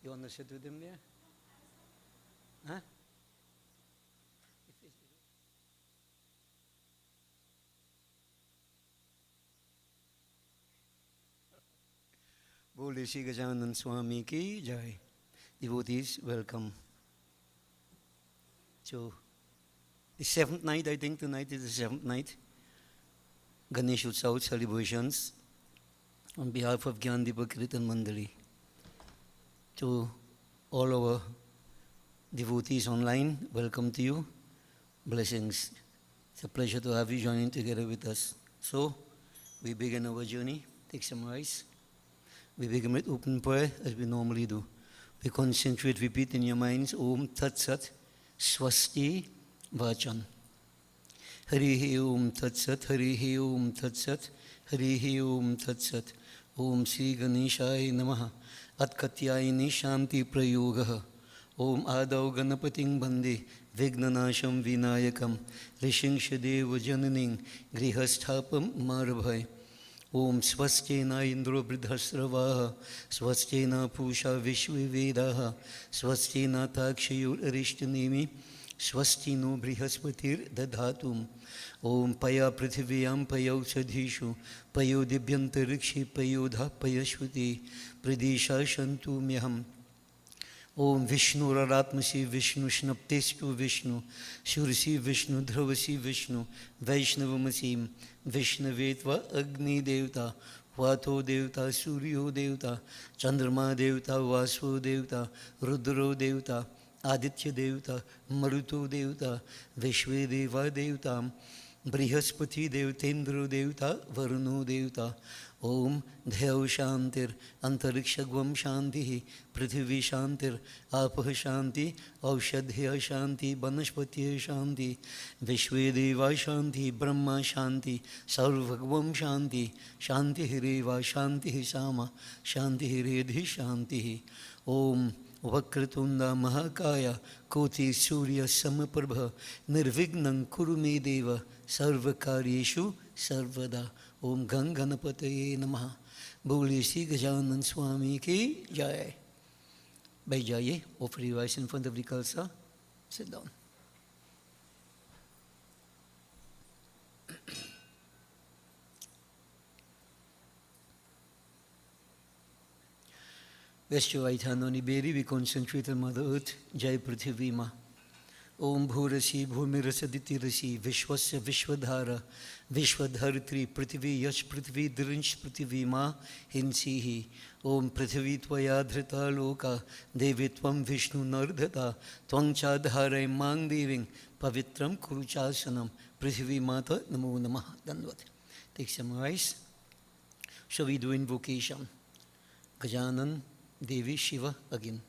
You want to sit with him there? Huh? Bole Shri Gajanan Swami ki jai. Devotees, welcome. So, the seventh night, I think tonight is the seventh night. Ganesh Utsav celebrations on behalf of Gyan Deepak Kirtan Mandali. To all our devotees online, welcome to you. Blessings. It's a pleasure to have you joining together with us. So, we begin our journey. Take some rice. We begin with open prayer as we normally do. We concentrate, repeat in your minds, Om Tat Sat Swasti Vachan. Hari Om Tat Sat, Hari Om Tat Sat, Hari Om Tat Sat. Om Sri Ganeshaya Namaha. Atkatyayini Shanti Prayogaha. Om Adav Ganapating Bande Vignanasham Vinayakam Rishing Shadeva Jananing Grihasthapam Marabhai. Om Swastena Indro Bridhasravaha Swastena Pusha Vishvivedaha Swastena Takshayur Arishtanimi Swastino Brihaspatir Dadhatum. Om Paya Prithiviyam Payausadhishu Payo Dibyantarikshi Payodha Payashvati Pradesha Shantu Myaham. Om Vishnu Raratmasi Vishnu Shnaptestu Vishnu Shursi Vishnu Dhravasi Vishnu Vaishnavamasim Vishnavetva Agni Devta Vato Devta Suryo Devta Chandrama Devta Vasu Devta Rudro Devta Aditya Devta Maruto Devta Vishwe Deva Devta Brihaspati Devtendra Devta Varuno Devta. Om Dhyau Shantir Antarikshagvam Shanti Prithvi Shantir Apah Shanti Aushadhya Shanti Banaspati Shanti Vishwe Deva Shanti Brahma Shanti Sarvagvam Shanti Shanti Hireva Shanti Sama Shanti Hiredhi Shanti. Om Vakratunda Mahakaya Koti Surya Samaprabha Nirvignam Kurume Deva Sarvakaryeshu Sarvada. Om Ganganapataye Namaha. Bole Shri Gajanan Swami ki jai. Bhai jaiye, offer your rice in front of the Khalsa. Sit down. Rest your right hand on the berry. We concentrate on Mother Earth. Jai Prithvi Ma. Om Bhurasi Bhumirasadi Rasi Vishwasya Vishwadhara Vishwadharitri Prithvi Yash Prithvi Drinsh Prithvi Ma Hinsihi. Om Prithvi Tvaya Dhrita Loka Devitvam Vishnu Nardhata Tvang Chadharai Mang Deving Pavitram Kuruchasanam Prithvi Mata Namo Namaha. Danvat. Take some rice. Shall we do invocation? Gajanan Devi Shiva again.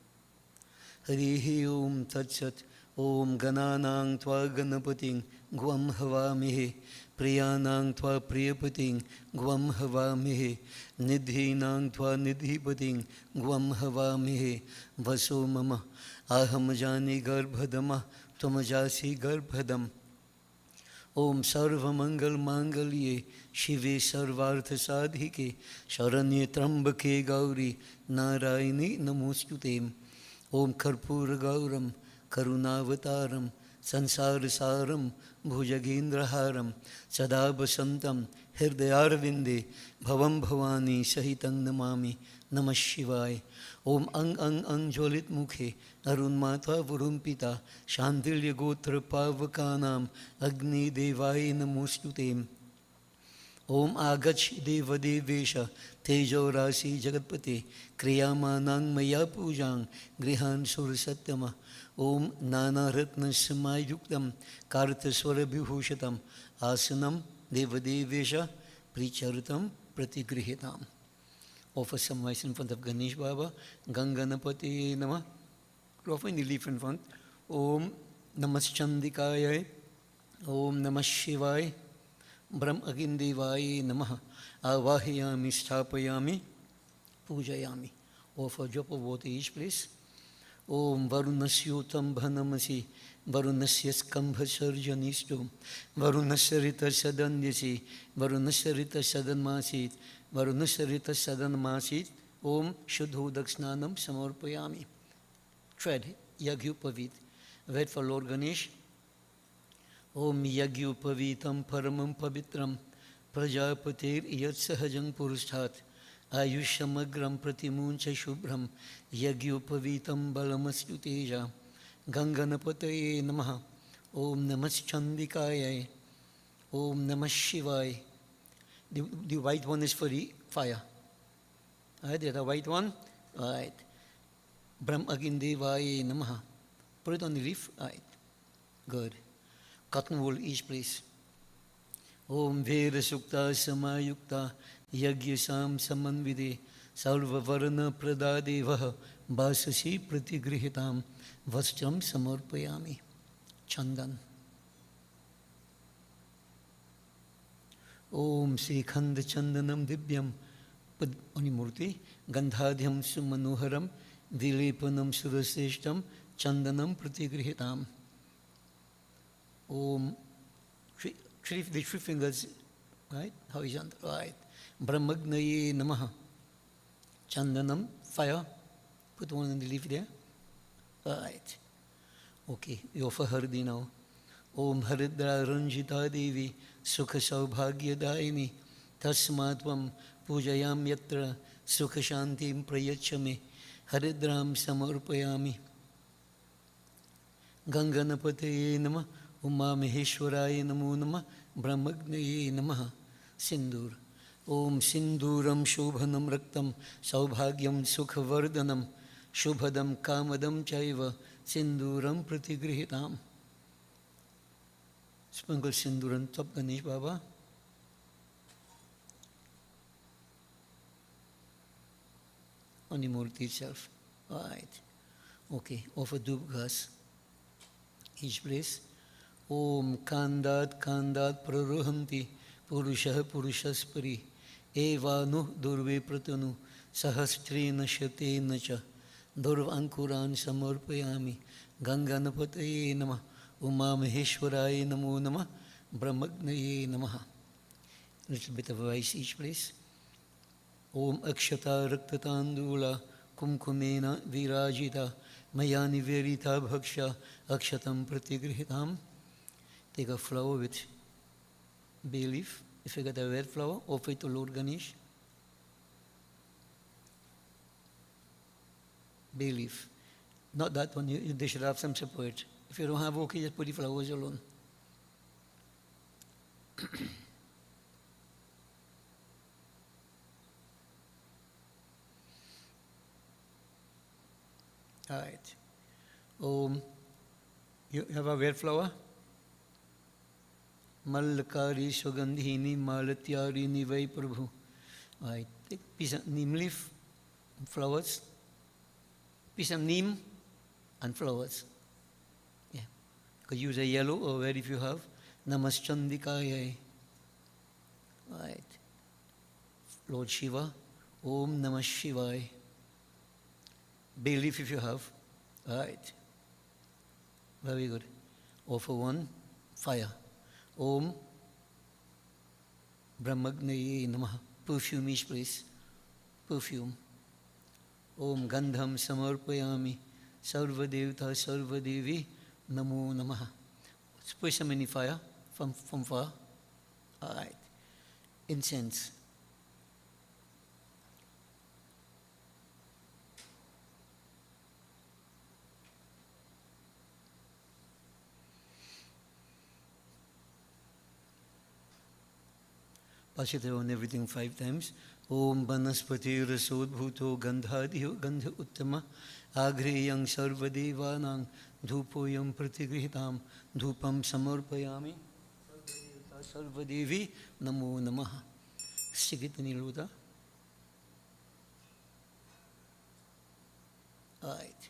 Harihi Om Tat Sat. Om Gananang Tva Ganapating Gwam Havamihe Priyanang Tva Priyapating Gwam Havamihe Nidhinang Tva Nidhipating Gwam Havamihe Vaso Mama Aham Jani Garbhadama Tvamajasi Garbhadam. Om Sarva Mangal Mangalye Shive Sarvartha Sadhike Sharanye Trambake Gauri Narayani Namostute. Om Karpura Gauram Karunavataram Sansarasaram Bhujagendraharam Sada Basantam Hirdayarvinde Bhavam Bhavani Sahitam Namami Namah Shivaya. Om Ang Jwalit Mukhe Arun Mata Varumpita Shantilya Gotra Pavakanam Agni Devaya Namostutem. Om Agach Deva Devesha Tejo Rasi Jagatpate Kriyamanang Maya Pujang Grihan Surasatyama. Om Nana Ratna Samayuktam Kartaswara Bhushatam Asanam Devadevesha Pricharitam Pratigrihitam. Offer some rice in front of Ganesh Baba. Ganganapati Nama. Offer in the leaf in front. Om Namaschandikaya. Om Namah Shivaya. Brahm Agindevaya Namaha. Avahiyami Sthapayami Pujayami. Offer a drop of water each, please. Om Varunasyotam Bhanamasi Varunasya Skambha Sarjanistu Varunasarita Sadanyasi Varunasarita Sadanmasit Varunasarita Sadanmasit Om Shuddhodak Snanam Samarpayami. Tread Yagyupavit. Wait for Lord Ganesh. Om Yagyupavitam Paramam Pavitram Prajapatir Yat Sahajang Purushthat Ayushamagram Pratimuncha Shubhram Yagyupavitam Balamasyuteja Ganganapataye Namaha. Om Namaschandikaya. Om Namah Shivaya. The white one is for the fire. Alright, there's a white one. Alright. Brahmagindevaya Namaha. Put it on the leaf. Alright. Good. Cotton wool each place. Om Veda Sukta Samayukta Yagyasam Samanvide Sarva Varana Pradadevaha Basasi Pratigrihitam Vastram Samarpayami. Chandan. Om Sri Khanda Chandanam Dibyam Padmurti Gandhadhyam Sumanoharam Vilepanam Suraseshtam Chandanam Pratigrihitam. Om the three fingers, right? Horizontal, right? Brahmagnaye Namaha. Chandanam, fire. Put one on the leaf there. Right. Okay, we offer Hardi now. Om Haridra Ranjita Devi Sukha Saubhagya Daini Tasmatvam Pujayam Yatra Sukha Shantim Prayachame Haridram Samarpayami. Ganganapataye Namah Uma Maheshwaraya Namo Namah Brahmagnaye Namaha. Sindur. Om Sinduram Shobhanam Raktam Saubhagyam Sukhavardhanam Shubhadam Kamadam Chaiva Sinduram Pratigrihitam. Sprinkle Sindur on top, Ganesh Baba. On the Murti itself. Alright. Okay, offer Dubghas. Each place. Om Kandat Kandat Prarohanti Purushah Purushaspari Evanu Durve Pratanu Sahasrena Shatena Cha Durv Ankuran Samarpayami Ganganapataye Namah Uma Maheshwaraya Namo Namah Brahmagnaye Namaha. Little bit of rice each place. Om Akshata Raktatandula Kumkumena Virajita Mayani Verita Bhaksha Akshatam Pratigrihitam. Take a flower with bay leaf. If you got a red flower, offer it to Lord Ganesh. Bay leaf. Not that one, they should have some support. If you don't have, okay, just put the flowers alone. All right. You have a red flower? Malakari Sugandhini Malatyari Nivai Prabhu. All right. Take a piece of neem leaf, flowers, piece of neem and flowers. Yeah. You could use a yellow or red if you have. Namaschandikaya. All right. Lord Shiva. Om Namah Shivaya. Bay leaf if you have. All right. Very good. Offer one. Fire. Om Brahmagnaye Namaha. Perfume each place. Perfume. Om Gandham Samarpayami. Sarva Devta Sarva Devi Namo Namaha. Spray some in the fire from far. All right. Incense. Pass it on everything 5 times. Om Banaspati Rasod Bhuto Gandhadhiyo Gandha Uttama Agreyang Sarvadevanang Dhupoyam Pratigrihitam Dhupam Samarpayami Sarvadevi Namo Namaha. Stick it in the luta. Alright.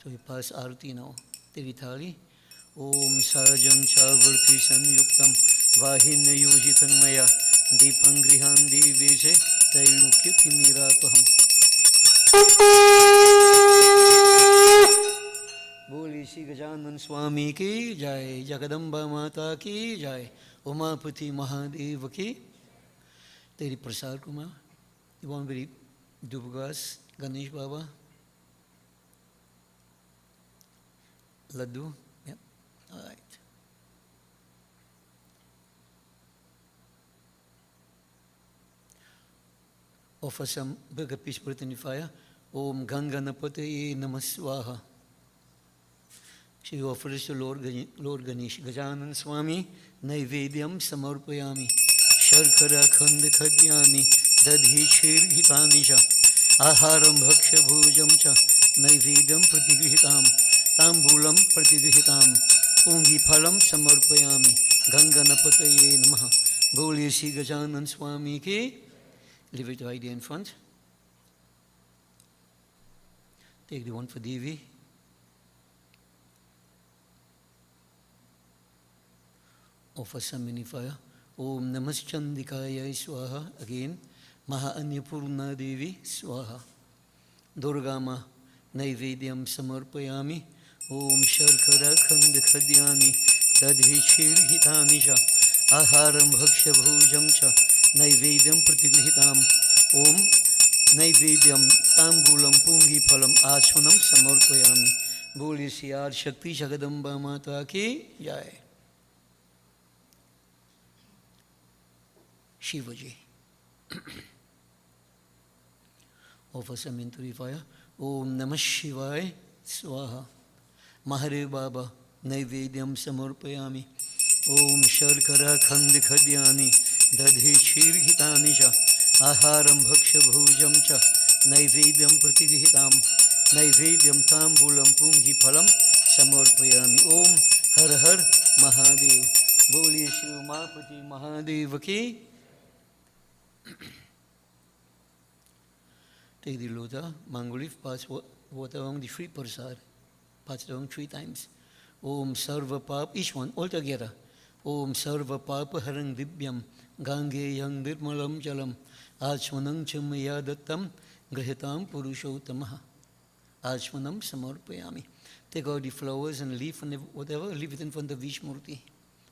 So we pass Arti now. Tirithali. Om Sajam Chavarti Sanyuktam Vahina Yojitan Maya Deepang Grihan Deveshe Tailukyati Mirapaham. Boli Shri Gajanan Swami ki Jai, Jagadamba Mata ki Jai, Umapati Mahadev ki. Teri Prasad Kumar. You want very Dubgas, Ganesh Baba, Laddu. Yep. All right. Offer some bigger peace breath in the fire. Om Ganganapataye Namah Swaha. She offers to Lord Ganesh. Gajanan Swami, Naivedyam Samarpayami. Sharkara Khand Khadyani, Dadhi Shir Hitanisha. Aharam Bhaksha Bhujam Cha, Naivedyam Pratigrihitam. Tambulam Pratigrihitam. Pungi Phalam Samarpayami. Ganganapataye Namaha. Boliye Shri Gajanan Swami ki. Leave it right there in front. Take the one for Devi. Offer some mini fire. Om Namaschandikaya Swaha. Again. Maha Anyapurna Devi Swaha. Durgama Naivedyam Samarpayami. Om Sharkara Khand Khadyani. Dadhi Shir Hitanisha. Aharam Bhaksha Bhujam Cha. Naivedyam Pratigrihitam. Om Naivedyam Tambulam Pungi Phalam Asvanam Samarpayami. Boli Siyar Shakti Jagadamba Mata ki Jai. Shivaji. Offer some into the fire. Om Namah Shivaya Swaha. Mahare Baba Naivedyam Samarpayami. Om Sharkara Khand Khadyani. Dadhi Shir Hitanisha. Aharam Bhaksha Bhujam Cha. Naivedyam Pratigrihitam. Naivedyam Tambulam Pungi Phalam Samarpayami. Om Har Har Mahadev. Boliye Shri Umapati Mahadev ki. Take the lota, mango leaf, pass water along the free prasad. Pass it along 3 times. Om Sarva Pap, each one altogether. Om Sarva Papa Harang Dibyam. Gange Yang Nirmalam Jalam. Achmanam Chamaya Dattam. Grahitam Purushotamaha. Achmanam Samarpayami. Take out the flowers and leaf and whatever, leave it in front of Vishmurti.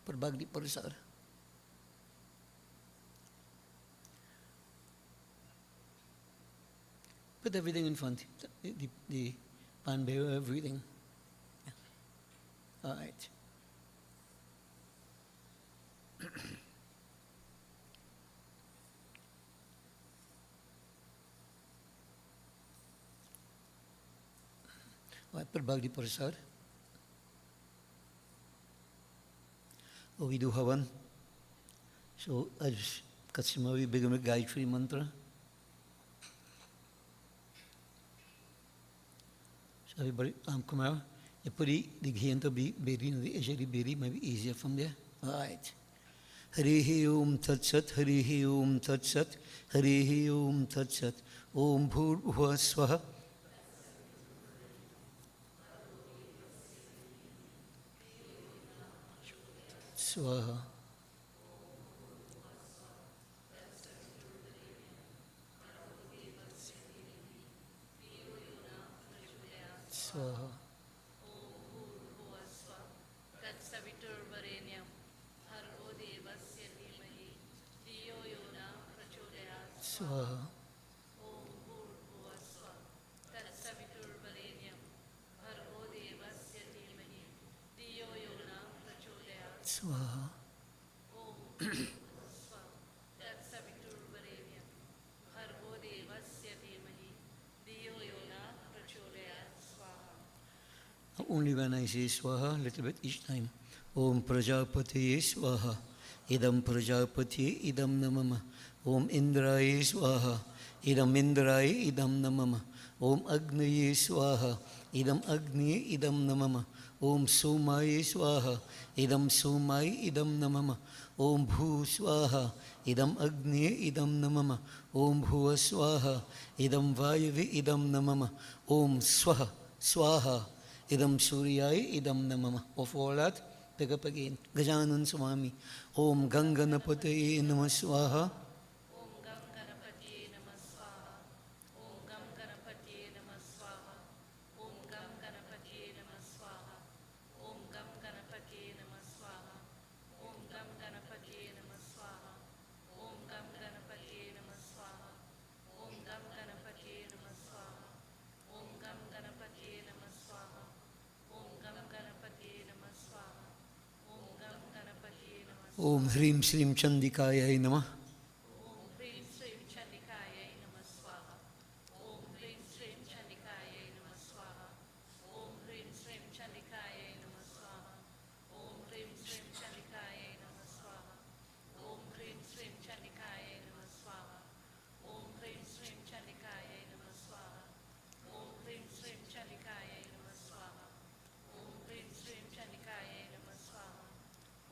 Prabhagdi Prasad. Put everything in front. The pan bearer, everything. Yeah. All right. All right, Prabhagdi Prasad. Oh, we do Havan. So, as customary, we begin with Gayatri Mantra. So, everybody, come out. You put the ghee into the berry, the eshari berry, might be easier from there. All right. Harihi Om Tat Sat, Harihi Om Tat Sat, Harihi Om Tat Sat, Om Bhur Bhuva Swaha. Swaha. Swaha. Swaha. Swaha. Only when I say Swaha, a little bit each time. Om Prajapati Swaha. Idam Prajapati Idam Namama. Om Indraya Swaha. Idam Indraya Idam Namama. Om Agniya Swaha. Idam Agniya Idam Namama. Om Somaya Swaha. Idam Somaya Idam Namama. Om Bhu Swaha. Idam Agniya Idam Namama. Om Bhuva Swaha. Idam Vayavi Idam Namama. Om Swaha. Swaha. Idam Suryaya Idam Namama. Of all that, pick up again. Gajanan Swami. Om Ganganapataye Namah Swaha. Om Hrim Shrim Chandikayai Namah. Om Hrim Shrim Chandikayai Namah Swaha. Om Hrim Shrim Chandikayai Namah Swaha. Om Hrim Shrim Chandikayai Namah Swaha. Om Hrim Shrim Chandikayai Namah Swaha. Om Hrim Shrim Chandikayai Namah Swaha. Om Hrim Shrim Chandikayai Namah Swaha. Om Hrim Shrim Chandikayai Namah Swaha. Om Hrim Shrim Chandikayai Namah Swaha.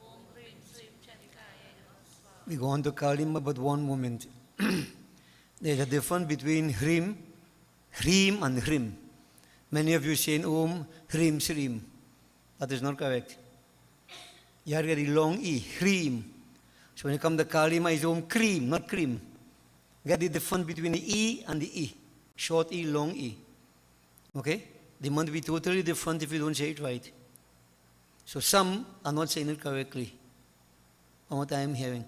Om Hrim Shrim Chandikayai Namah Swaha. We go on to Kalima, but one moment. There's a difference between Hrim and Hrim. Many of you saying Om Hrim Shrim. That is not correct. You have a long E, Hrim. So when you come to Kalima, it's Om Cream, not cream. Get the difference between the E and the E. Short E, long E. Okay? They might be totally different if you don't say it right. So some are not saying it correctly. From what I am hearing.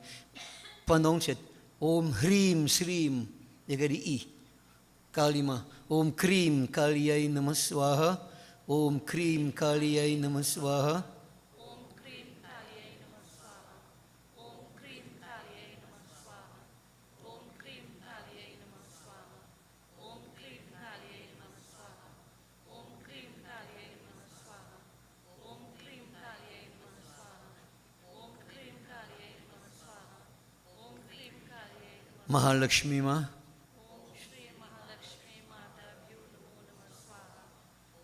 Pronounce it. Om Hrim Shrim. You get the E. Kalima. Om Krim Kaliyai Namah Swaha. Om Krim Kaliyai Namah Swaha. Om Krim Kaliyai Namah Swaha. Om Krim Kaliyai Namah Swaha. Om Krim Kaliyai Namah Swaha. Om Krim Kaliyai Namah Swaha. Om Krim Kaliyai Namah Swaha. Om Krim Kaliyai Namah Swaha. Om Krim Kaliyai Namah Swaha. Om Krim Kaliyai Namah Mahalakshmi Ma. Om Shri Mahalakshmi Mata Bhyo Namo Namah Swaha.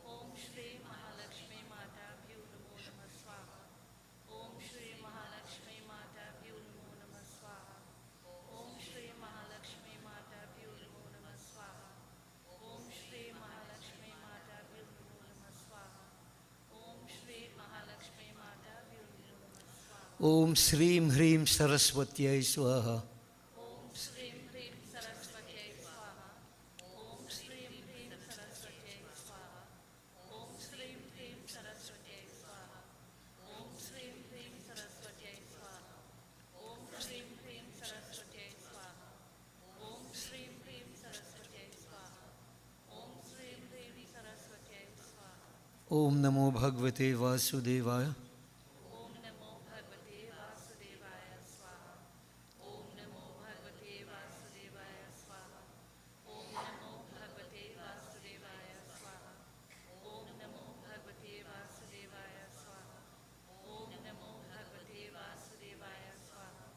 Om Shri Mahalakshmi Mata Bhyo Namo Namah Swaha. Om Shri Mahalakshmi Mata Bhyo Namo Namah Swaha. Om Shri Mahalakshmi Mata Bhyo Namo Namah Swaha. Om Shri Mahalakshmi Mata Bhyo Namo Namah Swaha. Om Shri Mahalakshmi Mata Bhyo Namo Namah Swaha. Om Shrim Hrim Saraswatyai Swaha. Om Shrim Hrim Saraswatyai Swaha. Om Shrim Hrim Saraswatyai Swaha. Om Shrim Hrim Saraswatyai Swaha. Om Shrim Hrim Saraswatyai Swaha. Om Shrim Hrim Saraswatyai Swaha. Om Shrim Hrim Saraswatyai Swaha. Om Shrim Hrim Saraswatyai Swaha. Om Namo Bhagavate Vasudevaya. Om Namo Bhagavate Vasudevaya Swaha. Om Namo Bhagavate Vasudevaya Swaha. Om Namo Bhagavate Vasudevaya Swaha. Om Namo Bhagavate Vasudevaya Swaha. Om Namo Bhagavate Vasudevaya Swaha.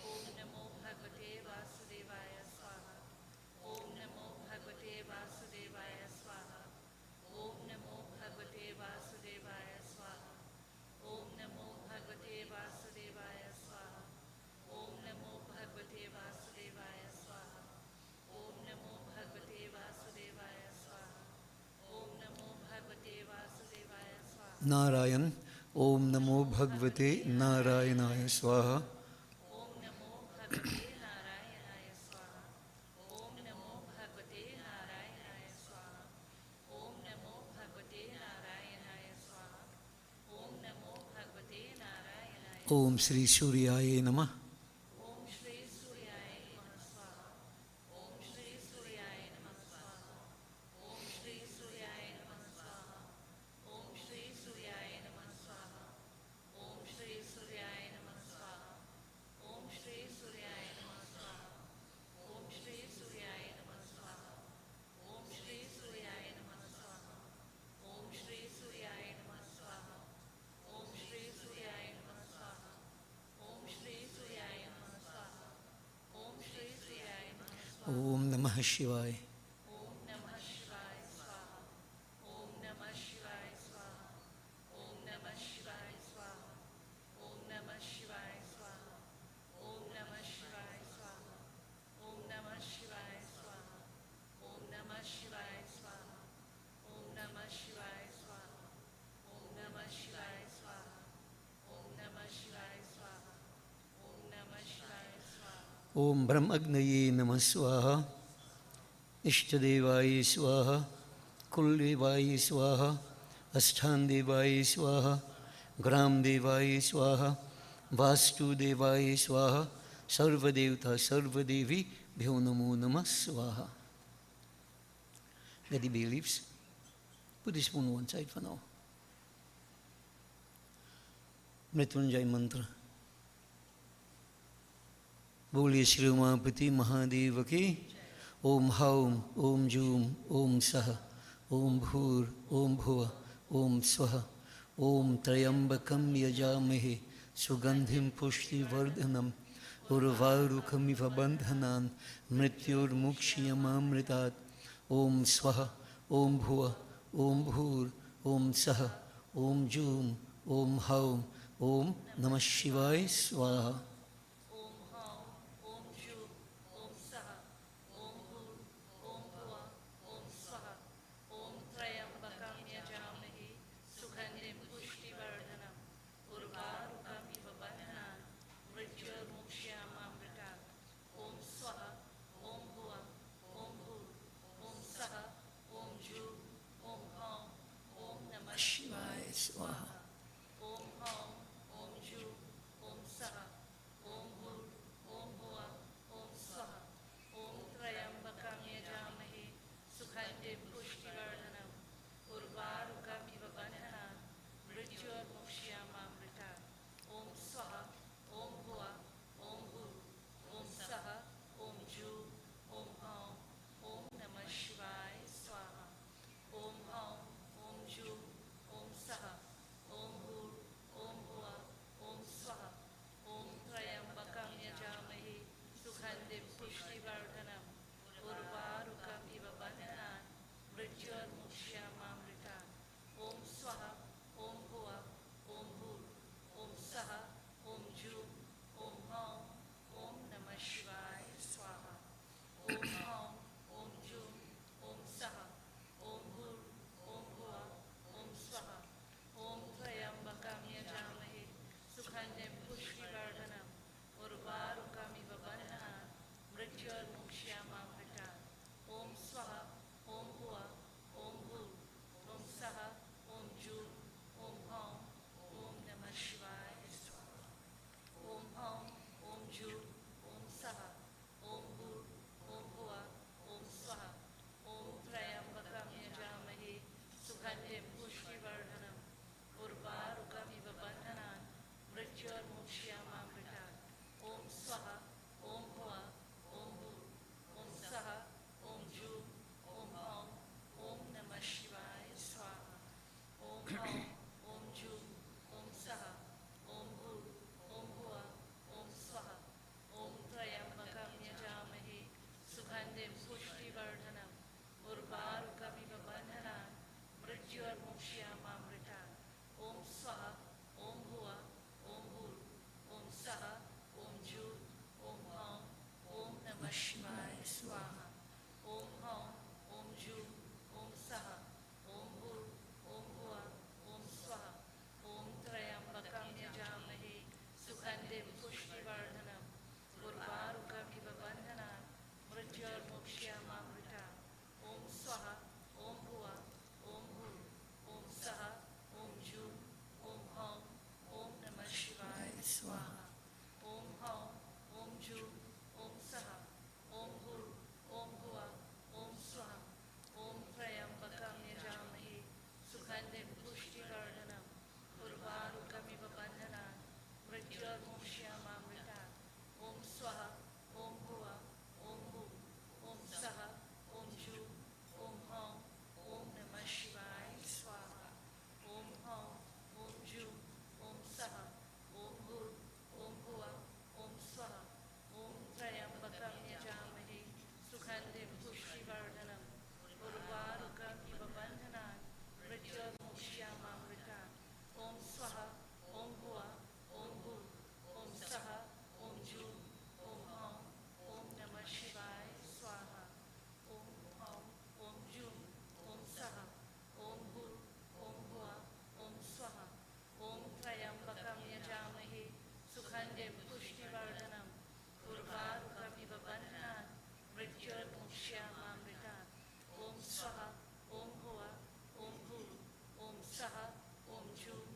Om Namo Bhagavate Vasudevaya Swaha. Om Namo Bhagavate Vasudevaya Swaha. Om Namo Bhagavate Vasudevaya Swaha. Om Namo Bhagavate Vasudevaya Swaha. Om Namo Bhagavate Vasudevaya Swaha. Om Namo Bhagavate Vasudevaya Swaha. Om Namo Bhagavate Vasudevaya Swaha. Narayan. Om Namo Bhagavate Narayanaya Swaha. Om Namo Bhagavate Narayanaya Swaha. Om Namo Bhagavate Narayanaya Swaha. Om Namo Bhagavate Narayanaya Swaha. Om Namo Bhagavate Narayanaya. Om Shri Suryaya Namah. Om Shri Suryaya Namah Swaha. Om Shri Suryaya Namah Swaha. Om Shri Suryaya Namah Swaha. Om Shri Suryaya Namah Swaha. Om Shri Suryaya Namah Swaha. Om Shri Suryaya Namah Swaha. Om Shri Suryaya Namah Swaha. Om Shri Suryaya Namah Swaha. Om Shri Suryaya Namah Swaha. Om Shri Suryaya Namah Swaha. Om Shri Suryaya Namah Swaha. Om Shri Suryaya Namah Swaha. Om Namah Shivaya. Om Namah Shivaya Swaha. Om Namah Shivaya Swaha. Om Namah Shivaya Swaha. Om Namah Shivaya Swaha. Om Namah Shivaya Swaha. Om Namah Shivaya Swaha. Om Namah Shivaya Swaha. Om Namah Shivaya Swaha. Om Namah Shivaya Swaha. Om Namah Shivaya Swaha. Om Namah Shivaya Swaha. Om Brahmagnaye Namah Swaha. Ishtadevaye Swaha. Kuldevaye Swaha. Asthandevaye Swaha. Gramdevaye Swaha. Vastudevaye Swaha. Sarvadevta Sarvadevi Bhyo Namo Namah Swaha. Let the bay leaves. Put the spoon one side for now. Mrityunjay mantra. बोलिए श्री उमापति महादेव की। ओम home ओम zoom ओम सह ओम भूर ओम भुव ओम स्वः ओम त्र्यंबकं यजामहे सुगंधिं पुष्टिवर्धनम् उर्वारुकमिव बन्धनान् मृत्युर्मुक्षीयमामृतात्। ओम स्वः ओम भुव ओम भूर ओम सह ओम जूम ओम हौम ओम नमः शिवाय स्वाहा। ओम हौम ओम जूम ओम सः ओम भूर ओम भुवः ओम स्वः ओम त्र्यंबकं यजामहे सुगन्धिं पुष्टिवर्धनम् उर्वारुकमिव बन्धनान् मृत्युर्मुक्षीयमामृतात्। ओम स्वः ओम भुवः ओम भूर ओम सः ओम जूम ओम हौम ओम नमः शिवाय स्वाहा। ओम हौम ओम जूम ओम सः ओम भूर ओम भुवः ओम स्वः ओम त्र्यंबकं यजामहे सुगन्धिं पुष्टिवर्धनम् उर्वारुकमिव बन्धनान् मृत्युर्मुक्षीयमामृतात्। ओम स्वः ओम भुवः ओम भूर ओम सः ओम जूम ओम हौम ओम नमः शिवाय स्वाहा। ओम हौम ओम जूम ओम सः ओम भूर ओम भुवः ओम स्वः ओम त्र्यंबकं यजामहे सुगन्धिं पुष्टिवर्धनम् उर्वारुकमिव बन्धनान् मृत्युर्मुक्षीयमामृतात्। ओम स्वः ओम भुवः ओम भूर ओम सः ओम जूम ओम हौम ओम नमः शिवाय स्वाहा। ओम हौम ओम जूम ओम सः ओम भूर ओम भुवः ओम स्वः ओम त्र्यंबकं यजामहे सुगन्धिं पुष्टिवर्धनम् उर्वारुकमिव बन्धनान् मृत्युर्मुक्षीयमामृतात्। ओम स्वः ओम भुवः ओम भूर ओम सः ओम जूम ओम हौम ओम नमः शिवाय स्वाहा। ओम हौम ओम जूम ओम सः ओम भूर ओम भुवः ओम स्वः ओम त्र्यंबकं यजामहे सुगन्धिं पुष्टिवर्धनम् उर्वारुकमिव बन्धनान् मृत्युर्मुक्षीयमामृतात्। ओम स्वः ओम भुवः ओम भूर ओम सः ओम जूम ओम हौम ओम नमः शिवाय स्वाहा। ओम हौम ओम जूम ओम सः ओम भूर ओम भुवः ओम स्वः ओम त्र्यंबकं यजामहे सुगन्धिं पुष्टिवर्धनम् उर्वारुकमिव बन्धनान् मृत्युर्मुक्षीयमामृतात्। ओम स्वः ओम भुवः ओम भूर ओम सः ओम जूम ओम हौम ओम नमः शिवाय स्वाहा। ओम हौम ओम जूम ओम सः ओम भूर ओम भुवः ओम स्वः ओम त्र्यंबकं यजामहे सुगन्धिं पुष्टिवर्धनम् उर्वारुकमिव बन्धनान् मृत्युर्मुक्षीयमामृतात्। ओम स्वः ओम भुवः ओम भूर ओम सः ओम जूम ओम हौम ओम नमः शिवाय स्वाहा। ओम हौम ओम जूम ओम सः ओम भूर ओम भुवः ओम स्वः ओम त्र्यंबकं यजामहे सुगन्धिं पुष्टिवर्धनम् उर्वारुकमिव बन्धनान् मृत्युर्मुक्षीयमामृतात्। ओम स्वः ओम भुवः ओम भूर ओम सः ओम जूम ओम हौम ओम नमः शिवाय स्वाहा। ओम हौम ओम जूम ओम सः ओम भूर ओम भुवः ओम स्वः ओम त्र्यंबकं यजामहे सुगन्धिं पुष्टिवर्धनम् उर्वारुकमिव बन्धनान् मृत्युर्मुक्षीयमामृतात्। ओम स्वः ओम भुवः ओम भूर ओम सः ओम जूम ओम हौम ओम नमः शिवाय स्वाहा। ओम हौम ओम जूम ओम सः ओम भूर ओम भुवः ओम स्वः ओम त्र्यंबकं यजामहे सुगन्धिं पुष्टिवर्धनम् उर्वारुकमिव बन्धनान् मृत्युर्मुक्षीयमामृतात्। ओम स्वः ओम भुवः ओम भूर ओम सः ओम जूम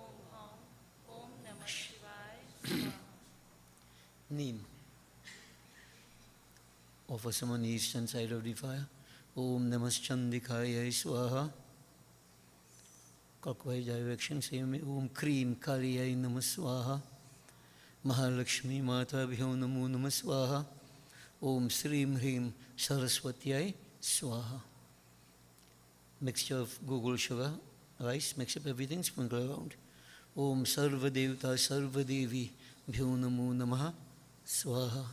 ओम हौम ओम नमः शिवाय स्वाहा। Name. Offer some on the eastern side of the fire. Om Namaschandikaya Swaha. Clockwise direction, same. Om Kreem Kaliyai Namah Swaha. Mahalakshmi माताभ्यो नमो नमः स्वाहा. Om Srim Hrim Saraswatyai Swaha. Mixture of Google sugar, rice, mix up everything, sprinkle around. Om Sarva Devta Sarva Devi Bhyo Namo Namaha Swaha.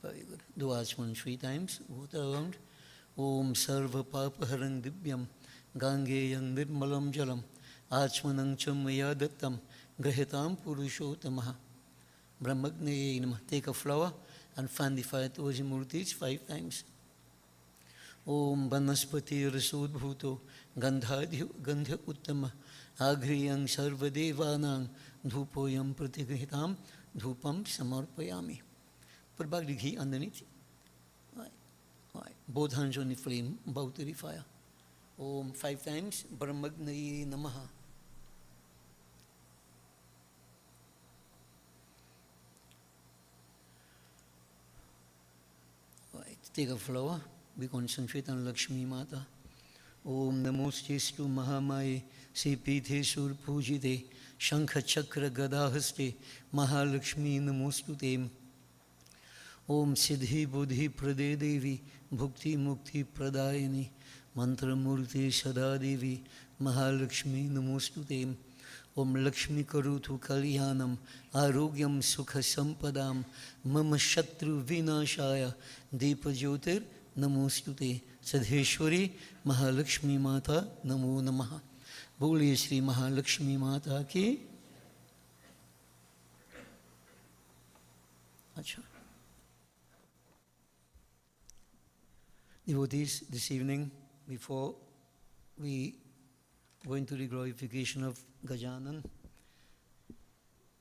Very good. Do Achman 3 times, water around. Om Sarva Papaharang Dibyam Gangeyang Nirmalam Jalam Achmanang Chamaya Dattam Grahitam Purushotamaha. Brahmagne Namah. Take a flower and fan the fire towards the murtis 5 times. Om Banaspati Rasud Bhuto Gandhadhi Gandha Uttama Agriyang Sarva Devanang Dhupoyam Pratigrihitam Dhupam Samarpayami. Put back the ghee underneath. Right. Both hands on the flame, bow to the fire. Om 5 times. Brahmagne Namaha. Take a flower, we concentrate on Lakshmi Mata. Om Namostestu Mahamaye Sepithe Sur Pujite Shankha Chakra Gadahaste Mahalakshmi Namostute. Om Siddhi Buddhi Prade Devi Bhukti Mukti Pradayani Mantra Murti Sada Devi Mahalakshmi Namostute. Om Lakshmi Karutu Kalyanam Arogyam Sukha Sampadam Mama Shatru Vinashaya Deepa Jyotir Namostute. Sadheshwari Mahalakshmi Mata Namo Namaha. Boliye Shri Mahalakshmi Mata ki. Acha. Devotees, this evening, before we go into the glorification of Gajanan,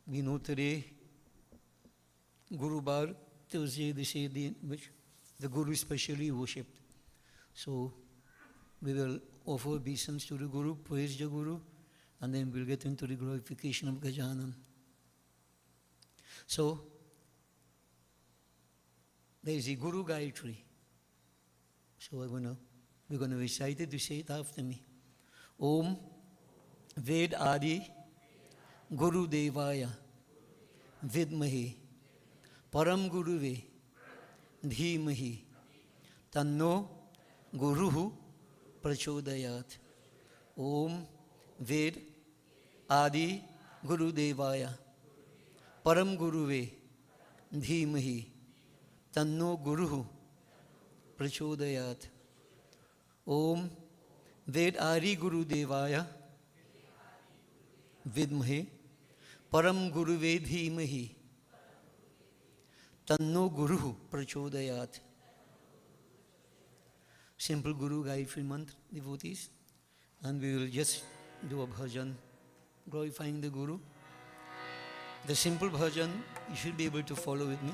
we know today, Guru Bar, Thursday, they say which the Guru is specially worshipped. So we will offer obeisance to the Guru, praise the Guru, and then we'll get into the glorification of Gajanan. So there is a Guru Gayatri. So we're going to recite it, to say it after me. Om Ved Adi Guru Devaya Vidmahi Param Guruve Dhimahi Tanno Guruhu Prachodayat. Om Ved Adi Guru Devaya Param Guruve Dhimahi Tanno Guruhu Prachodayat. Om Ved Ari Guru Devaya Vidmahe Param Guruve Dhimahi Tanno Guruhu Prachodayat. Simple Guru Gayatri Mantra, devotees. And we will just do a bhajan glorifying the Guru. The simple bhajan, you should be able to follow with me.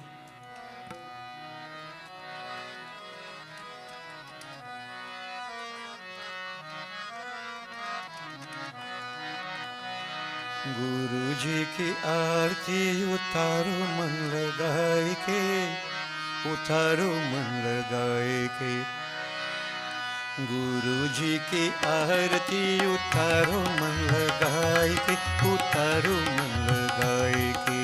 गुरु जी की आरती उतारो मन लगाए के, उतारो मन लगाए के। गुरु जी की आरती उतारो मन लगाए के, उतारो मन लगाए के।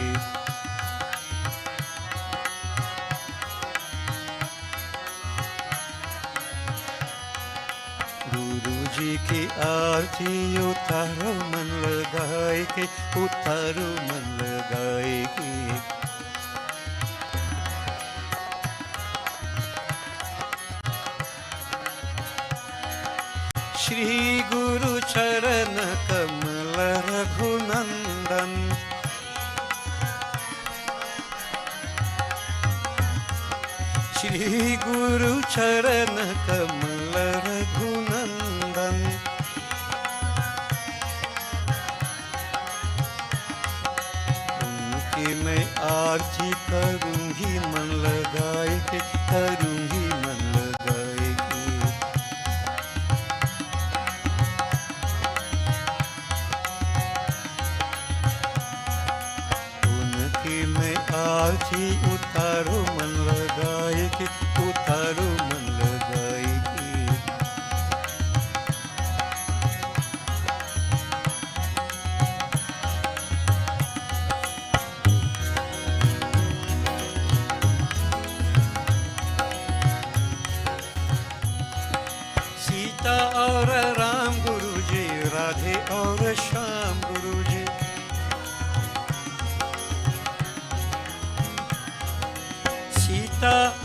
गुरु जी की आरती उतारो मन लगाए के, उतारो मन लगाए के। श्री गुरु चरण कमल रघुनंदन, श्री गुरु चरण कमल रघुनंदन। उनकी मैं आरती करूंगी मन लगाए के, करूंगी मन लगाए के। उनकी मैं आरती उतारो मन लगाए के, उतारो मन लगाए के।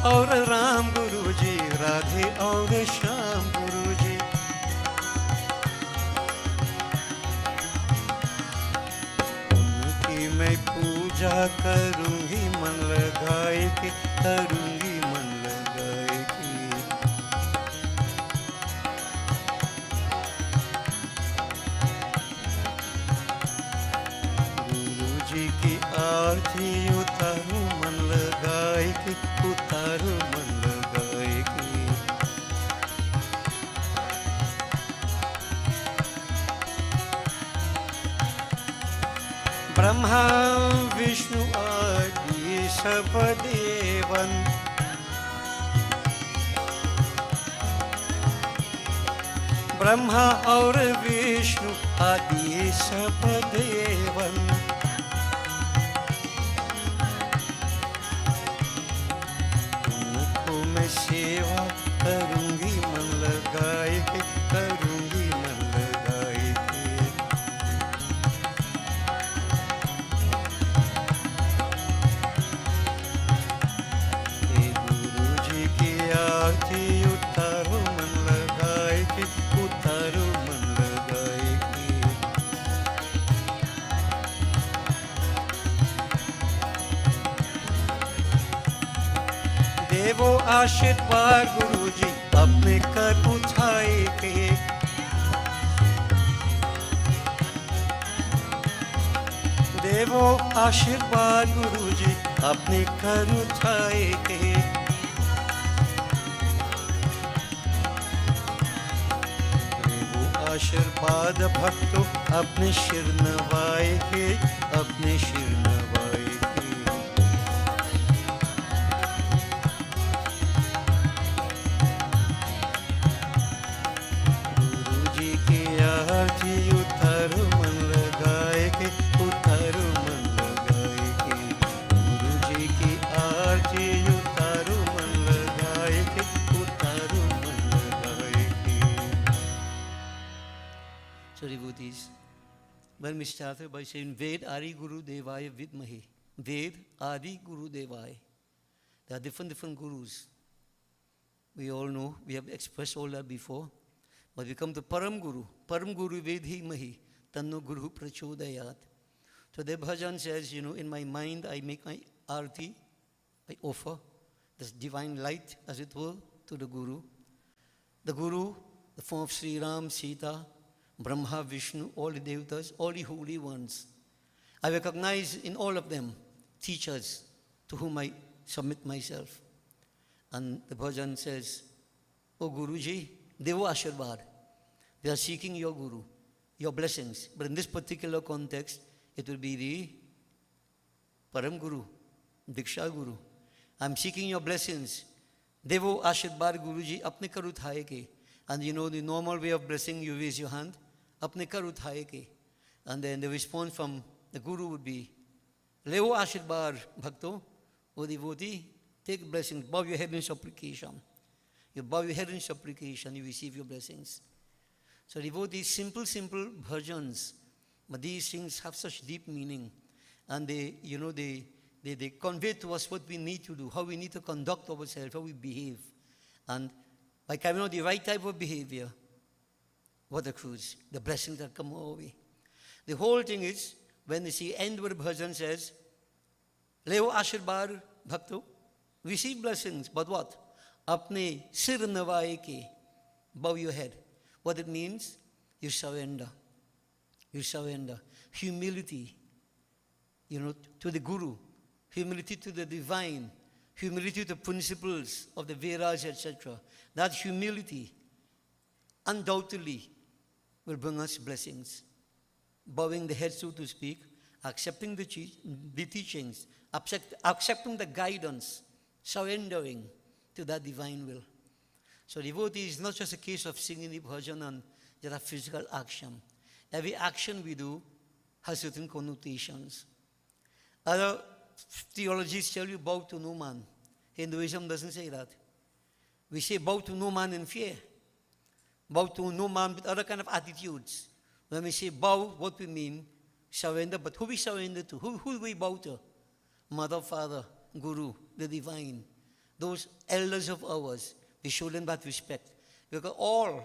और राम गुरुजी, राधे और श्याम गुरुजी। उनकी मैं पूजा करूंगी मन लगाए के, करूंगी मन लगाए के। गुरुजी की आरती उतारूं मन लगाए के, उतारूं मन लगाए के। ब्रह्मा विष्णु आदि सब देवन, ब्रह्मा और विष्णु आदि सब देवन। उनको मैं सेवा करूंगी मन लगाए के, करूंगी मन लगाए के। हे गुरुजी की आरती उतारो मन लगाए के, उतारो मन लगाए के। देवो आशीर्वाद गुरुजी अपने कर उठाए के। देवो आशीर्वाद गुरुजी अपने कर उठाए के। देवो आशीर्वाद भक्तों अपने शिर नवाए के, अपने शिर नवाए के। गुरुजी की आरती उतारो मन लगाए के, उतारो मन लगाए के। गुरुजी की आरती उतारो मन लगाए के, उतारो मन लगाए के। So devotees, when we started by saying Ved Adi Guru Devaya Vidmahi, Ved Adi Guru Devaya. There are different gurus. We all know, we have expressed all that before. But we come to Param Guru. Param Guru Vedhi Mahi, Tanno Guru Prachodayat. So the bhajan says, in my mind I make my arti, I offer this divine light, as it were, to the Guru. The Guru, the form of Sri Ram, Sita, Brahma, Vishnu, all the devatas, all the holy ones. I recognize in all of them teachers to whom I submit myself. And the bhajan says, O Guruji, Devo Ashirvad, we are seeking your Guru, your blessings. But in this particular context, it will be the Param Guru, Diksha Guru. I'm seeking your blessings. Devo Ashirvad Guruji, apne kar uthaye ke. And the normal way of blessing, you raise your hand, apne kar uthaye ke. And then the response from the Guru would be, Levo Ashirvad Bhakto, O devotee, take blessings, bow your head in supplication. You bow your head in supplication, you receive your blessings. So devotees, simple bhajans, but these things have such deep meaning. And they convey to us what we need to do, how we need to conduct ourselves, how we behave. And by carrying out the right type of behavior, what accrues? The blessings that come our way. The whole thing is, when you see end where the bhajan says, Leo Ashirvad Bhakto, receive blessings, but what? Apne sir navaye ke, bow your head. What it means? You surrender. You surrender. Humility, to the Guru. Humility to the divine. Humility to the principles of the Vedas, etc. That humility undoubtedly will bring us blessings. Bowing the head, so to speak, accepting the teachings, accepting the guidance, surrendering to that divine will. So devotee is not just a case of singing the bhajan and there are physical action. Every action we do has certain connotations. Other theologies tell you bow to no man. Hinduism doesn't say that. We say bow to no man in fear. Bow to no man with other kind of attitudes. When we say bow, what we mean, surrender, but who we surrender to? Who we bow to? Mother, Father, Guru, the divine. those elders of ours, we show them that respect. Because all,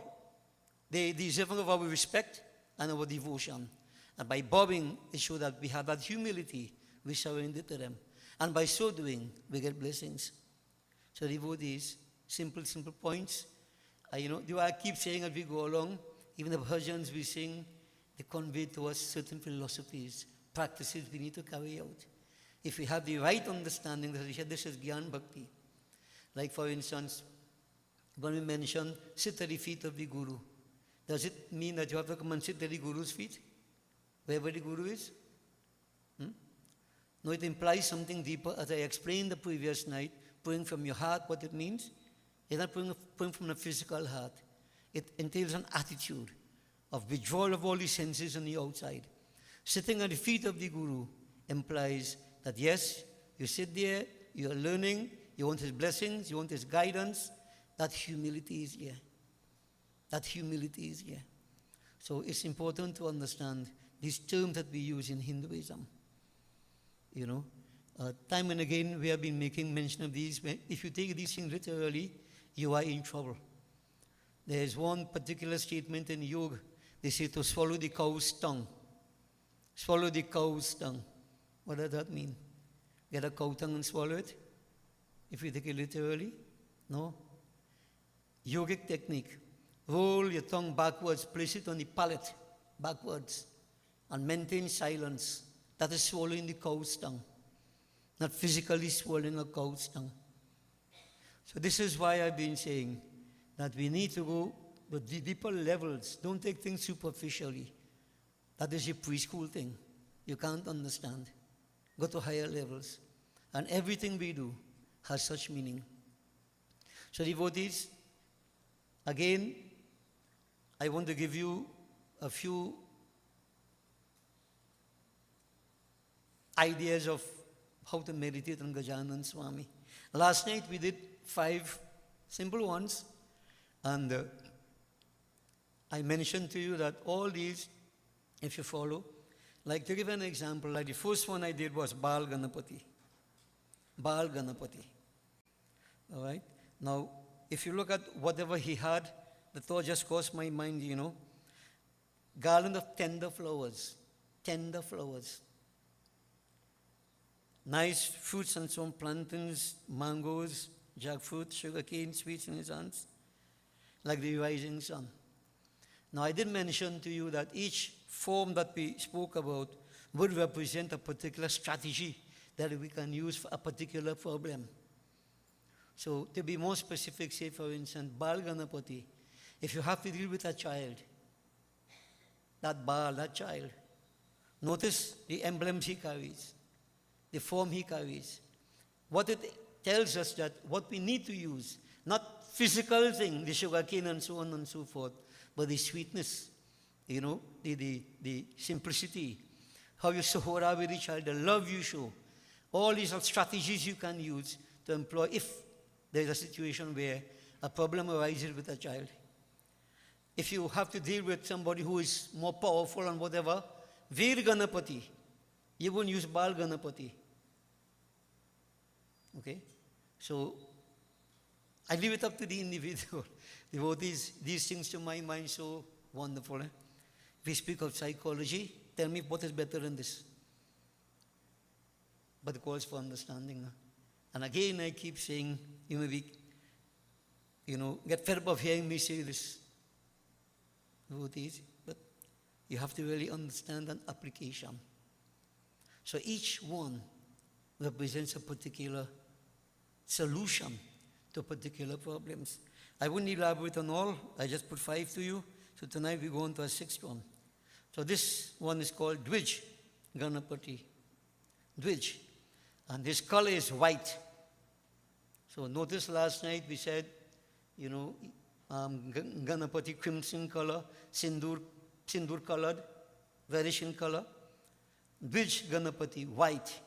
they deserve of our respect and our devotion. And by bowing, it shows that we have that humility. We surrender to them. And by so doing, we get blessings. So devotees, simple points. Do I keep saying as we go along, even the bhajans we sing, they convey to us certain philosophies, practices we need to carry out. If we have the right understanding, as we said, this is Gyan Bhakti. Like for instance, when we mention sit at the feet of the Guru, does it mean that you have to come and sit at the Guru's feet? Wherever the Guru is? No, it implies something deeper. As I explained the previous night, praying from your heart, what it means. It's not praying from the physical heart. It entails an attitude of withdrawal of all the senses on the outside. Sitting at the feet of the Guru implies that yes, you sit there, you are learning, you want his blessings, you want his guidance. That humility is here. That humility is here. So it's important to understand these terms that we use in Hinduism. Time and again we have been making mention of these. If you take these things literally, you are in trouble. There is one particular statement in yoga. They say to swallow the cow's tongue. Swallow the cow's tongue. What does that mean? Get a cow tongue and swallow it? If you take it literally? No. Yogic technique. Roll your tongue backwards, place it on the palate backwards, and maintain silence. That is swallowing the cow's tongue. Not physically swallowing a cow's tongue. So this is why I've been saying that we need to go with the deeper levels. Don't take things superficially. That is a preschool thing. You can't understand. Go to higher levels. And everything we do has such meaning. So devotees, again, I want to give you a few ideas of how to meditate on Gajanan Swami. Last night we did 5 simple ones, and I mentioned to you that all these, if you follow, like to give an example, like the first one I did was Bal Ganapati. Bal Ganapati. All right? Now, if you look at whatever he had, the thought just crossed my mind, garland of tender flowers. Tender flowers. Nice fruits and so on, plantains, mangoes, jackfruit, sugarcane, sweets in his hands, like the rising sun. Now, I did mention to you that each form that we spoke about would represent a particular strategy that we can use for a particular problem. So, to be more specific, say for instance, Bal Ganapati, if you have to deal with a child, that child, notice the emblems he carries, the form he carries. What it tells us that what we need to use, not physical thing, the sugarcane and so on and so forth, but the sweetness, the simplicity, how you sohora with the child, the love you show. All these are strategies you can use to employ if there's a situation where a problem arises with a child. If you have to deal with somebody who is more powerful and whatever, Veer Ganapati, you won't use Bal Ganapati. Okay? So, I leave it up to the individual. Devotees, these things to my mind so wonderful. If we speak of psychology, tell me what is better than this. But it calls for understanding. And again, I keep saying, you may be, get fed up of hearing me say this. Devotees, but you have to really understand an application. So each one represents a particular solution to particular problems. I wouldn't elaborate on all. I just put 5 to you. So tonight we go on to a 6th one. So this one is called Dvij Ganapati. Dvij. And this color is white. So notice last night we said, Ganapati crimson color, sindur colored, varish in color. Dvij Ganapati, white.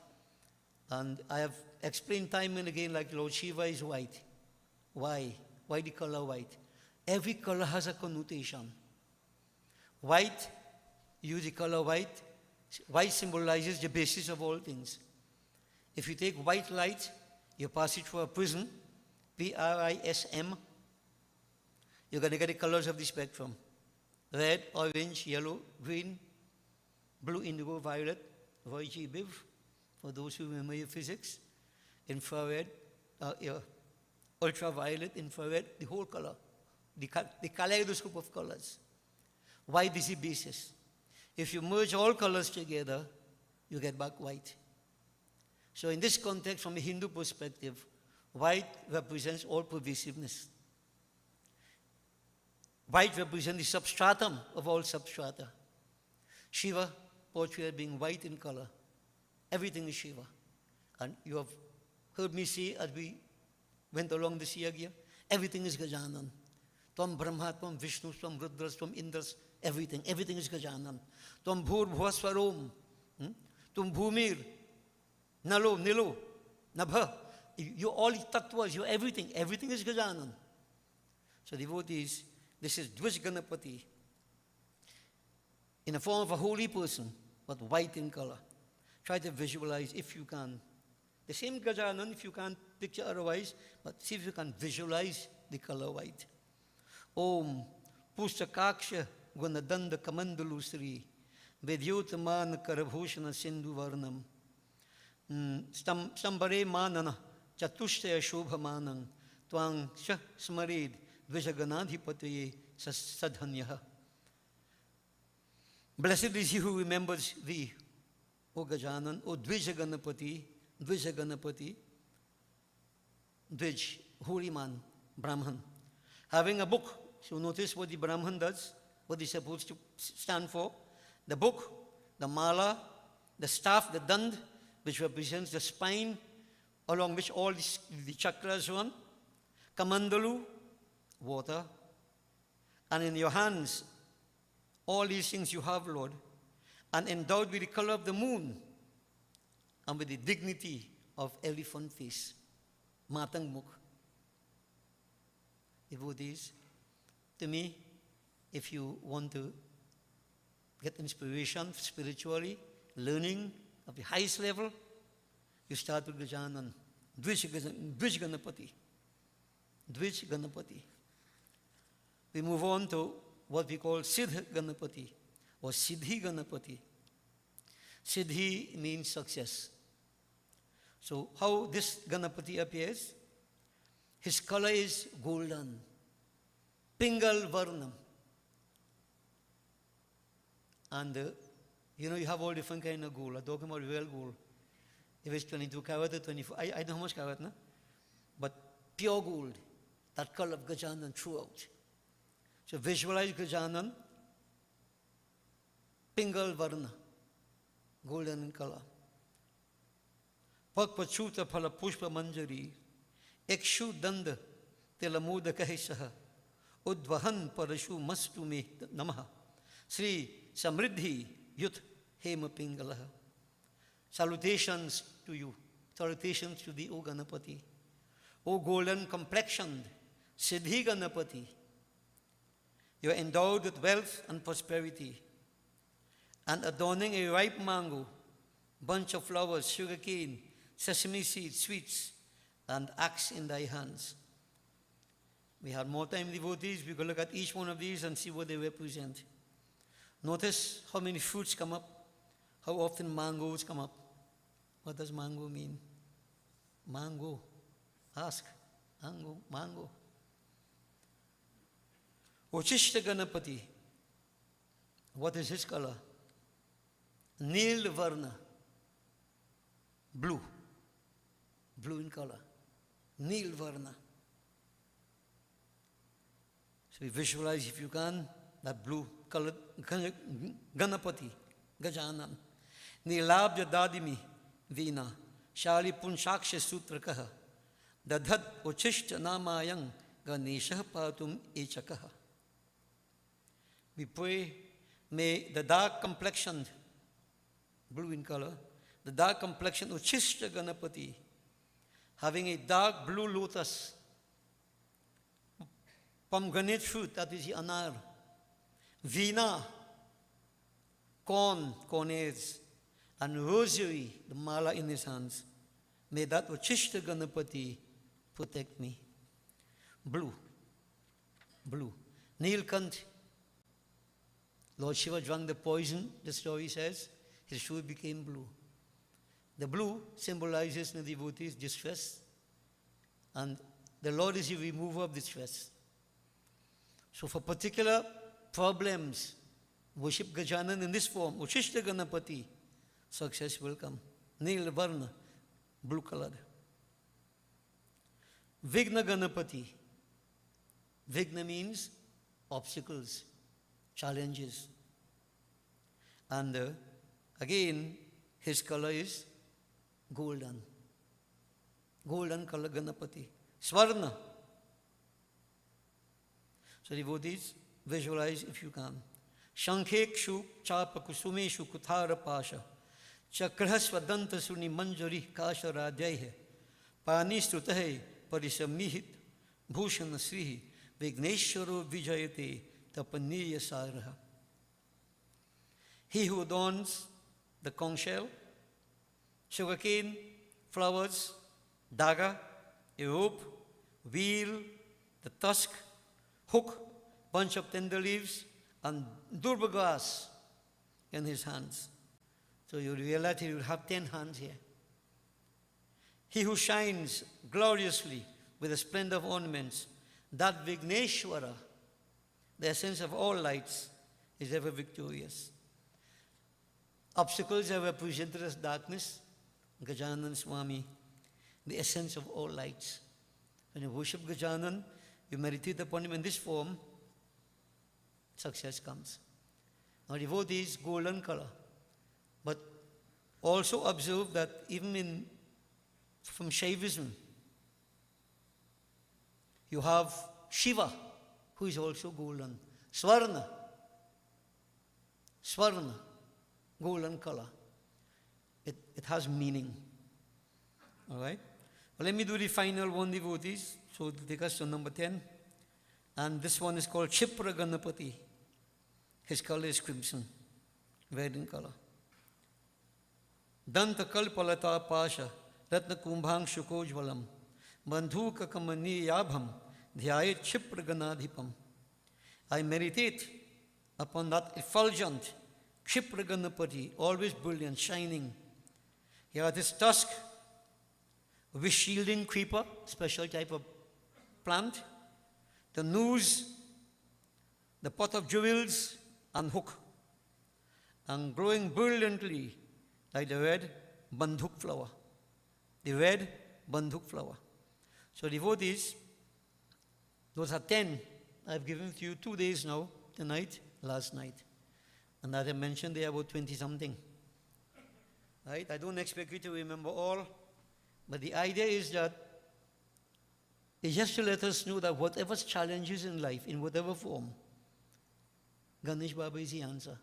And I have explained time and again, like Lord Shiva is white. Why? Why the color white? Every color has a connotation. White, use the color white. White symbolizes the basis of all things. If you take white light, you pass it through a prism, Prism, you're going to get the colors of the spectrum. Red, orange, yellow, green, blue, indigo, violet, RGB, for those who remember your physics, infrared, ultraviolet, infrared, the whole color, the kaleidoscope of colors. White is the basis. If you merge all colors together, you get back white. So in this context, from a Hindu perspective, white represents all pervasiveness. White represents the substratum of all substrata. Shiva, portrayed being white in color. Everything is Shiva. And you have heard me say as we went along this year, everything is Gajanan. Tvam Brahma, Tvam Vishnu, Tvam Rudras, Tvam Indras, everything. Everything is Gajanan. Tvam Bhur Bhuvaswarom, Tum Bhumir, Nalo, Nilo, Nabha. You're all tattvas, you're everything. Everything is Gajanan. So devotees, this is Dvij Ganapati in the form of a holy person, but white in color. Try to visualize if you can. The same Gajanan, if you can't picture otherwise, but see if you can visualize the color white. Om Pustakaksha Gunadanda Kamandalu Sri Vidyutaman Karabhushana Sindhu Varnam Stambare Manana Chatushtaya Shobhamanam Twang Shah Smarid Vijaganadhipataye Sadhanyaha. Blessed is he who remembers thee, O Gajanan, O Dvijaganapati, Dvijaganapati, Dvij, holy man, Brahman. Having a book, so notice what the Brahman does, what he's supposed to stand for. The book, the mala, the staff, the dand, which represents the spine, along which all the chakras run. Kamandalu, water. And in your hands, all these things you have, Lord, and endowed with the color of the moon and with the dignity of elephant face. Matang Mukh. Devotees, to me, if you want to get inspiration spiritually, learning of the highest level, you start with Gajanan, Dvij Ganapati. Dvij Ganapati. We move on to what we call Siddh Ganapati or Siddhi Ganapati. Siddhi means success. So how this Ganapati appears? His color is golden, Pingal Varnam. And you know, you have all different kind of gold. I'm talking about real gold. If it's 22 karat or 24, I don't know how much karat, no? But pure gold, that color of Gajanan throughout. So visualize Gajanan, Pingal Varna, golden in color. Pakpachuta Phala Pushpa Manjari, Ekshu Danda Telamuda Kahisaha, Udvahan Parashu Mastu Me Namaha, Sri Samriddhi Yut Hema Pingalaha. Salutations to you, salutations to the O Ganapati, O golden complexioned Siddhi Ganapati. You are endowed with wealth and prosperity, and adorning a ripe mango, bunch of flowers, sugarcane, sesame seeds, sweets, and axe in thy hands. We have more time, devotees. We can look at each one of these and see what they represent. Notice how many fruits come up, how often mangoes come up. What does mango mean? Mango. Ask. Mango. Mango. Uchishta Ganapati. What is his color? Nil Varna. Blue. Blue in color. Nil Varna. So you visualize, if you can, that blue colored Ganapati, Gajanan. Nilabja Dadimi Veena. Shali Punshaksha Sutrakaha. Dadhat Uchishta Namayang Ganesha Patum Echakaha. We pray, may the dark complexioned, blue in color, the dark complexioned Uchishta Ganapati, having a dark blue lotus, pomegranate fruit, that is the anar, veena, corn, cornets, and rosary, the mala in his hands. May that Uchishta Ganapati protect me. blue. Blue. Neelkant. Lord Shiva drank the poison, the story says. His shoe became blue. The blue symbolizes the devotee's distress, and the Lord is the remover of distress. So for particular problems, worship Gajanan in this form, Uchishta Ganapati, success will come. Neel Varna, blue colored. Vigna Ganapati. Vigna means obstacles, challenges. And again, his color is golden. Golden color Ganapati. Swarna. So devotees, visualize if you can. Shankhekshu chapa kusumeshu kuthara pasha. Chakrahaswadanta suni manjari kasha radhyaihe. Panistutahe parisamihit bhushana srihi vigneshwaro vijayate tapaniya saraha. He who adorns the conch shell, sugarcane, flowers, dagger, a rope, wheel, the tusk, hook, bunch of tender leaves, and durba grass in his hands. So you realize he will have 10 hands here. He who shines gloriously with the splendor of ornaments, that Vigneshwara, the essence of all lights, is ever victorious. Obstacles are represented as darkness. Gajanan Swami, the essence of all lights. When you worship Gajanan, you meditate upon him in this form, success comes. Now devotees, golden color. But also observe that even from Shaivism, you have Shiva, who is also golden. Swarna, golden color. It has meaning. All right? Well, let me do the final one, devotees. So it will take us to number 10. And this one is called Chipra Ganapati. His color is crimson, red in color. Danta Kalpalata Pasha, Ratna Kumbhang Shukojvalam, Bandhuka Kamani Yabham, Dhyayat Chipra Ganadhipam. I meditate upon that effulgent Chipra Ganapati, always brilliant, shining. Here this tusk, with shielding creeper, special type of plant, the noose, the pot of jewels, and hook, and growing brilliantly like the red bandhuk flower. The red bandhuk flower. So devotees, those are 10. I've given to you 2 days now, tonight, last night. And as I mentioned, they are about 20 something. Right? I don't expect you to remember all, but the idea is that it's just to let us know that whatever challenges in life, in whatever form, Ganesh Baba is the answer.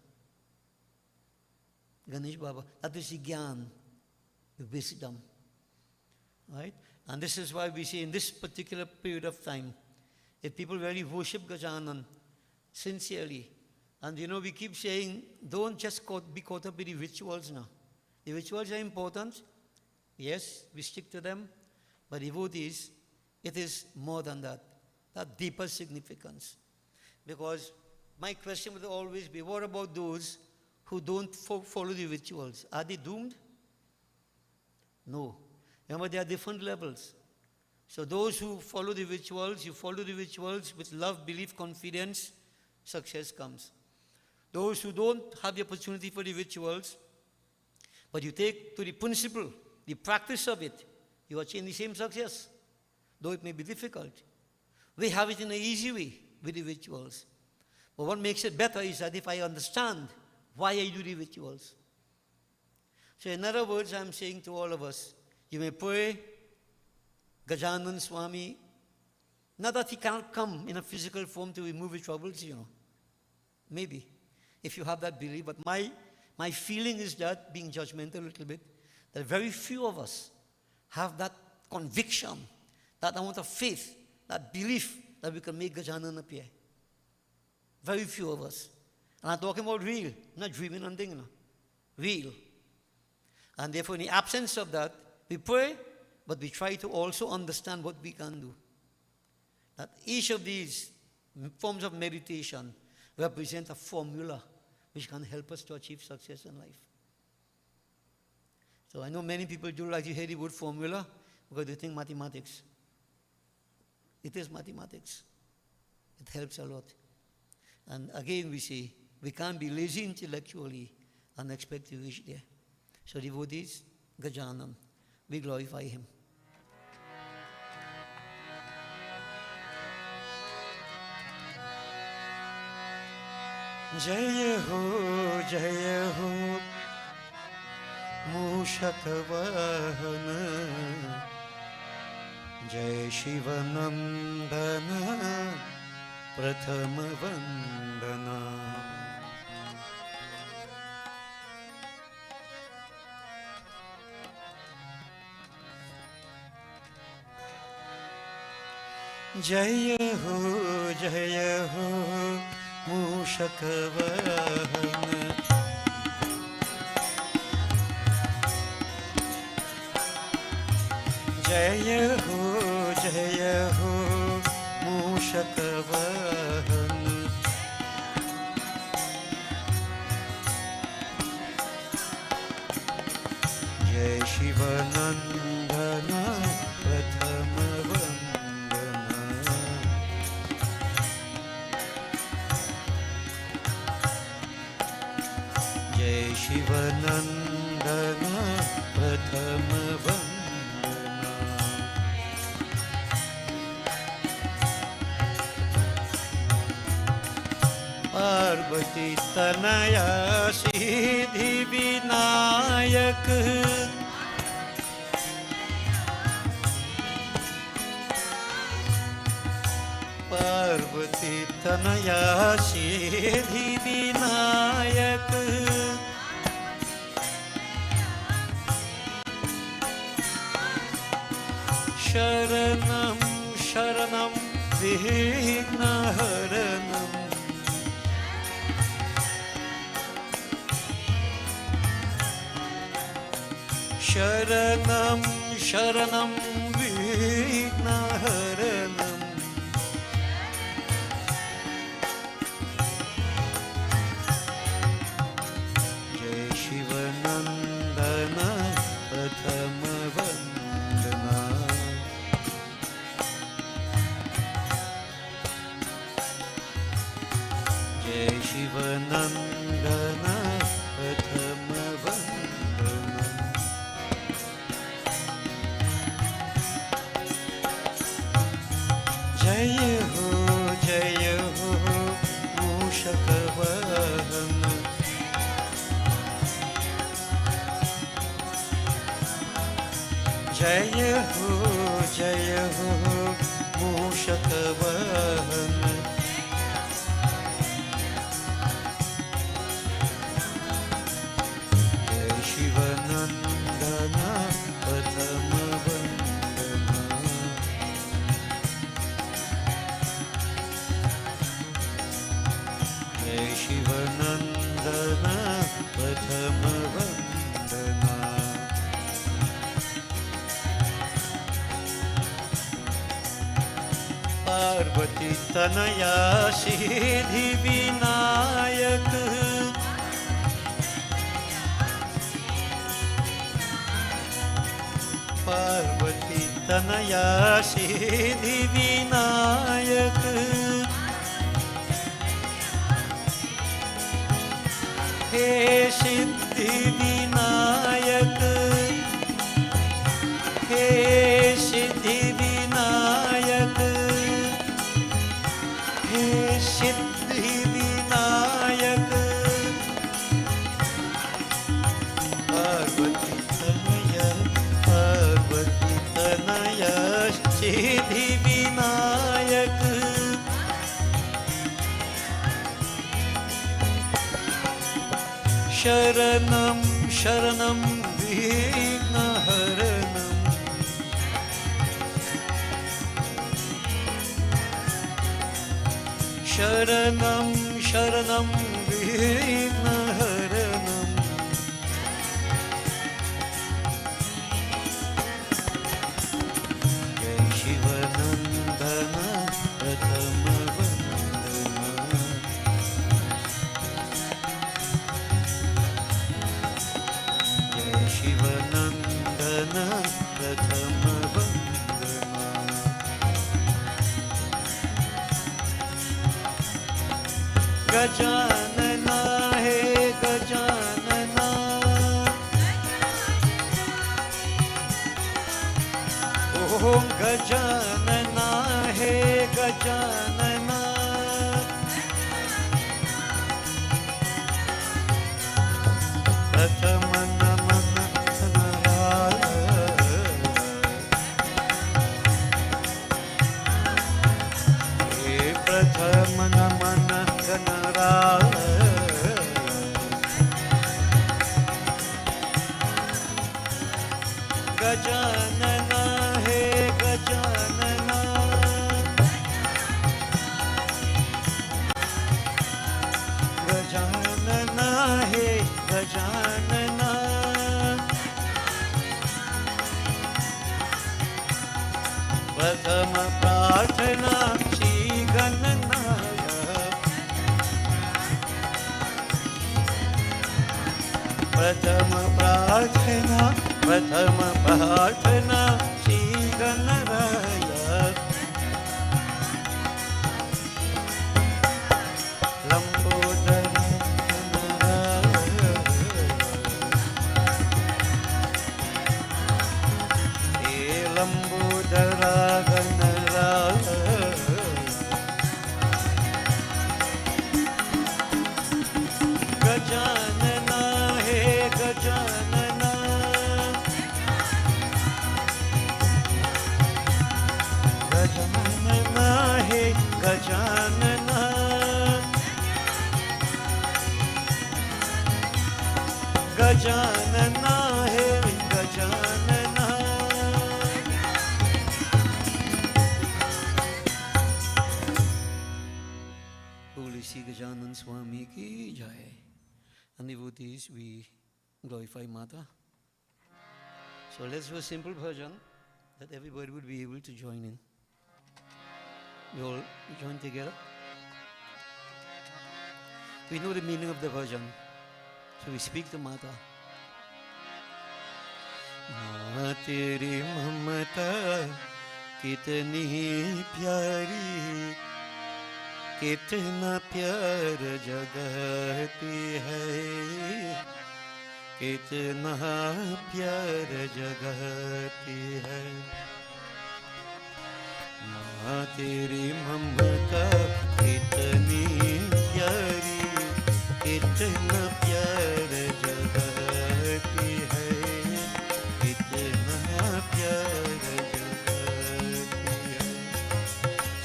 Ganesh Baba, that is the gyan, the wisdom. Right? And this is why we say in this particular period of time, if people really worship Gajanan sincerely, and we keep saying, don't just be caught up with the rituals now. The rituals are important. Yes, we stick to them. But devotees, it is more than that. That deeper significance. Because my question would always be, what about those who don't follow the rituals? Are they doomed? No. Remember, there are different levels. So those who follow the rituals, you follow the rituals with love, belief, confidence, success comes. Those who don't have the opportunity for the rituals, but you take to the principle, the practice of it, you achieve the same success, though it may be difficult. We have it in an easy way with the rituals. But what makes it better is that if I understand why I do the rituals. So in other words, I'm saying to all of us, you may pray, Gajanan Swami, not that he can't come in a physical form to remove your troubles, maybe, if you have that belief. But my feeling is that, being judgmental a little bit, that very few of us have that conviction, that amount of faith, that belief that we can make Gajanan appear. Very few of us. And I'm talking about real, not dreaming and thinking. Real. And therefore, in the absence of that, we pray, but we try to also understand what we can do. that each of these forms of meditation represent a formula which can help us to achieve success in life. So I know many people do like to hear the word formula because they think mathematics. It is mathematics. It helps a lot. And again we say, we can't be lazy intellectually and expect to reach there. So devotees, Gajanan, we glorify him. Jaya ho, Mushak Vahana, Jai Shivanandana, Prathama Vandana. Jaya ho, Mushak Vahana. Jaya ho, Mushak Vahana. Jai Shivanandana, Prathama Vandana. Jai Shivanandana, Prathama Vandana. Parvati Tanaya Siddhi Vinayak, Parvati Tanaya Siddhi Vinayak, Sharanam Sharanam Vignaharanam, Sharanam Sharanam Vignaharanam. Jai Shivanandana, Prathama Vandana. Jai Shivanandana, Prathama Vandana. Jaya ho, Mushak Vahana. Jaya ho, Mushak Vahana. Jai Shivanandana, Prathama Vandana. Jai Shivanandana, Prathama Vandana. Parvati Tanaya Siddhi Vinayak, Parvati Tanaya Siddhi Vinayak, He Siddhi Vinayak, He Siddhi Vinayak, He Siddhi Vinayak. Parvati Tanaya, Parvati Tanaya Siddhi Vinayak, Sharanam Sharanam Vignaharanam. Sharanam Sharanam Vignaharanam. Jai Shivanandana, Gajanana हे गजानना, ओम गजानना हे गजानना, प्रथम नमन गणराय, हे प्रथम नमन गणराय, गजानना हे गजानना, गजानना हे गजानना, प्रथम प्रार्थना श्री गणनाय, प्रथम प्रार्थना श्री गणराय, लंबोदर गणराय, हे लंबोदरा गणराय, गजानना हे गजानना, गजानना हे गजानना, गजानना हे Gajanana, Holy Sri Gajanan Swami ki jai. And devotees, we glorify Mata. So let's do a simple bhajan that everybody would be able to join in. We all join together. We know the meaning of the bhajan, so we speak to Mata. माँ तेरी ममता कितनी प्यारी, कितना प्यार जगाती है, कितना प्यार जगाती है। माँ तेरी ममता कितनी प्यारी, कितना प्यार जगाती है, कितना प्यार जगाती है।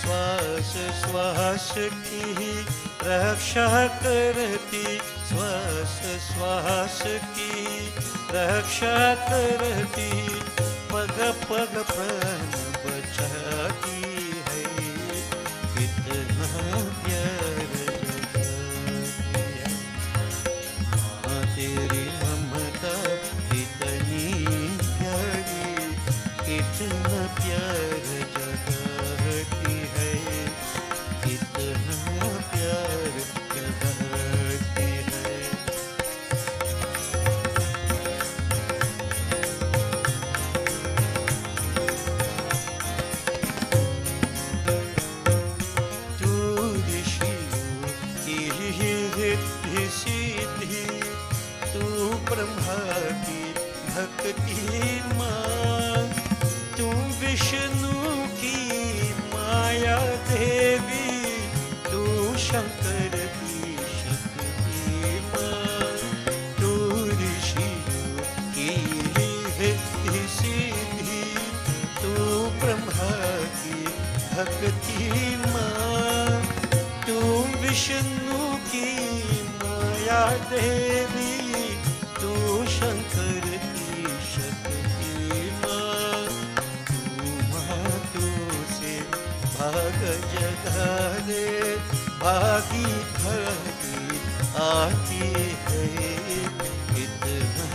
श्वास श्वास की रक्षा करती, श्वास श्वास की रक्षा करती, पग पग प्राण बचाती है, कितना प्यार जगाती है। माँ तेरी ममता कितनी प्यारी, कितना प्यार जगाती है, कितना प्यार जगाती है। तू ऋषियों की रिद्धि सिद्धि, तू ब्रह्मा की भक्ति माँ, तू विष्णु की माया देवी, तू शंकर की शक्ति माँ, तू ऋषियों की रिद्धि सिद्धि, तू ब्रह्मा की भक्ति माँ, तू विष्णु की माया देवी, तू शंकर की शक्ति माँ, तू माँ तू से भाग जगा दे, भागी भागी आती है, कितना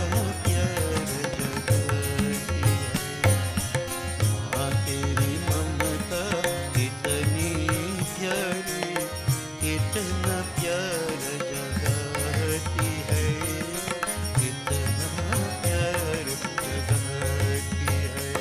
प्यार जगाती है। माँ तेरी ममता कितनी प्यारी, कितना प्यार जगाती है, कितना प्यार जगाती है।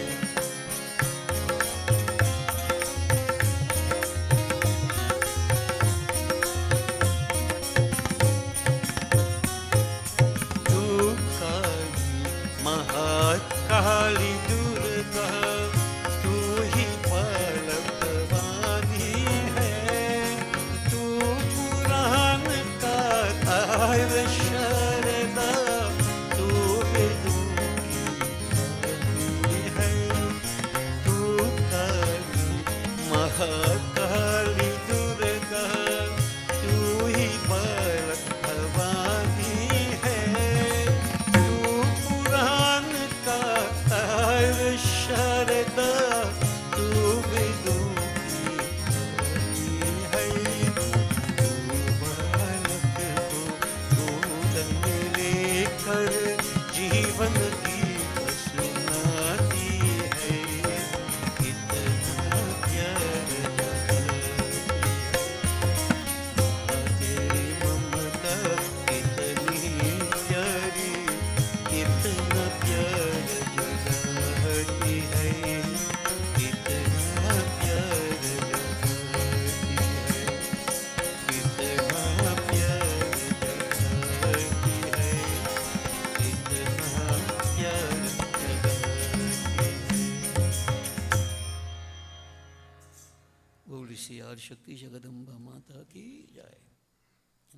बोल श्री आदि शक्ति जगदम्बा माता की जय।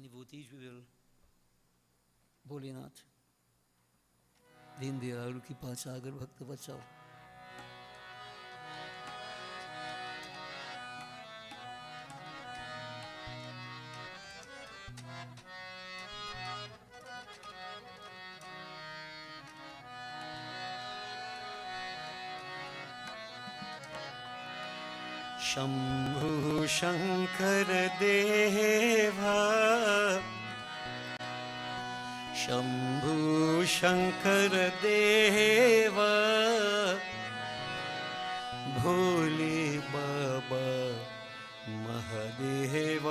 Devotees, we will भोलेनाथ दीन दयालु की पाँच सागर भक्त बचाओ। शंभु शंकर देवा, शंभु शंकर देवा, भोले बाबा महादेव,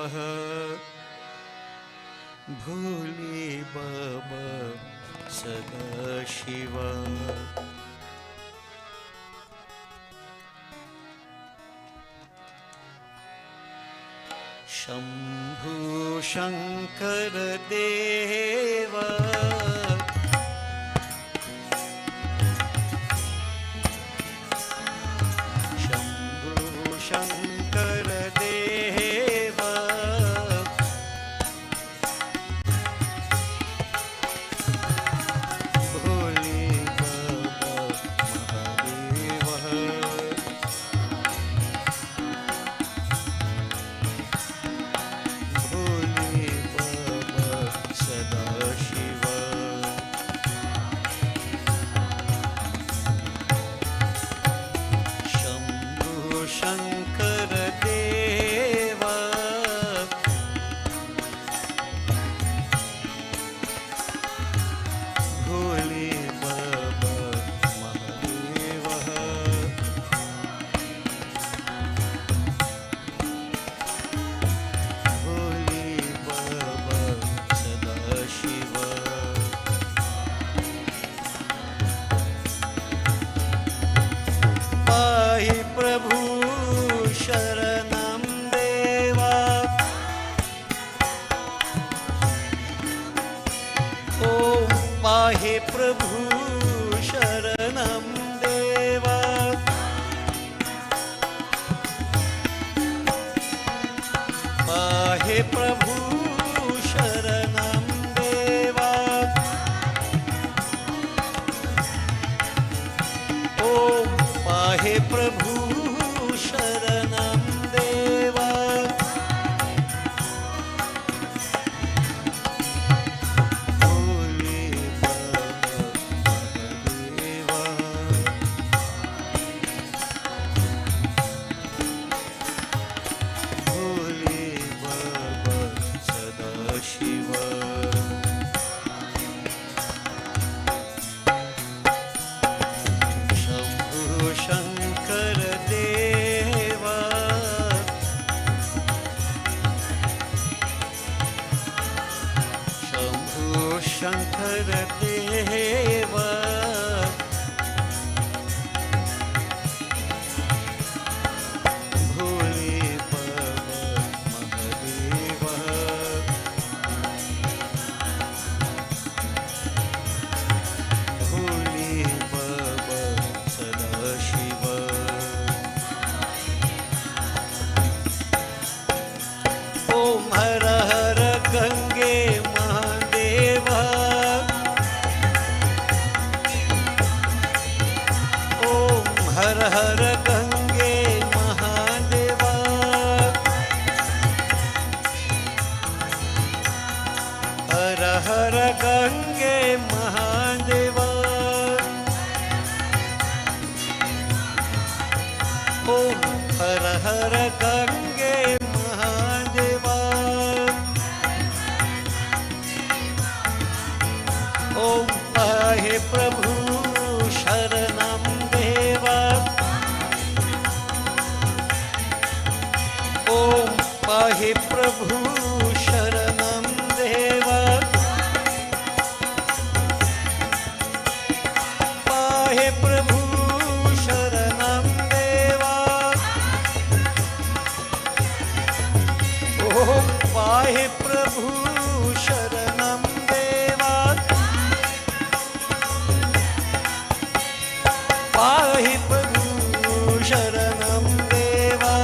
भोले बाबा सदाशिव। शंभु शंकर देवा, शंभु शंकर देवा, भोले बाबा महादेव, शंकर देवा, भोले बाबा महादेव, भोले बाबा सदाशिव। पाहि प्रभु शरणं देवा, ओम पाहि प्रभु शरणं देवा, पाहि प्रभु शरणं देवा, ओम पाहि प्रभु शरणं देवा, भोले बाबा महादेव, भोले बाबा सदाशिव। शंभु शंकर देवा, शंभु शंकर देवा, भोले बाबा महादेव, भोले बाबा सदाशिव। ओम हर हर गंगे महादेवा, ओम हर हर गंगे महादेवा, हर हर गंगे महादेवा, ओम हर हर गंगे महादेवा, ओम पाहि प्रभु शरणं देवा, ओम पाहि प्रभु शरणं देवा, पाहि प्रभु शरणं देवा, ओम पाहि प्रभु शरणं देवा, पाहि प्रभु शरणं देवा,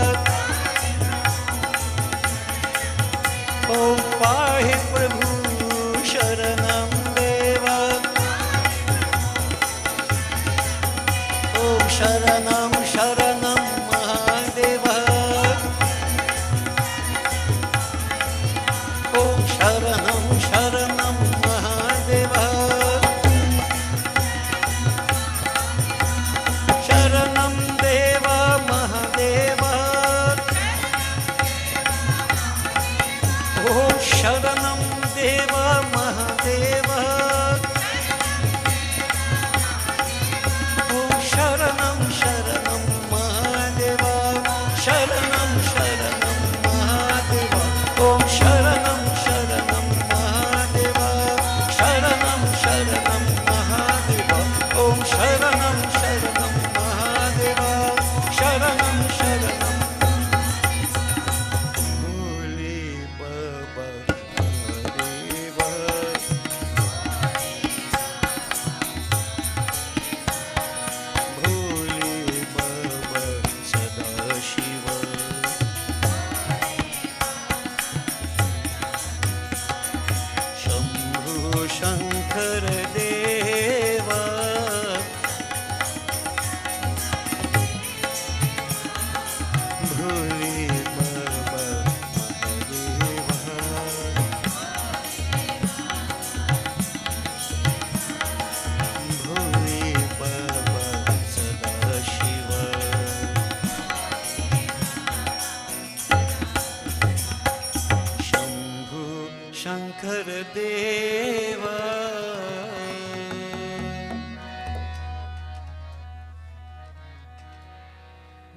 शंकर देवा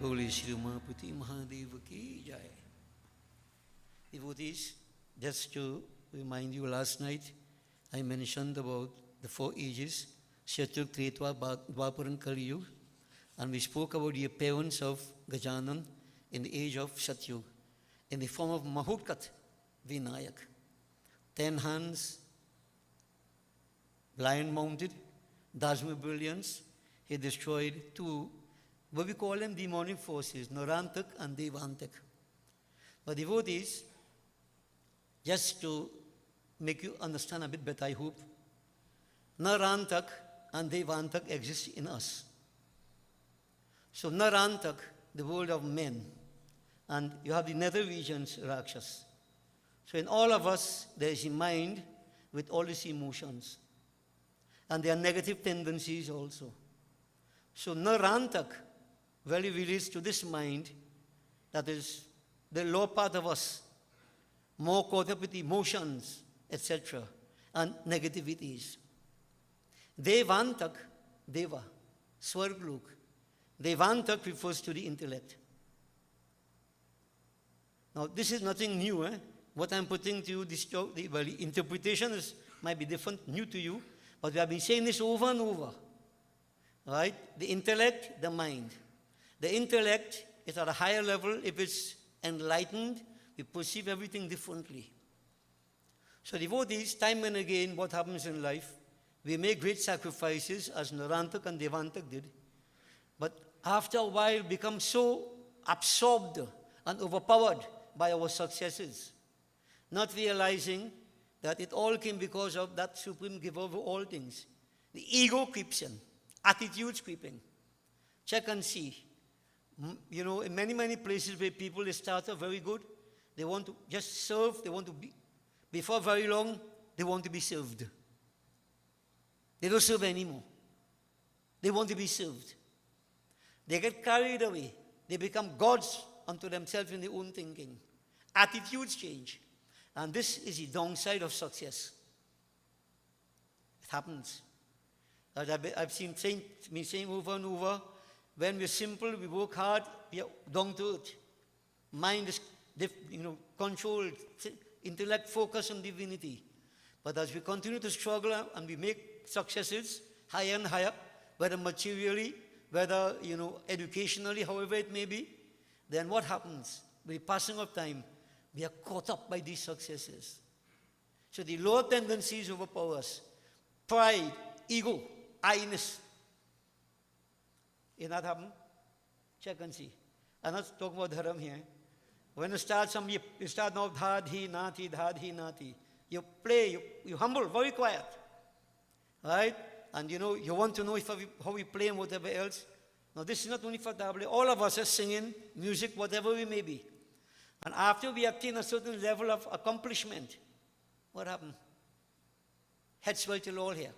बोले श्री उमापति महादेव की जय. Devotees, just to remind you, last night I mentioned about the 4 ages, Shatruk, Tretva, Dwapar and Kali Yuga, and we spoke about the appearance of Gajanan in the age of Satyug in the form of Mahutkat Vinayak. 10 hands, lion mounted, Dashma brilliance. He destroyed 2, what we call them demonic forces, Narantak and Devantak. But devotees, just to make you understand a bit better, I hope, Narantak and Devantak exist in us. So Narantak, the world of men, and you have the nether regions, Rakshas. So in all of us, there is a mind with all these emotions. And there are negative tendencies also. So Narantak really relates to this mind that is the lower part of us, more caught up with emotions, etc., and negativities. Devantak, Deva, Swarglok. Devantak refers to the intellect. Now, this is nothing new. What I'm putting to you, the interpretation might be different, new to you, but we have been saying this over and over. Right? The intellect, the mind. The intellect is at a higher level. If it's enlightened, we perceive everything differently. So devotees, time and again, what happens in life, we make great sacrifices as Narantak and Devantak did, but after a while become so absorbed and overpowered by our successes, not realizing that it all came because of that supreme giver of all things. The ego creeps in, attitudes creep in. Check and see. You know, in many, many places where people, they start off very good, they want to just serve, they want to be, before very long, they want to be served. They don't serve anymore. They want to be served. They get carried away. They become gods unto themselves in their own thinking. Attitudes change. And this is the downside of success. It happens. As I've seen me saying over and over, when we're simple, we work hard, we are down to earth. Mind is controlled, intellect focused on divinity. But as we continue to struggle and we make successes higher and higher, whether materially, whether educationally, however it may be, then what happens? With the passing of time, we are caught up by these successes. So the lower tendencies overpower us. Pride, ego, I-ness. Is that happen? Check and see. I'm not talking about dharam here. When you start you start now dhadhi, nati. You play, you humble, very quiet. Right? And you want to know how we play and whatever else. Now this is not only for tabla. All of us are singing, music, whatever we may be. And after we attain a certain level of accomplishment, what happened? Head swell till all here.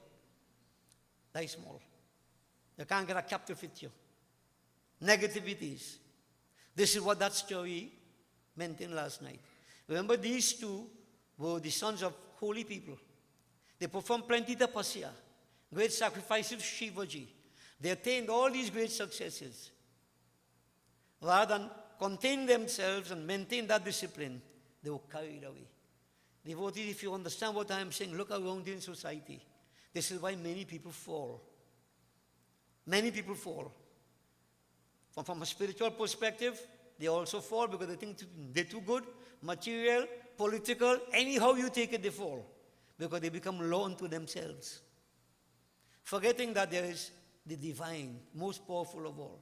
Die small. You can't get a captive with you. Negativities. This is what that story maintained last night. Remember, these two were the sons of holy people. They performed plenty tapasya, great sacrifices to Shivaji. They attained all these great successes. Rather than contain themselves and maintain that discipline, they were carried away. Devotees, if you understand what I am saying, look around in society. This is why many people fall. Many people fall. From a spiritual perspective, they also fall because they think they're too good, material, political, anyhow you take it, they fall. Because they become law unto themselves. Forgetting that there is the divine, most powerful of all.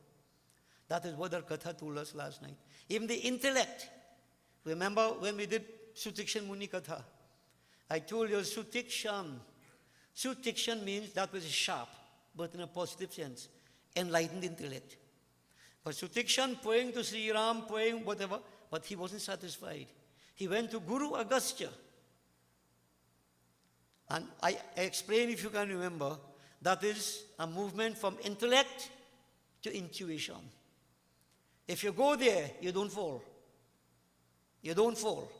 That is what our Katha told us last night. Even the intellect. Remember when we did Sutikshan Muni Katha? I told you Sutikshan. Sutikshan means that was sharp, but in a positive sense. Enlightened intellect. For Sutikshan praying to Sri Ram, praying whatever, but he wasn't satisfied. He went to Guru Agastya. And I explain, if you can remember, that is a movement from intellect to intuition. If you go there, you don't fall. You don't fall.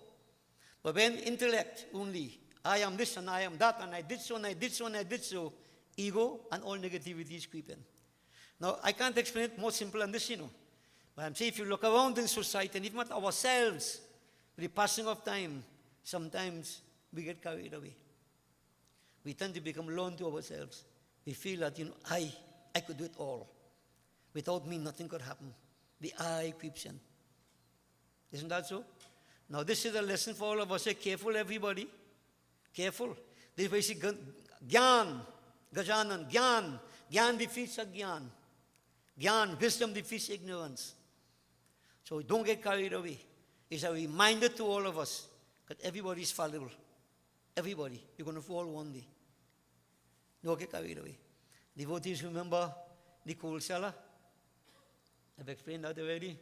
But when intellect only, I am this and I am that, and I did so and I did so and I did so, ego and all negativity is creeping. Now, I can't explain it more simple than this, But I'm saying if you look around in society, and even at ourselves, with the passing of time, sometimes we get carried away. We tend to become alone to ourselves. We feel that, I could do it all. Without me, nothing could happen. The I creeps in. Isn't that so? Now, this is a lesson for all of us. Say, careful, everybody. Careful. This is basically Gyan, Gajanan, Gyan. Gyan defeats Agyan. Gyan, wisdom defeats ignorance. So don't get carried away. It's a reminder to all of us that everybody is fallible. Everybody. You're going to fall one day. Don't get carried away. Devotees, remember the coal seller? I've explained that already.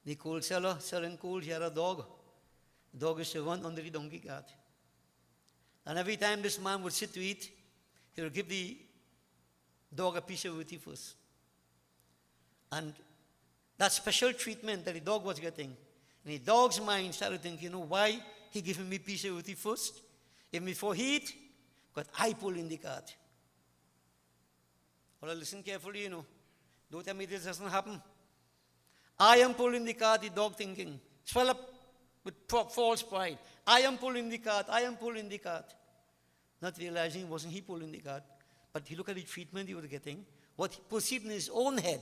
The coal seller selling coal, he had a dog. The dog used to run under the donkey cart. And every time this man would sit to eat, he would give the dog a piece of roti first. And that special treatment that the dog was getting, in the dog's mind started thinking, why he giving me a piece of roti first? Even before he eat, because I pull in the cart. Well, listen carefully, Don't tell me this doesn't happen. I am pulling the cart, the dog thinking. Swell up with false pride. I am pulling the cart, I am pulling the cart. Not realizing it wasn't he pulling the cart, but he looked at the treatment he was getting, what he perceived in his own head,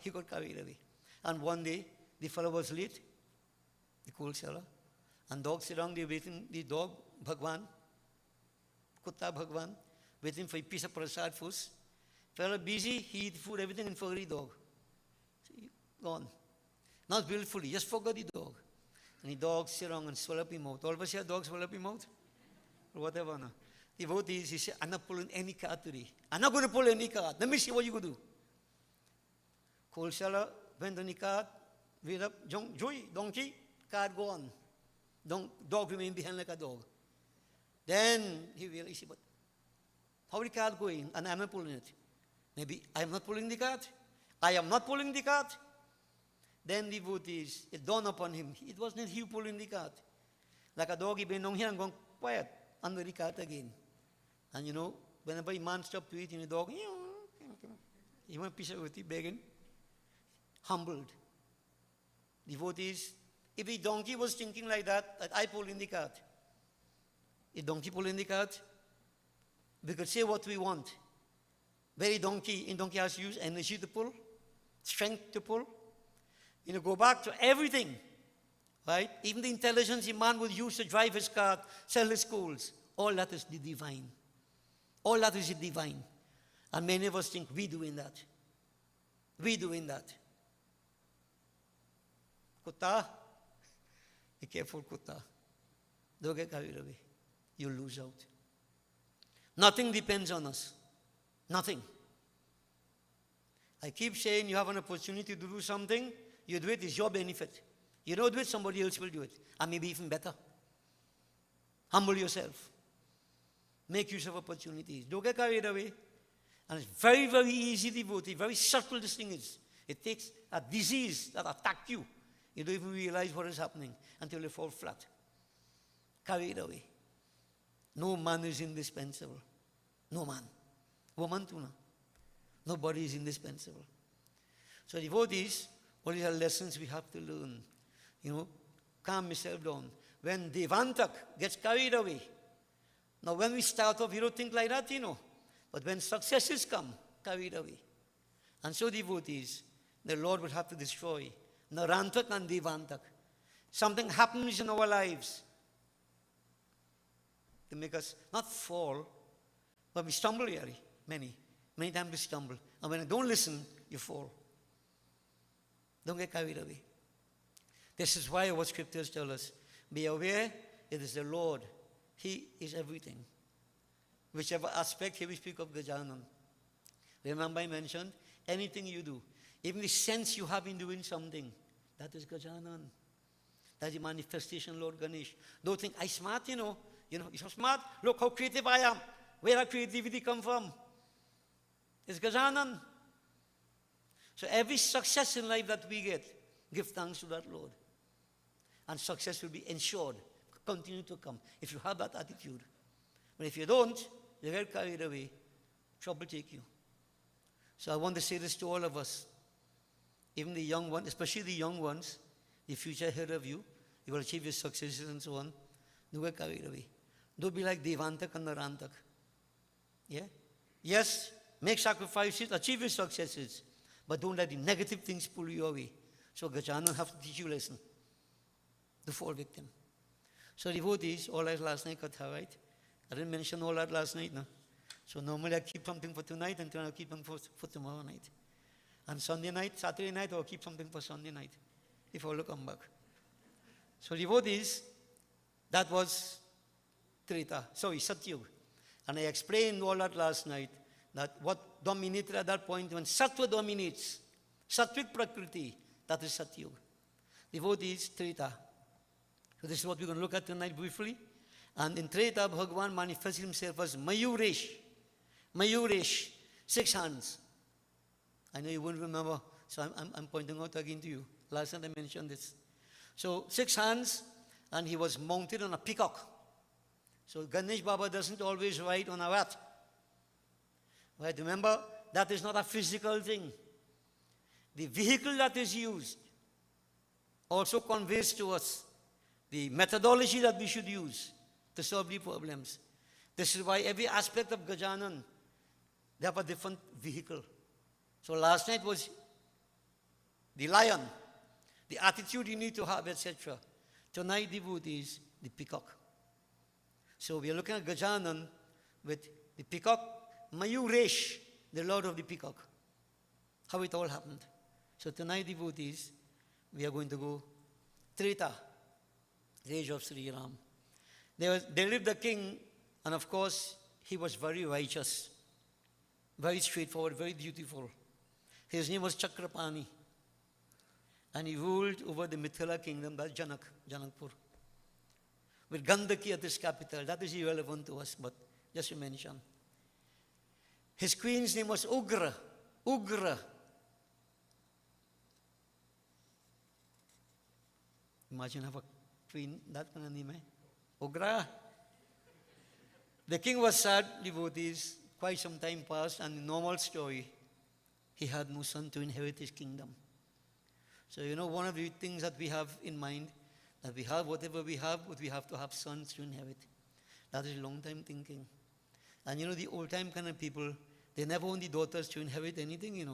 he got carried away. And one day, the fellow was late, the coal seller, and dog sit down there waiting, the dog, Bhagwan, Kutta Bhagwan, waiting for a piece of prasad first. Fellow busy, he eat food, everything, and forgot the dog. Gone. Not willfully, just forgot the dog. And the dog sit down and swallow up his mouth. All of us here, dogs swallow up his mouth? Or whatever. No. The vote is, he said, I'm not pulling any card today. I'm not going to pull any card. Let me see what you going to do. Coal seller went on the card, wait up, joy, donkey, card gone. Dog remained behind like a dog. Then he realized, but how the card going? And I'm not pulling it. Maybe I'm not pulling the card. I am not pulling the card. Then the vote is, it dawned upon him, it wasn't he pulling the cart. Like a dog, he been down here and gone quiet under the cart again. And whenever a man stopped to eat, the dog, he went a piece of roti begging, humbled. The vote is, if the donkey was thinking like that I pull in the cart. If donkey pull in the cart, we could say what we want. Very donkey has to use energy to pull, strength to pull. Go back to everything, right? Even the intelligence a man would use to drive his car, sell his schools, all that is the divine. All that is the divine. And many of us think we're doing that. We're doing that. Kutta, be careful, Kutta. Don't get carried away. You'll lose out. Nothing depends on us. Nothing. I keep saying you have an opportunity to do something, you do it, it's your benefit. You don't do it, somebody else will do it. And maybe even better. Humble yourself. Make use of opportunities. Don't get carried away. And it's very, very easy, devotee. Very subtle this thing is. It takes a disease that attacked you. You don't even realize what is happening until you fall flat. Carried away. No man is indispensable. No man. Woman too. No. Nobody is indispensable. So devotees, all these are lessons we have to learn. Calm yourself down. When Devantak gets carried away, now when we start off, you don't think like that, But when successes come, carried away. And so devotees, the Lord would have to destroy Narantak and Devantak. Something happens in our lives to make us not fall, but we stumble really. Many times we stumble. And when you don't listen, you fall. Don't get carried away. This is why what scriptures tell us. Be aware, it is the Lord. He is everything. Whichever aspect, here we speak of Gajanan. Remember I mentioned, anything you do. Even the sense you have in doing something, that is Gajanan. That's the manifestation, Lord Ganesh. Don't think, I'm smart, you know. You're so smart. Look how creative I am. Where did creativity come from? It's Gajanan. So every success in life that we get, give thanks to that Lord. And success will be ensured, continue to come, if you have that attitude. But if you don't, you get carried away, trouble take you. So I want to say this to all of us, even the young ones, especially the young ones, the future ahead of you, you will achieve your successes and so on. Don't get carried away. Don't be like Devantak and Narantak. Yeah? Yes, make sacrifices, achieve your successes, but don't let the negative things pull you away. So Gajanan have to teach you a lesson. The fall victim. So devotees, all that last night, Katha, right? I didn't mention all that last night, no? So normally I keep something for tonight and I'll keep them for tomorrow night. And Sunday night, Saturday night, I'll keep something for Sunday night, if all come back. So devotees, that was Satyug. And I explained all that last night, that what dominated at that point, when Sattva dominates, Sattvic Prakriti, that is Satyug. Devotees, Treta. So this is what we're going to look at tonight briefly. And in Treta, Bhagavan manifests himself as Mayuresha. Mayuresha, 6 hands. I know you won't remember, so I'm pointing out again to you. Last night I mentioned this. So 6 hands, and he was mounted on a peacock. So Ganesh Baba doesn't always ride on a rat. Right? Remember, that is not a physical thing. The vehicle that is used also conveys to us the methodology that we should use to solve the problems. This is why every aspect of Gajanan, they have a different vehicle. So last night was the lion, the attitude you need to have, etc. Tonight, devotees, the peacock. So we are looking at Gajanan with the peacock, Mayuresha, the lord of the peacock. How it all happened. So tonight, devotees, we are going to go Treta, the age of Sri Ram. There lived a king, and of course, he was very righteous, very straightforward, very beautiful. His name was Chakrapani. And he ruled over the Mithila kingdom, that's Janakpur. With Gandaki at his capital. That is irrelevant to us, but just to mention. His queen's name was Ugra. Ugra. Imagine have a queen, that kind of name, eh? Ugra. The king was sad, devotees. Quite some time passed, and the normal story, he had no son to inherit his kingdom. So, one of the things that we have in mind, that we have whatever we have, but we have to have sons to inherit. That is long time thinking. And the old time kind of people, they never want the daughters to inherit anything,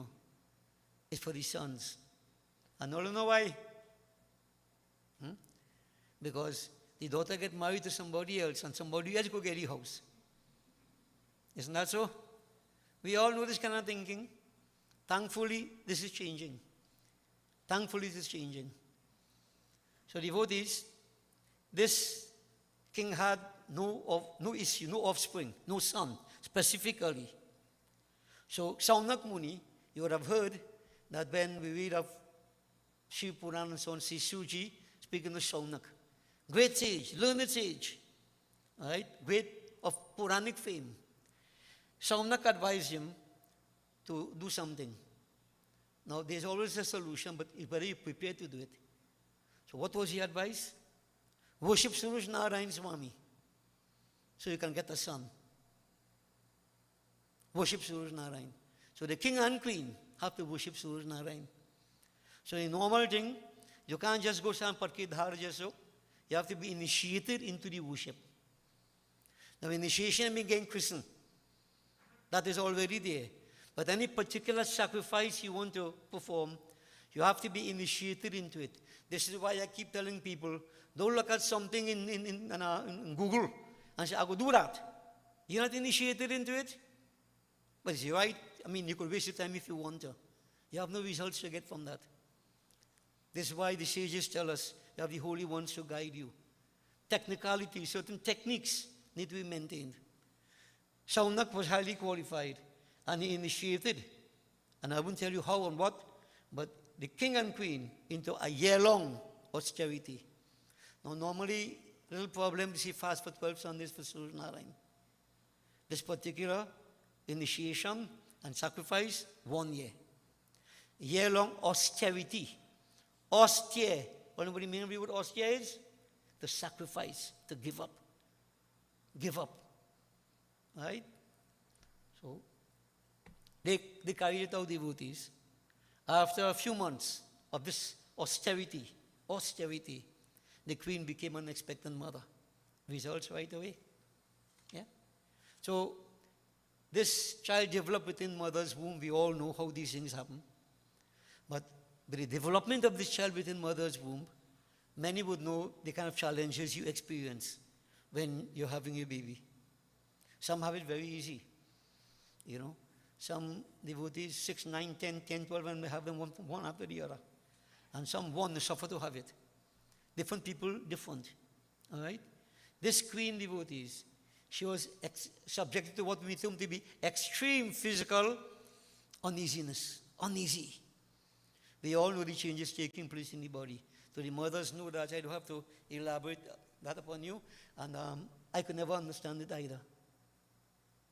It's for the sons. And all you know why? Because the daughter get married to somebody else, and somebody else go get the house. Isn't that so? We all know this kind of thinking. Thankfully, this is changing. Thankfully, this is changing. So devotees, this king had no offspring, no son, specifically. So Saunak Muni, you would have heard that when we read of Shiv Puran and so on, see Suji speaking of Saunak. Great sage, learned sage, right? Great of Puranic fame. Saunak advised him to do something. Now, there's always a solution, but it's better you prepare to do it. So what was his advice? Worship Suraj Narayan Swami, so you can get a son. Worship Suraj Narayan. So the king and queen have to worship Suraj Narayan. So a normal thing, you can't just go some parki dhar jaso. You have to be initiated into the worship. Now initiation means getting christened. That is already there. But any particular sacrifice you want to perform, you have to be initiated into it. This is why I keep telling people, don't look at something in Google and say, I will do that. You're not initiated into it. But is he right? I mean, you could waste your time if you want to. You have no results to get from that. This is why the sages tell us, you have the holy ones to guide you. Technicality, certain techniques need to be maintained. Saunak was highly qualified, and he initiated. And I won't tell you how and what, but the king and queen into a year-long austerity. Now, normally, little problem is he fast for 12 Sundays for Suraj Narayan. This particular initiation and sacrifice, 1 year. Year-long austerity. Austere. What do you mean by what austere is? To sacrifice, to give up. Give up. Right? So, they carried it out, devotees. After a few months of this austerity, the queen became an expectant mother. Results right away. Yeah? So, this child developed within mother's womb. We all know how these things happen. But with the development of this child within mother's womb, many would know the kind of challenges you experience when you're having a baby. Some have it very easy. You know, some devotees, 6, 9, 10, 10, 12, and they have them one after the other. And some want to suffer to have it. Different people, different. All right? This queen, devotees, she was subjected to what we assume to be extreme physical uneasiness. Uneasy. We all know the changes taking place in the body. So the mothers know that. I don't have to elaborate that upon you. And I could never understand it either.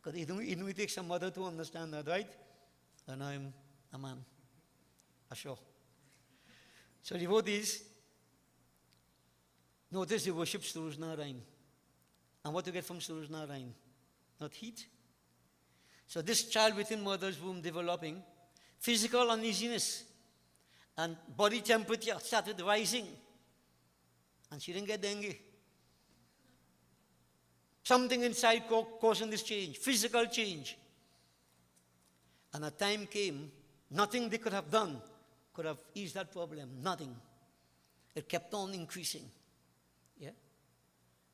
Because it takes a mother to understand that, right? And I'm a man. Sure. So devotees, notice they worship Suraj Narayan. And what to get from Suraj Narayan? Not heat. So this child within mother's womb developing physical uneasiness and body temperature started rising. And she didn't get dengue. Something inside causing this change, physical change. And a time came, nothing they could have done could have eased that problem. Nothing. It kept on increasing. Yeah?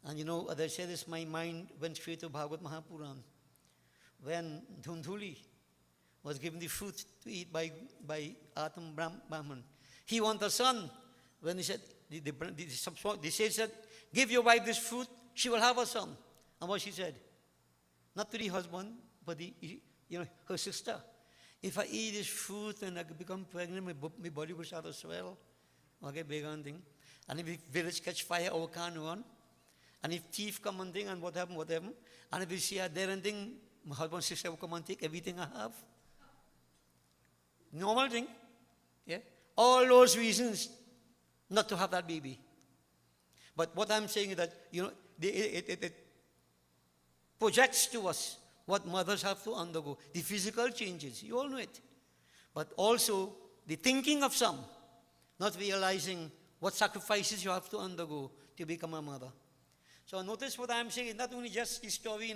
And you know, as I said this, my mind went straight to Bhagavad Mahapuran. When Dhundhuli was given the fruit to eat by Atam Brahman, he wanted a son. When he said, the sage said, give your wife this fruit, she will have a son. And what she said? Not to the husband, but her sister. If I eat this fruit and I become pregnant, my body will start to swell. Okay, big on thing. And if the village catch fire, our can run. And if thief come and thing, and what happened. And if you see her there and thing, my husband's sister will come and take everything I have. Normal thing. Yeah? All those reasons not to have that baby. But what I'm saying is that, it projects to us what mothers have to undergo. The physical changes, you all know it. But also the thinking of some, not realizing what sacrifices you have to undergo to become a mother. So notice what I'm saying, not only just the story,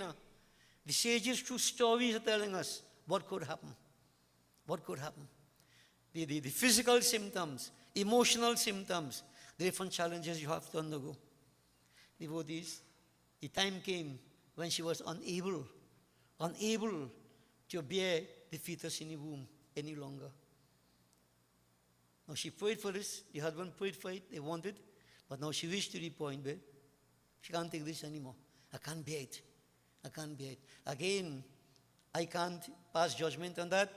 the sages through stories are telling us what could happen. What could happen. The physical symptoms, emotional symptoms, the different challenges you have to undergo. Devotees, the time came when she was unable to bear the fetus in the womb any longer. Now she prayed for this, the husband prayed for it, they wanted, but now she reached to the point where she can't take this anymore. I can't bear it. Again, I can't pass judgment on that,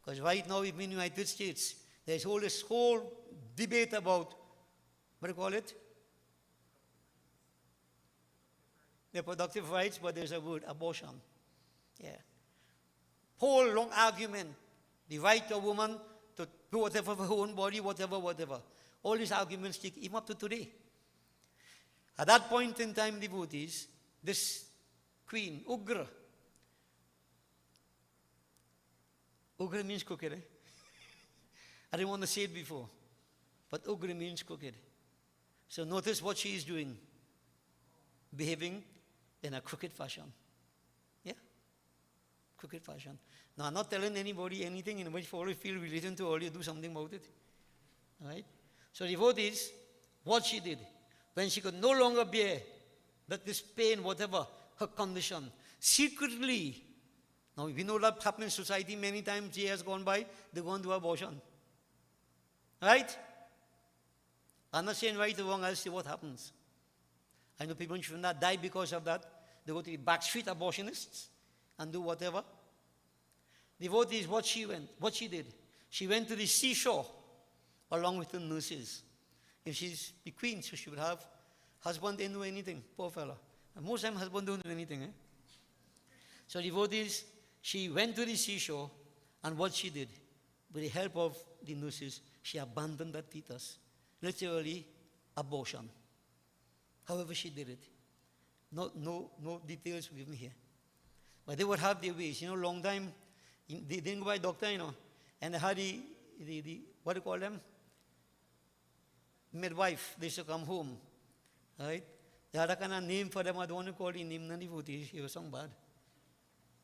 because right now in the United States, there's this whole debate about, what do you call it? Reproductive rights, but there's a word, abortion. Yeah. Whole long argument. The right of woman to do whatever for her own body, whatever. All these arguments take even up to today. At that point in time, devotees, this queen, Ugra means crooked, I didn't want to say it before, but Ugra means crooked. So notice what she is doing. Behaving in a crooked fashion. Yeah? Crooked fashion. Now, I'm not telling anybody anything in which you feel related to, or you do something about it. All right? So devotees, what she did, when she could no longer bear that this pain, whatever her condition, secretly, now we know that happens in society many times, years gone by, they go and do abortion. Right? I'm not saying right or wrong, I'll see what happens. I know people should not die because of that. They go to the backstreet abortionists and do whatever. Devotees, what she did. She went to the seashore along with the nurses. If she's the queen, so she would have husband didn't know anything, poor fella. And most time husband don't do anything. So devotees, she went to the seashore, and what she did, with the help of the nurses, she abandoned that fetus. Literally, abortion. However she did it. No details given here. But they would have their ways. Long time, they didn't go by doctor, and they had the what do you call them? Midwife. They used to come home, right? They had a kind of name for them. I don't want to call the name, none of it was so bad.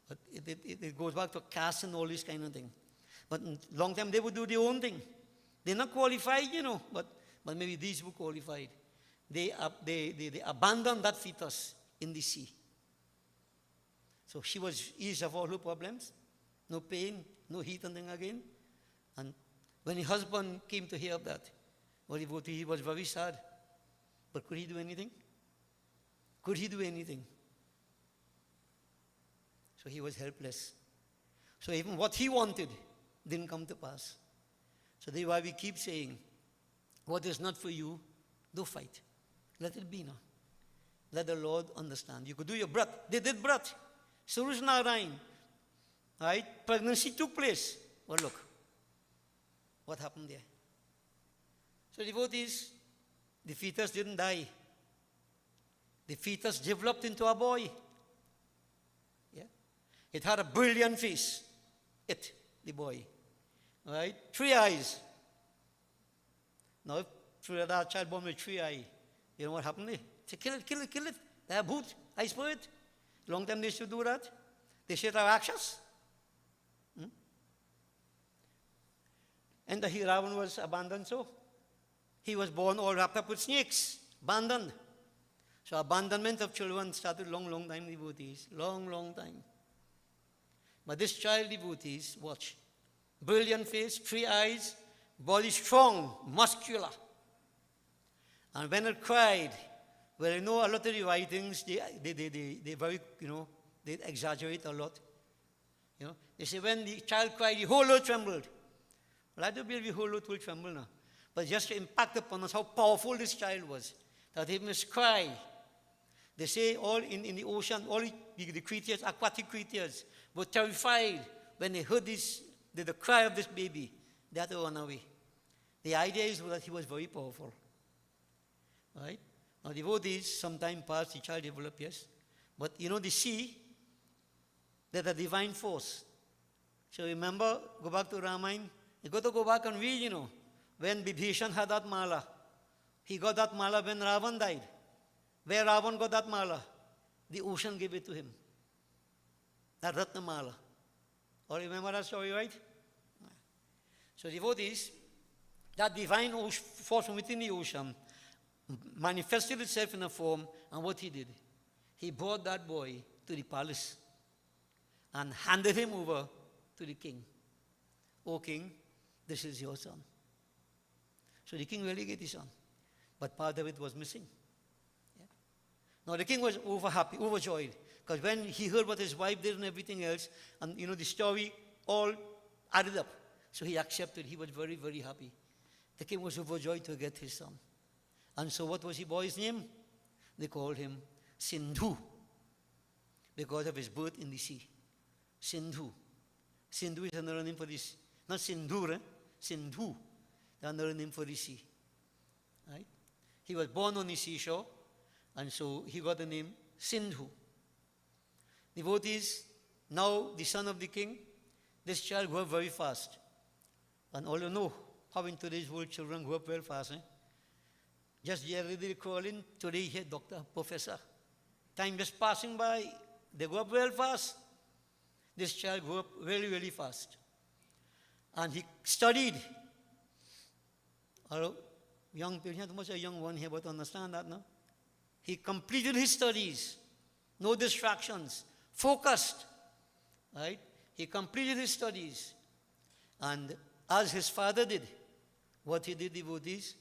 But it goes back to caste and all this kind of thing. But long time they would do their own thing. They're not qualified, but maybe these were qualified. They abandoned that fetus in the sea. So she was eased of all her problems. No pain, no heat and thing again. And when her husband came to hear of that, he was very sad. But could he do anything? Could he do anything? So he was helpless. So even what he wanted didn't come to pass. So that's why we keep saying, what is not for you, don't fight. Let it be now. Let the Lord understand. You could do your breath. They did breath. Suraj Narayan. Right? Pregnancy took place. Well, look. What happened there? So devotees, the fetus didn't die. The fetus developed into a boy. Yeah? It had a brilliant face. The boy. Right? 3 eyes. Now, if that child born with 3 eyes, you know what happened there? Say, kill it. They have bhoot, I spirit. Long time they should do that. They should have actions. And the Ravan was abandoned so. He was born all wrapped up with snakes. Abandoned. So abandonment of children started long time, devotees. Long time. But this child, devotees, watch. Brilliant face, 3 eyes, body strong, muscular. And when it cried, well, a lot of the writings, they very, they exaggerate a lot. They say when the child cried, the whole earth trembled. Well, I don't believe the whole earth will tremble now. But just to impact upon us how powerful this child was, that he must cry. They say all in the ocean, all the creatures, aquatic creatures, were terrified when they heard the cry of this baby. They had to run away. The idea is that he was very powerful. Right? Now, devotees, sometime past, the child developed, yes. But, the sea, there's a divine force. So remember, go back to Ramayana. You got to go back and read, when Vibhishan had that mala. He got that mala when Ravan died. Where Ravan got that mala? The ocean gave it to him. That Ratna mala. Or remember that story, right? So devotees, that divine force from within the ocean manifested itself in a form, and what he did, he brought that boy to the palace and handed him over to the king. O king, this is your son. So the king really get his son, but part of it was missing. Yeah? Now the king was overjoyed, because when he heard what his wife did and everything else, and the story all added up, so he accepted. He was very, very happy. The king was overjoyed to get his son. And so what was the boy's name? They called him Sindhu, because of his birth in the sea. Sindhu. Sindhu is another name for this. Not Sindur, Sindhu. Another name for the sea. Right? He was born on the seashore, and so he got the name Sindhu. Devotees, now the son of the king, this child grew up very fast. And all you know how in today's world children grow up very fast. Just yesterday crawling, today here doctor, professor. Time just passing by, they grow up real fast. This child grew up really, really fast. And he studied. Young people, not much a young one here, but understand that now. He completed his studies. No distractions. Focused. Right? He completed his studies. And as his father did, what he did, devotees,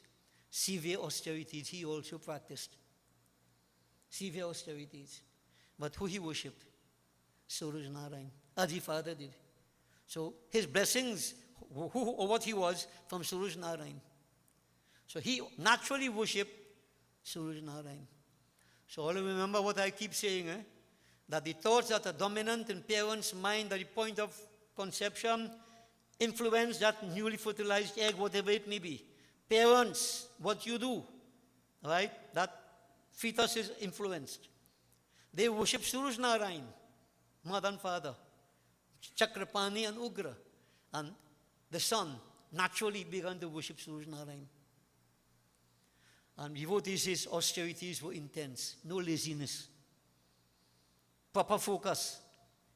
severe austerities he also practiced. Severe austerities. But who he worshipped? Suraj Narayan, as his father did. So his blessings who or what he was from Suraj Narayan. So he naturally worshipped Suraj Narayan. So all remember what I keep saying, that the thoughts that are dominant in parents' mind at the point of conception influence that newly fertilized egg, whatever it may be. Parents, what you do, right? That fetus is influenced. They worship Suraj Narayan, mother and father, Chakrapani and Ugra. And the son naturally began to worship Suraj Narayan. And devotees' austerities were intense, no laziness. Proper focus.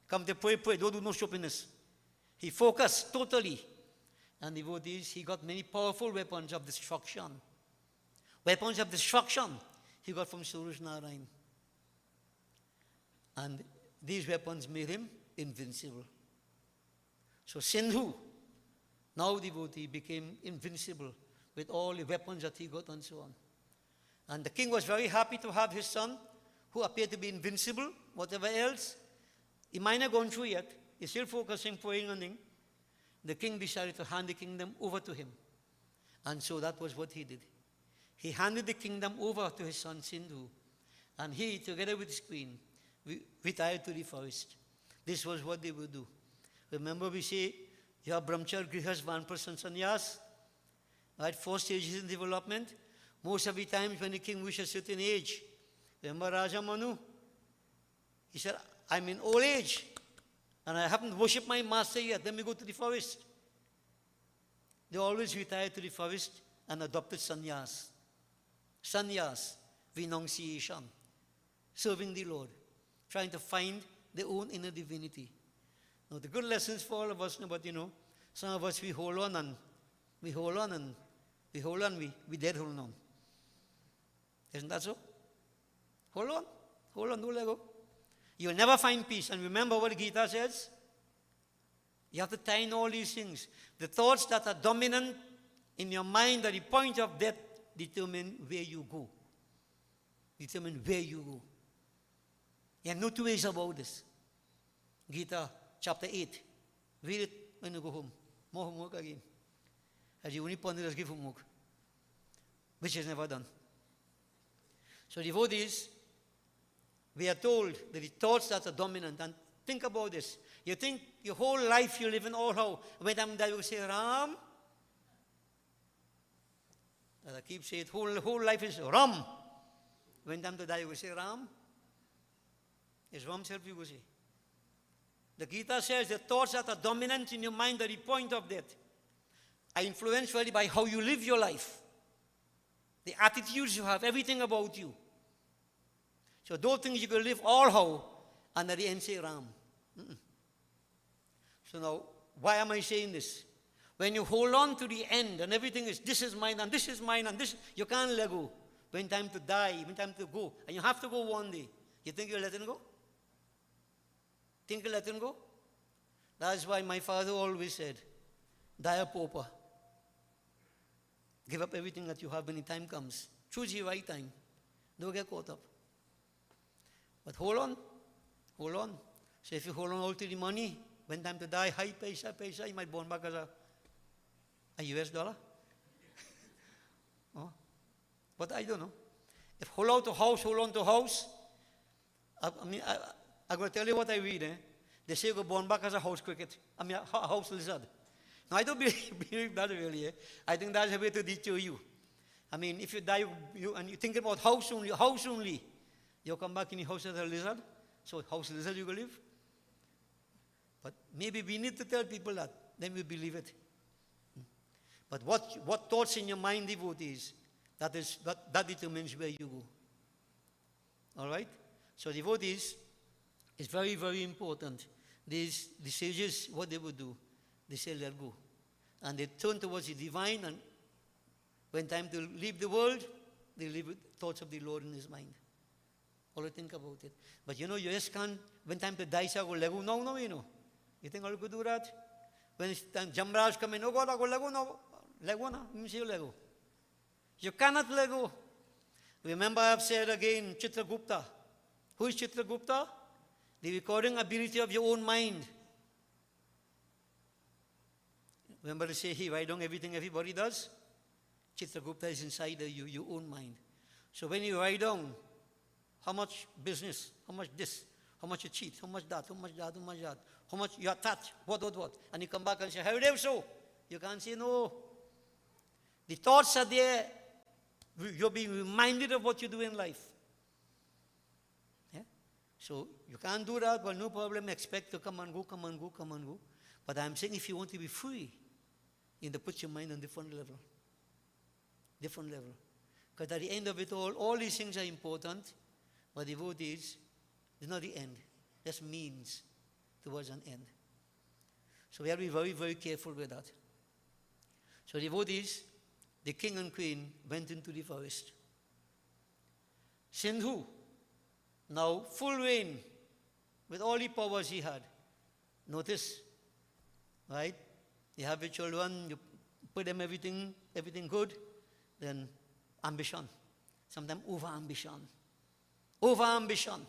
Come to pray, don't do no shoppiness. He focused totally. And devotees, he got many powerful weapons of destruction. Weapons of destruction he got from Suraj Narayan. And these weapons made him invincible. So Sindhu, now devotee, became invincible with all the weapons that he got and so on. And the king was very happy to have his son, who appeared to be invincible, whatever else. He might not gone through yet. He's still focusing, praying on him. The king decided to hand the kingdom over to him. And so that was what he did. He handed the kingdom over to his son Sindhu. And he, together with his queen, retired to the forest. This was what they would do. Remember we say, you have brahmacharya, grihas, vanprastha, sannyas. Right, 4 stages in development. Most of the times when the king reached a certain age, remember Raja Manu? He said, I'm in old age and I haven't worshipped my master yet. Let me go to the forest. They always retired to the forest and adopted sannyas. Sannyas, renunciation, serving the Lord, trying to find their own inner divinity. Now, the good lessons for all of us, but some of us, we hold on and we hold on and we hold on, we dead hold on. Isn't that so? Hold on, don't let go. You'll never find peace. And remember what Gita says? You have to tie in all these things. The thoughts that are dominant in your mind at the point of death determine where you go. Determine where you go. There are no two ways about this. Gita chapter 8. Read it when you go home. More homework again. As you only ponder, just give homework, which is never done. So devotees, we are told that the thoughts that are dominant, and think about this. You think your whole life you live in all how. When I'm there, you say Ram. As I keep saying, whole life is Ram. When I'm to die, you say Ram. Is Ram self you say. The Gita says the thoughts that are dominant in your mind at the point of death are influenced really by how you live your life. The attitudes you have, everything about you. So those things you can live all how, and at the end say Ram. So now, why am I saying this? When you hold on to the end and everything is, this is mine and this is mine and this, you can't let go. When time to die, when time to go, and you have to go one day, you think you're letting go? Think you're letting go? That's why my father always said, die a pauper. Give up everything that you have when the time comes. Choose the right time. Don't get caught up. But hold on. Hold on. So if you hold on all to the money, when time to die, high paisa, you might born back as a US dollar. Oh. But I don't know. If hold on to house, I'm going to tell you what I read. They say you go born back as a house cricket. A house lizard. Now, I don't believe that really. I think that's a way to deter you. I mean, if you die and you think about house only, you'll come back in the house as a lizard. So house lizard you will live. But maybe we need to tell people that. Then we believe it. But what thoughts in your mind, devotees, that determines where you go. All right? So devotees, it's very, very important. The sages, what they would do, they say, let go. And they turn towards the divine, and when time to leave the world, they live with thoughts of the Lord in his mind. All think about it. But you just can't, when time to die, say, go lego. No, You think all could do that? When it's time, Jamraj come in, oh God, I go lego, no. Lego, no. You say lego. You cannot lego. Remember, I have said again, Chitragupta. Who is Chitragupta? The recording ability of your own mind. Remember to say, he write down everything everybody does? Chitragupta is inside your own mind. So when you write down how much business, how much this, how much you cheat, how much that, how much that, how much that, how much you attach, what, and you come back and say, how do so? You can't say no. The thoughts are there. You're being reminded of what you do in life. Yeah? So you can't do that, well, no problem, expect to come and go. But I'm saying if you want to be free, you need to put your mind on a different level. Different level. Because at the end of it all these things are important, but devotees, it's not the end. That's means towards an end. So we have to be very, very careful with that. So devotees, the king and queen went into the forest. Sindhu, now full reign, with all the powers he had. Notice, right? You have your children, you put them everything good, then ambition. Sometimes over-ambition. Over-ambition.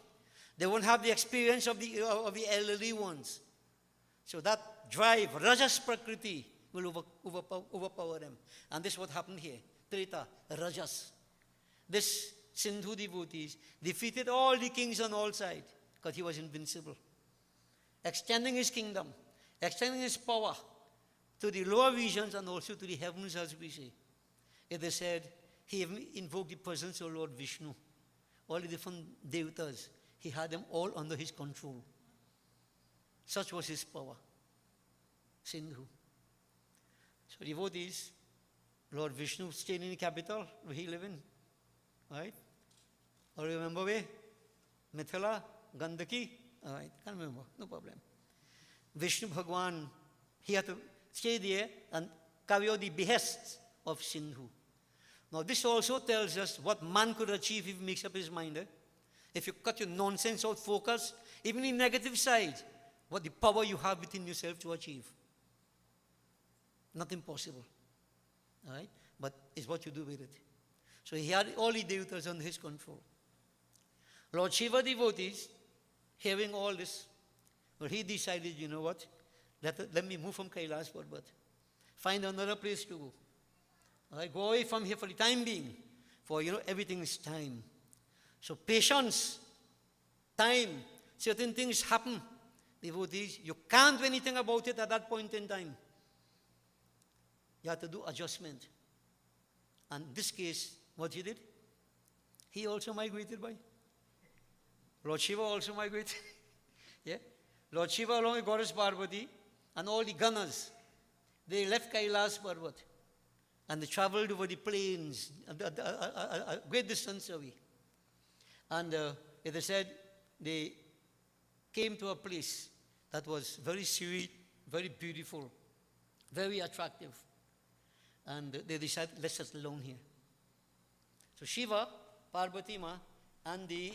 They won't have the experience of the elderly ones. So that drive, Rajas Prakriti, will overpower them. And this is what happened here. Treta, Rajas. This Sindhu devotees defeated all the kings on all sides because he was invincible. Extending his kingdom, extending his power to the lower regions and also to the heavens, as we say. It is said, he even invoked the presence of Lord Vishnu. All the different devatas, he had them all under his control. Such was his power. Sindhu. So devotees, Lord Vishnu stayed in the capital where he lived in. Right? Or remember where? Mithila, Gandaki? All right, can't remember, no problem. Vishnu Bhagwan, he had to stay there and carry out the behests of Sindhu. Now this also tells us what man could achieve if he makes up his mind. If you cut your nonsense out, focus, even the negative side, what the power you have within yourself to achieve. Not impossible. All right? But it's what you do with it. So he had all the devatas under his control. Lord Shiva devotees, hearing all this, well, he decided, you know what? Let me move from Kailas Parbat. Find another place to go. All right? Go away from here for the time being. For, everything is time. So patience, time, certain things happen. Devotees, you can't do anything about it at that point in time. You have to do adjustment. And in this case, what he did? He also migrated by. Lord Shiva also migrated. Yeah? Lord Shiva along with Goddess Parvati and all the Ganas, they left Kailas Parvat and they traveled over the plains, a great distance away. And it is said they came to a place that was very sweet, very beautiful, very attractive. And they decided, let's settle down here. So Shiva, Parvati Ma, and the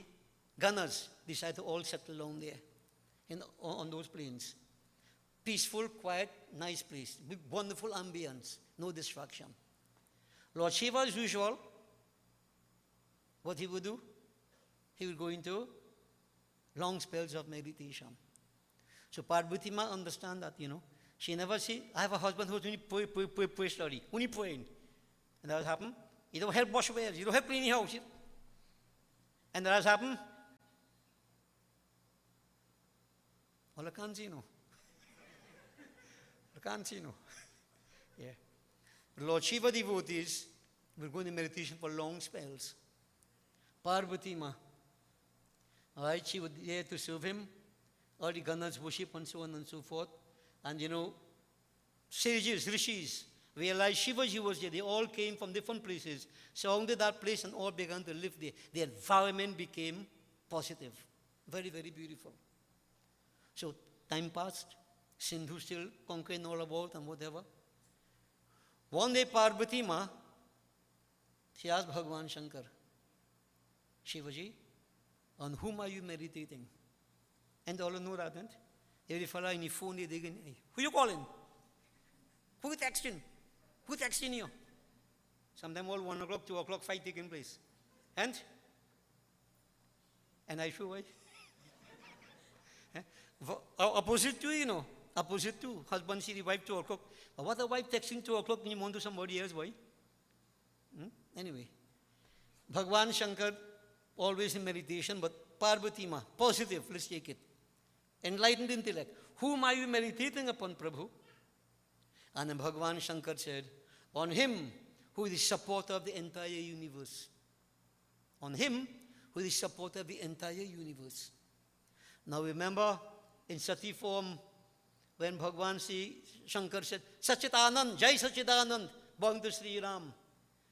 Ganas decided to all settle down there on those plains. Peaceful, quiet, nice place. Wonderful ambience, no distraction. Lord Shiva, as usual, what he would do? He would go into long spells of meditation. So Parvati Ma understand that, she never say, I have a husband who's only pray slowly, only praying. And that will happen. You don't help wash away, you don't help clean the house. And that has happened. Well, I can't see no. I can't see no. Yeah. Lord Shiva devotees will go into meditation for long spells. Parvati Ma, all right, she would be there to serve him. All the Ganas worship and so on and so forth. And sages, rishis, realized Shivaji was there. They all came from different places, surrounded that place and all began to live there. The environment became positive. Very, very beautiful. So time passed. Sindhu still conquering all about and whatever. One day Parvati Ma, she asked Bhagwan Shankar, Shivaji, on whom are you meditating? And all know that, and every fellow in the phone, they dig in, hey, who you calling? Who texting? Who texting you? Sometimes all 1 o'clock, 2 o'clock, fight taking place. And I show why. Opposite to, Opposite too. Husband see the wife 2 o'clock. But what a wife texting 2 o'clock when you want to somebody else, boy? Anyway. Bhagwan Shankar, always in meditation, but Parvati Ma, positive, let's take it. Enlightened intellect. Whom are you meditating upon, Prabhu? And then Bhagwan Shankar said, on him who is the supporter of the entire universe. On him who is the supporter of the entire universe. Now remember, in Sati form, when Bhagwan Shankar said, Sachidanand, Jai Sachidanand, born to Sri Ram.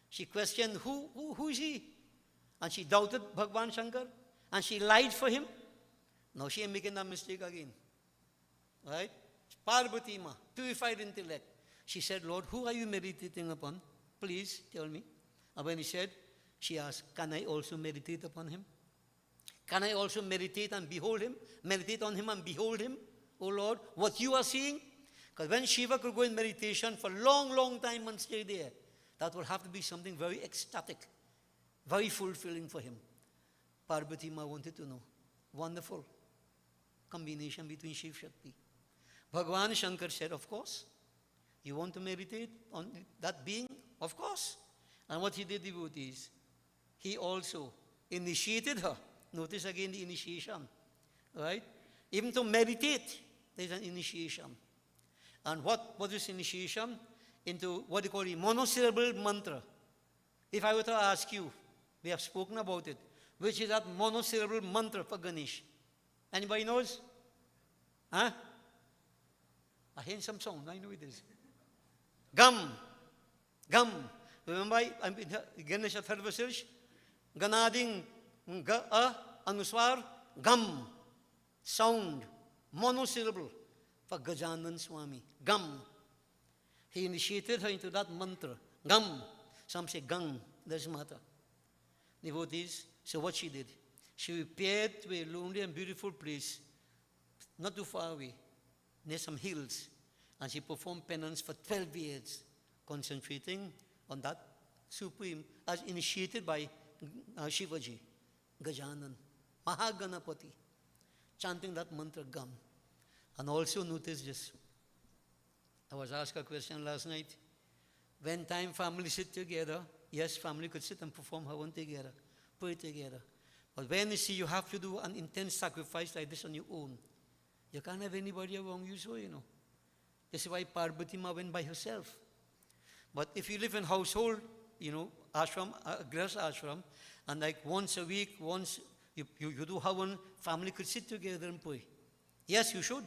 She questioned, who is he? And she doubted Bhagwan Shankar, and she lied for him. Now she is making that mistake again. Right? Parvati Ma, purified intellect. She said, Lord, who are you meditating upon? Please tell me. And when he said, she asked, can I also meditate upon him? Can I also meditate and behold him? Meditate on him and behold him? Oh Lord, what you are seeing? Because when Shiva could go in meditation for a long, long time and stay there, that would have to be something very ecstatic, very fulfilling for him. Parvati Ma wanted to know. Wonderful combination between Shiv Shakti. Bhagwan Shankar said, of course. You want to meditate on that being? Of course. And what he did, devotees, he also initiated her. Notice again the initiation. Right? Even to meditate, there's an initiation. And what is initiation? Into what they call the monosyllable mantra. If I were to ask you, we have spoken about it, which is that monosyllable mantra for Ganesh? Anybody knows? Huh? I hear some sound, I know it is. Gam. Gam. Remember, I'm in Ganesha third verse. Ganading, ga, anuswar, gam. Sound. Monosyllable for Gajanan Swami. Gam. He initiated her into that mantra. Gam. Some say gang. Doesn't matter. Devotees, so what she did? She repaired to a lonely and beautiful place, not too far away, near some hills. And she performed penance for 12 years, concentrating on that supreme, as initiated by Shivaji, Gajanan, Mahaganapati, chanting that mantra Gam. And also notice this. I was asked a question last night. When time family sit together, yes, family could sit and perform Havan together, pray together. But when you see you have to do an intense sacrifice like this on your own, you can't have anybody around you, so you know. This is why Parvati Ma went by herself. But if you live in household, you know, ashram, grass ashram, and like once a week, once you do Havan, family could sit together and pray. Yes, you should.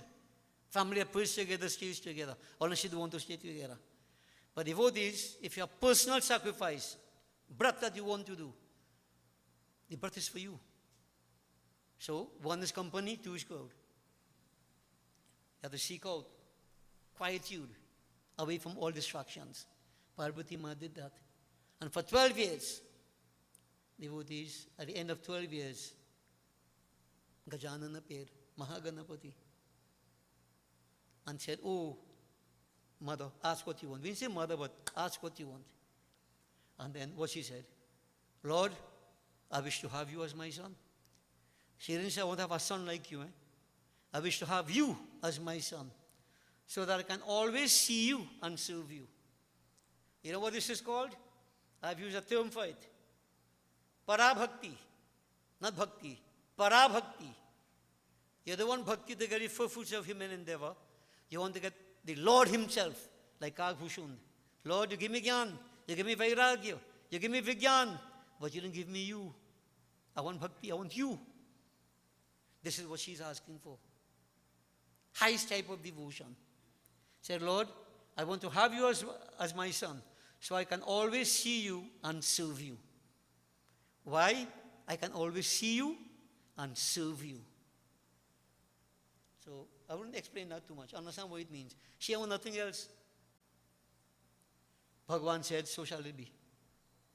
Family prays together, stays together, unless you don't want to stay together. But devotees, if you have personal sacrifice, brat that you want to do, the brat is for you. So, one is company, two is crowd. You have to seek out quietude, away from all distractions. Parvati Ma did that. And for 12 years, devotees, at the end of 12 years, Gajanan appeared, Mahaganapati, and said, oh, mother, ask what you want. We didn't say mother, but ask what you want. And then what she said, Lord, I wish to have you as my son. She didn't say, I want to have a son like you. I wish to have you as my son, so that I can always see you and serve you. You know what this is called? I've used a term for it. Parabhakti. Not bhakti. Parabhakti. You don't want bhakti to get the first fruits of human endeavor. You want to get the Lord himself, like Kagbhushun. Lord, you give me gyan, you give me vairagya, you give me vigyan, but you didn't give me you. I want bhakti, I want you. This is what she's asking for. Highest type of devotion. Said, Lord, I want to have you as my son, so I can always see you and serve you. Why? I can always see you and serve you. So, I wouldn't explain that too much. Understand what it means. She wants nothing else. Bhagavan said, so shall it be.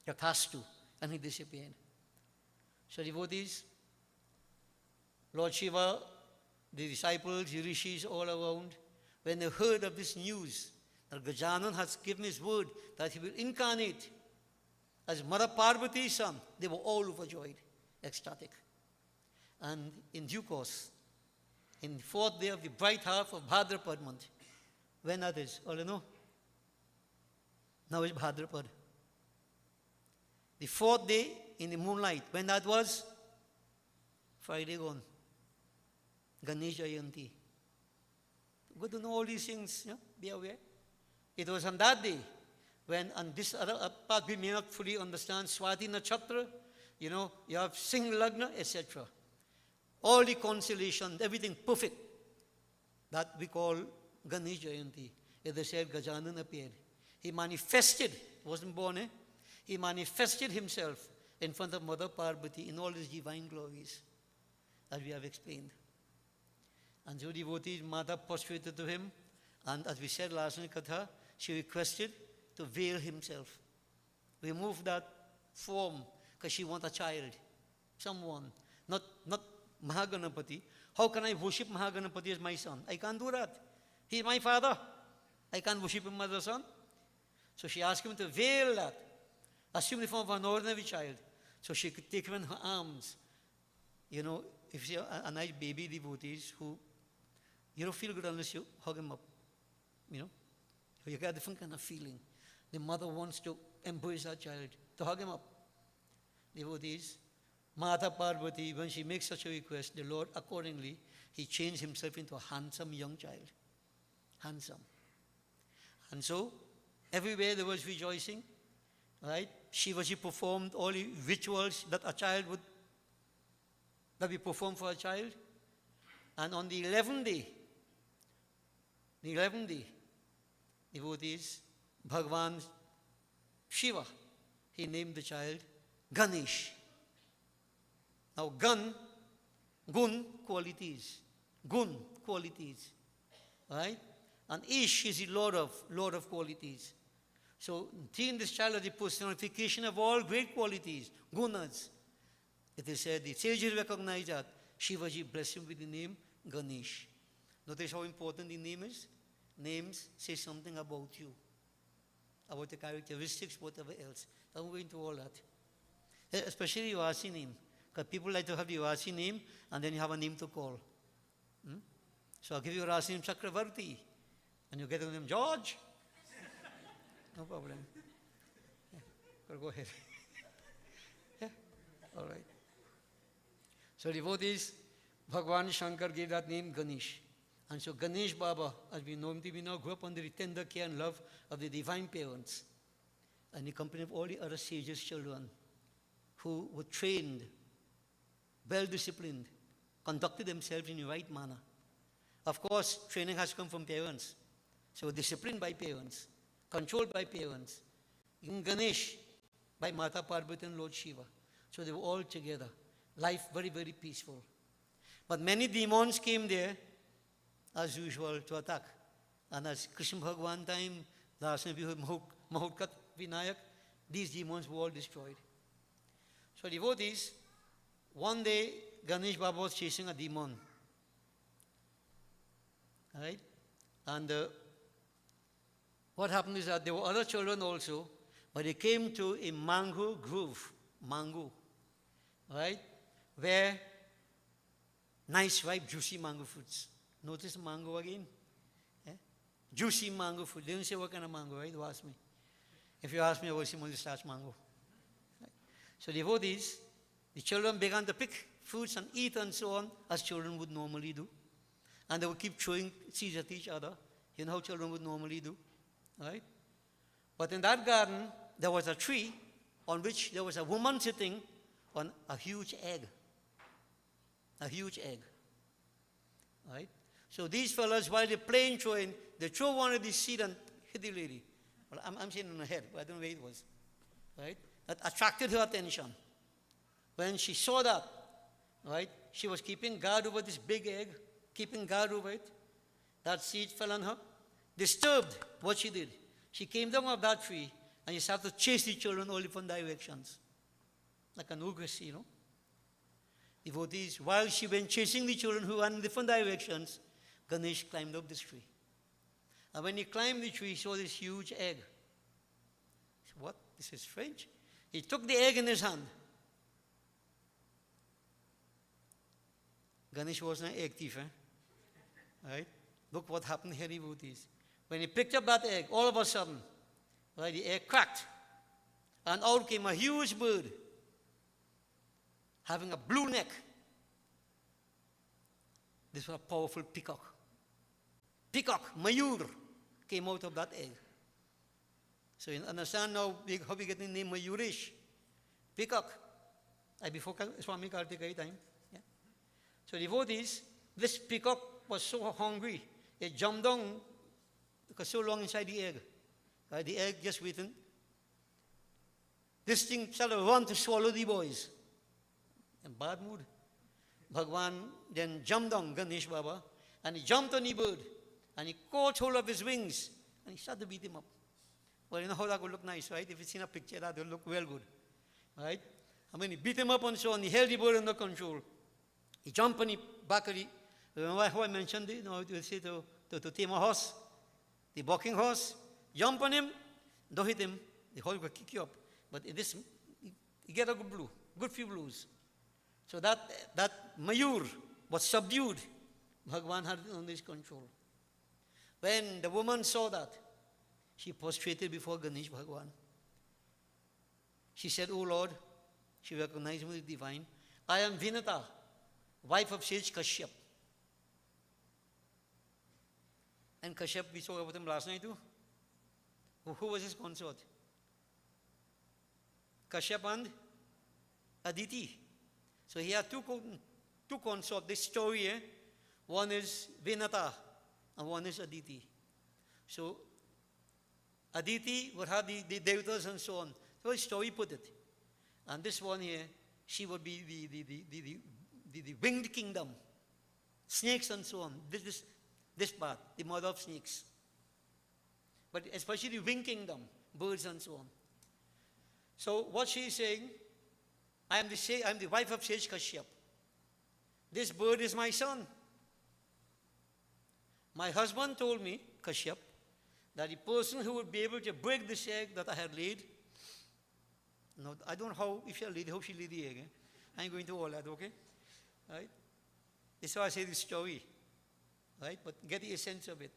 It has to. And he disappeared. So devotees, Lord Shiva, the disciples, the rishis all around, when they heard of this news, that Gajanan has given his word that he will incarnate as Mother Parvati's son, they were all overjoyed, ecstatic. And in due course, in the 4th day of the bright half of Bhadrapad month. When that is, all you know? Now it's Bhadrapad. The 4th day in the moonlight, when that was? Friday gone. Ganesh Jayanti. Good to know all these things, yeah? Be aware. It was on that day when on this other part we may not fully understand Swati Nachatra, you know, you have Singh Lagna, etc. All the constellation, everything perfect. That we call Ganesh Jayanti. As they said, Gajanan appeared. He manifested, wasn't born, eh? He manifested himself in front of Mother Parvati in all his divine glories, as we have explained. And so devotees, Mata prostrated to him, and as we said last night, Katha, she requested to veil himself. Remove that form, because she wants a child, someone, not Mahaganapati. How can I worship Mahaganapati as my son? I can't do that. He is my father. I can't worship him as a son. So she asked him to veil that, assume the form of an ordinary child, so she could take him in her arms. You know, if you see a nice baby devotees who, you don't feel good unless you hug him up. You know, you get a different kind of feeling. The mother wants to embrace her child, to hug him up. Devotees, Mata Parvati, when she makes such a request, the Lord accordingly, he changed himself into a handsome young child. Handsome. And so, everywhere there was rejoicing, right? Shivaji performed all the rituals that a child would, that we perform for a child. And on the 11th day, devotees, Bhagwan Shiva, he named the child Ganesh. Now, Gun, qualities. Gun, qualities. Right? And Ish is the Lord of qualities. So, seeing this child as the personification of all great qualities, gunas. It is said, the sages recognize that. Shivaji blessed him with the name Ganesh. Notice how important the name is? Names say something about you, about the characteristics, whatever else. I won't go into all that. Especially your Rasi name. Because people like to have the Rasi name and then you have a name to call. So I'll give you a Rasi name Chakravarti. And you get the name George. No problem. Yeah. Go ahead. Yeah. All right. So devotees, Bhagwan Shankar gave that name Ganesh. And so Ganesh Baba, as we know him to be now, grew up under the tender care and love of the divine parents. And the company of all the other sages' children who were trained, well-disciplined, conducted themselves in the right manner. Of course, training has come from parents. So disciplined by parents, controlled by parents. In Ganesh, by Mata Parvati and Lord Shiva. So they were all together. Life very, very peaceful. But many demons came there, as usual, to attack. And as Krishna Bhagwan time, last time we heard Mahotkat Vinayak, these demons were all destroyed. So devotees, one day Ganesh Baba was chasing a demon. Right? And what happened is that there were other children also, but they came to a mango grove, right? Where nice, ripe, juicy mango fruits. Notice mango again? Yeah? Juicy mango fruit. They didn't say what kind of mango, right? You ask me. If you ask me, I will say only starch mango. Right? So devotees, the children began to pick fruits and eat and so on, as children would normally do. And they would keep throwing seeds at each other. You know how children would normally do, right? But in that garden, there was a tree on which there was a woman sitting on a huge egg. A huge egg, right? So these fellows, while they're playing throwing, they throw one of these seeds and hit the lady. Well, I'm saying on her head, but I don't know where it was, right? That attracted her attention. When she saw that, right, she was keeping guard over this big egg, keeping guard over it. That seed fell on her. Disturbed what she did. She came down off that tree and she started to chase the children all different directions. Like an ogress, you know. Devotees, while she went chasing the children who ran in different directions, Ganesh climbed up this tree. And when he climbed the tree, he saw this huge egg. He said, what? This is strange. He took the egg in his hand. Ganesh wasn't an egg thief, eh? Right? Look what happened here, devotees. When he picked up that egg, all of a sudden, right, the egg cracked, and out came a huge bird having a blue neck. This was a powerful peacock. Peacock, Mayur, came out of that egg. So you understand now how we get the name Mayuresha. Peacock. Before Swami Kartika time. Yeah. So devotees, this peacock was so hungry, it jumped down because so long inside the egg. The egg just waiting. This thing started to run to swallow the boys. In bad mood. Bhagwan then jumped down, Ganesh Baba, and he jumped on the bird, and he caught hold of his wings, and he started to beat him up. Well, you know how that would look nice, right? If you've seen a picture, that would look well good, right? I mean, he beat him up and so on. He held the bird under control. He jumped on the back of the, remember how I mentioned it? You know, to say to tame a horse, the bucking horse, jump on him, don't hit him, the horse will kick you up. But this, you get a good few blows. So that Mayur was subdued. Bhagwan had it under his control. When the woman saw that, she prostrated before Ganesh Bhagwan. She said, "O Lord," she recognized him as divine, "I am Vinata, wife of sage Kashyap." And Kashyap, we spoke about him last night too. Who was his consort? Kashyap and Aditi. So he had two consorts. This story, one is Vinata and one is Aditi. So Aditi would have the devatas and so on. So his story put it. And this one here, she would be the winged kingdom. Snakes and so on. This part, the mother of snakes. But especially the winged kingdom, birds and so on. So what she is saying, I am the wife of sage Kashyap. This bird is my son. My husband told me, Kashyap, that the person who would be able to break this egg that I had laid, no, I don't know how, if she laid, how she laid the egg. I ain't going to all that, okay? Right? This is why I say this story. Right? But get the essence of it.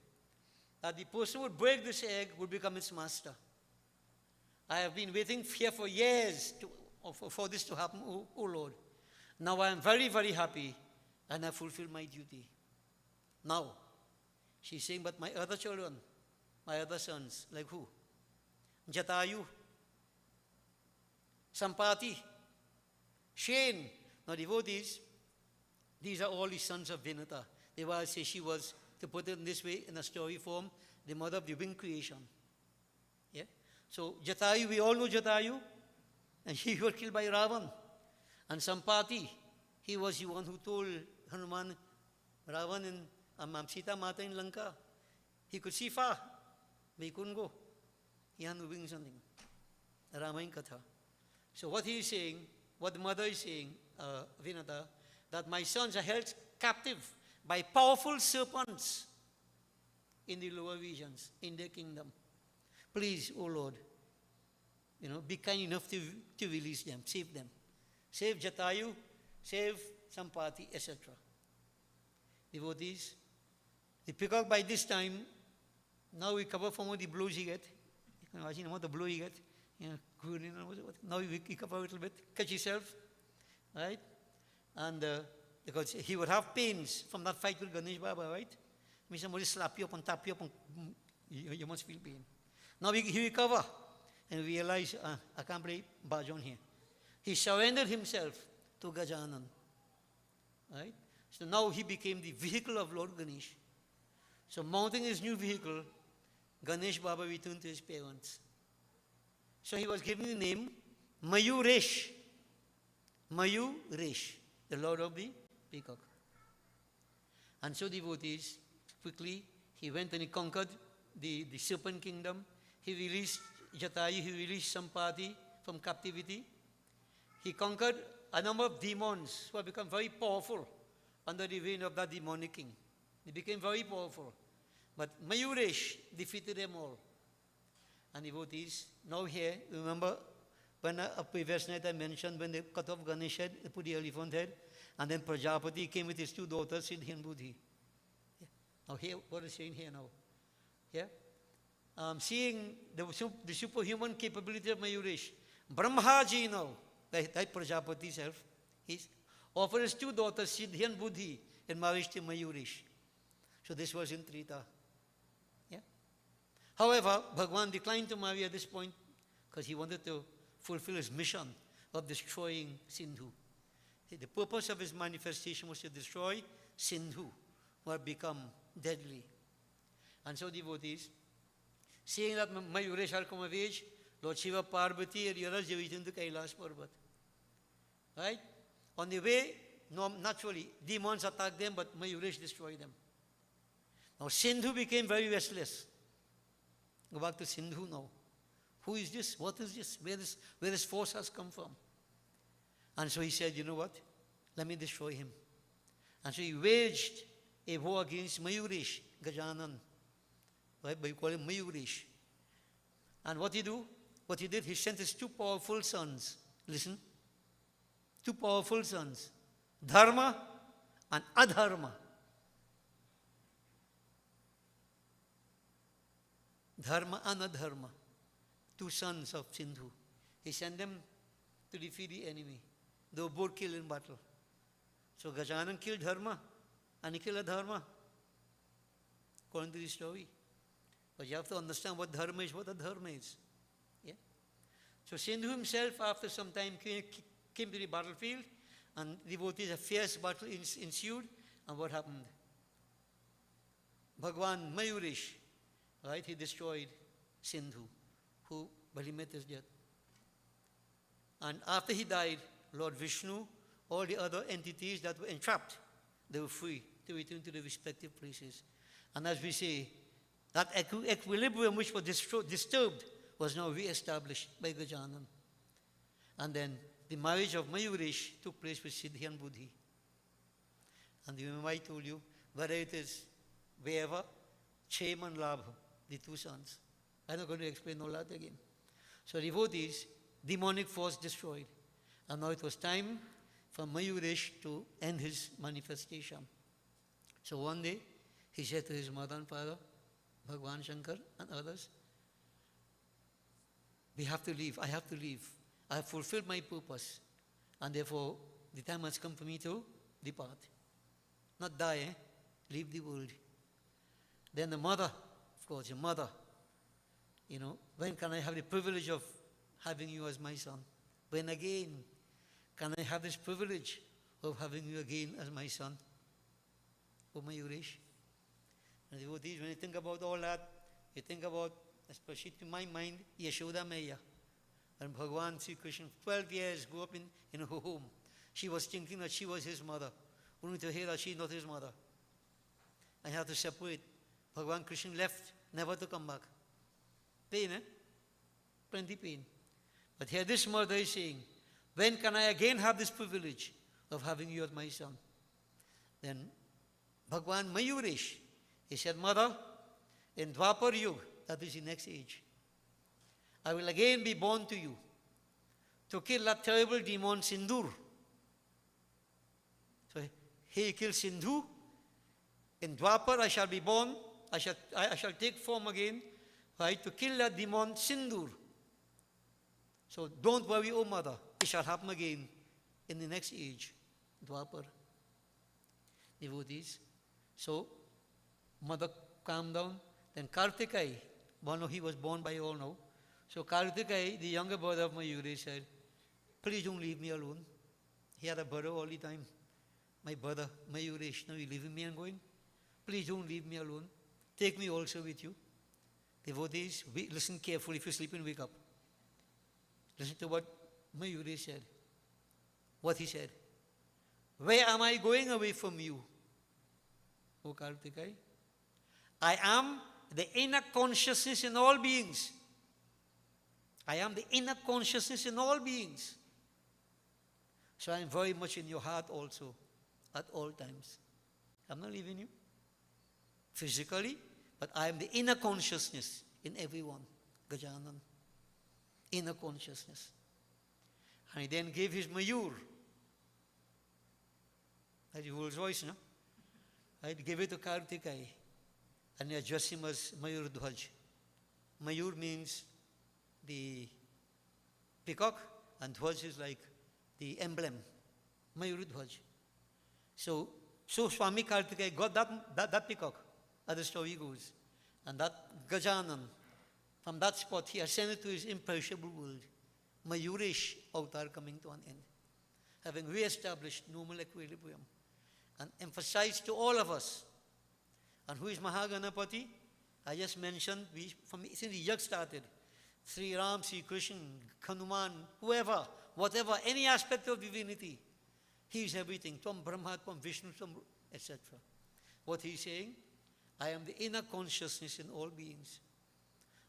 That the person who would break this egg would become its master. I have been waiting here for years for this to happen, oh Lord. Now I am very, very happy and I fulfill my duty. Now, she's saying, but my other children, my other sons, like who? Jatayu, Sampati, Shane. Now devotees, these are all the sons of Vinata. They were, say she was, to put it in this way, in a story form, the mother of the winged creation. Yeah? So Jatayu, we all know Jatayu, and he was killed by Ravan. And Sampati, he was the one who told Hanuman, Ravan and Sita Mata in Lanka, he could see far, but he couldn't go. He had no wings on him. Ramayana Katha. So what he is saying, what the mother is saying, Vinata, that my sons are held captive by powerful serpents in the lower regions, in their kingdom. Please, O Lord, be kind enough to release them, save them. Save Jatayu, save Sampati, etc. Devotees, the peacock by this time, now we cover from what the blows he get. You can imagine what the blow he get. Now we cover a little bit, catch yourself, right? And because he would have pains from that fight with Ganesh Baba, right? When somebody slap you up and tap you up, and you must feel pain. Now he recover and realize, I can't play Bajon here. He surrendered himself to Gajanan, right? So now he became the vehicle of Lord Ganesh. So mounting his new vehicle, Ganesh Baba returned to his parents. So he was given the name Mayuresha. Mayuresha, the Lord of the Peacock. And so devotees, quickly, he went and he conquered the serpent kingdom. He released Jatayu, he released Sampati from captivity. He conquered a number of demons who had become very powerful under the reign of that demonic king. They became very powerful. But Mayuresha defeated them all. And devotees, now here, remember, when a previous night I mentioned when they cut off Ganesh head, they put the elephant head, and then Prajapati came with his two daughters, Siddhi and Buddhi. Yeah. Now here, what is saying here now? Yeah? Seeing the superhuman capability of Mayuresh, Brahmaji now, that Prajapati self, he offered his two daughters, Siddhi and Buddhi, in marriage to Mayuresh. So this was in Trita. Yeah? However, Bhagwan declined to marry at this point because he wanted to fulfill his mission of destroying Sindhu. The purpose of his manifestation was to destroy Sindhu, who had become deadly. And so devotees, seeing that Mayuresh had come of age, Lord Shiva Parvati and the others, they returned to Kailash Parvat. Right? On the way, naturally, demons attacked them, but Mayuresh destroyed them. Now Sindhu became very restless. Go back to Sindhu now. Who is this? What is this? Where this force has come from? And so he said, you know what? Let me destroy him. And so he waged a war against Mayuresh, Gajanan. Right? But you call him Mayuresh. And what he do? What he did, he sent his two powerful sons. Listen. Two powerful sons. Dharma and Adharma. Dharma and Adharma. Two sons of Sindhu. He sent them to defeat the enemy. They were both killed in battle. So Gajanan killed Dharma and he killed Adharma, according to the story. But you have to understand what Dharma is, what Adharma is. Yeah? So Sindhu himself, after some time, came to the battlefield, and devotees, a fierce battle ensued. And what happened? Bhagwan Mayuresh, right, he destroyed Sindhu, but he met his death. And after he died, Lord Vishnu, all the other entities that were entrapped, they were free to return to their respective places. And as we say, that equilibrium which was disturbed was now re-established by Gajanan. And then the marriage of Mayuresh took place with Siddhi and Buddhi. And you remember I told you, whether it is Veva, Chem and Labh, the two sons. I'm not going to explain all that again. So devotees, demonic force destroyed. And now it was time for Mayuresh to end his manifestation. So one day, he said to his mother and father, Bhagwan Shankar and others, we have to leave. I have to leave. I have fulfilled my purpose. And therefore, the time has come for me to depart. Not die, leave the world. Then the mother, of course, your mother, when can I have the privilege of having you as my son? When again can I have this privilege of having you again as my son? Oh, Mayuresh. And devotees, when you think about all that, you think about, especially to my mind, Yashoda Maya. And Bhagwan Sri Krishna, 12 years, grew up in her home. She was thinking that she was his mother, only to hear that she is not his mother. And he had to separate. Bhagwan Krishna left, never to come back. Pain, Plenty pain. But here this mother is saying, when can I again have this privilege of having you as my son? Then Bhagwan Mayuresh, he said, Mother, in Dwapar Yuga, that is the next age, I will again be born to you to kill that terrible demon Sindur. So he killed Sindhu. In Dwapar I shall be born, I shall take form again, right, to kill that demon Sindur. So don't worry, O mother, it shall happen again in the next age, Dwapar. Devotees. So, mother calmed down. Then Kartikai, he was born by all now. So Kartikai, the younger brother of Mayuresh, said, please don't leave me alone. He had a brother all the time. My brother, Mayuresh, now you're leaving me and going? Please don't leave me alone. Take me also with you. Devotees, listen carefully. If you're sleeping, wake up. Listen to what Mayuresh said. What he said. Where am I going away from you, O Kartikai? I am the inner consciousness in all beings. I am the inner consciousness in all beings. So I am very much in your heart also, at all times. I'm not leaving you physically, but I am the inner consciousness in everyone. Gajanan. Inner consciousness. And he then gave his Mayur. That is Rolls Royce, no? I'd give it to Kartikai. and they address him as Mayur. Mayur means the peacock, and Dhwaj is like the emblem. Mayur. So Swami Kartikeya got that peacock, as the story goes. And that Gajanan, from that spot, he ascended to his imperishable world. Mayuresha avatar coming to an end, having re-established normal equilibrium, and emphasized to all of us. And who is Mahaganapati? I just mentioned, since the yag started, Sri Ram, Sri Krishna, Hanuman, whoever, whatever, any aspect of divinity, he is everything. Tvam Brahma, Tvam Vishnu, etc. What he is saying, I am the inner consciousness in all beings.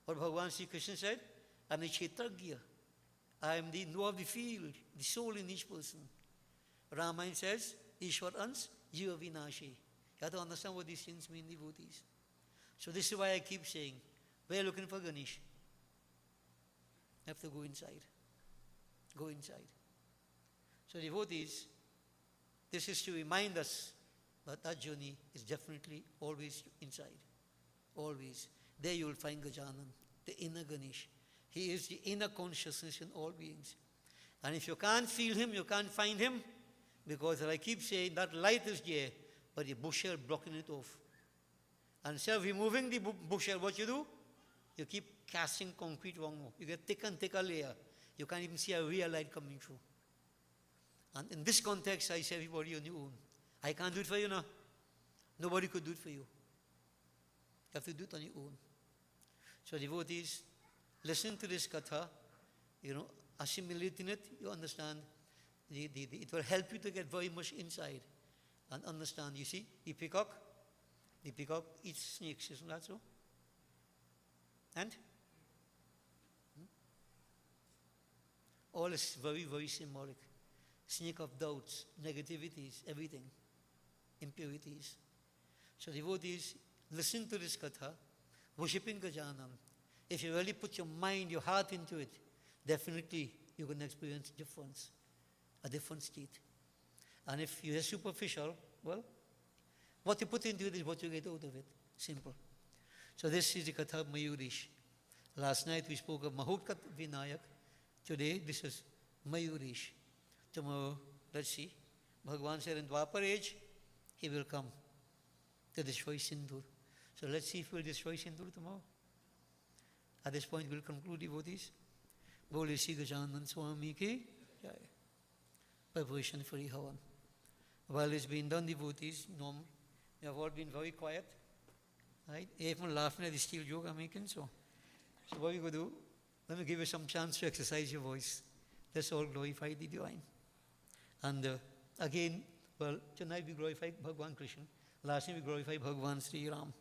What Bhagavan Sri Krishna said, I am the Kshetragya. I am the knower of the field, the soul in each person. Ramayana says, Ishwar Ans, Jiva Vinashi. You have to understand what these things mean, devotees. So this is why I keep saying, we are looking for Ganesh. You have to go inside. Go inside. So devotees, this is to remind us that that journey is definitely always inside. Always. There you will find Gajanan, the inner Ganesh. He is the inner consciousness in all beings. And if you can't feel him, you can't find him, because as I keep saying, that light is there, but the bushel blocking it off. And instead of removing the bushel, what you do? You keep casting concrete wrong. You get thicker and thicker layer. You can't even see a real light coming through. And in this context, I say everybody on your own. I can't do it for you now. Nobody could do it for you. You have to do it on your own. So devotees, listen to this katha, assimilating it, you understand. It will help you to get very much inside and understand. You see, the peacock eats snakes, isn't that so? And? All is very, very symbolic. Snake of doubts, negativities, everything, impurities. So devotees, listen to this katha, worshipping Gajanan. If you really put your mind, your heart into it, definitely you're going to experience difference, a different state. And if you're superficial, well, what you put into it is what you get out of it. Simple. So this is the katha of Mayuresha. Last night we spoke of Mahotkat Vinayak. Today this is Mayuresha. Tomorrow, let's see. Bhagavan said in Dwapar age, he will come to destroy Sindur. So let's see if we'll destroy Sindur tomorrow. At this point, we'll conclude, devotees. Bole Sri Gajanan Swami ki jai. Preparation for the Havan. While it's been done, devotees, normal. You have all been very quiet. Right? Even laughing at the steel joke I'm making. So what we going to do? Let me give you some chance to exercise your voice. Let's all glorify the divine. And again, well, tonight we glorify Bhagavan Krishna. Last night we glorify Bhagavan Sri Ram.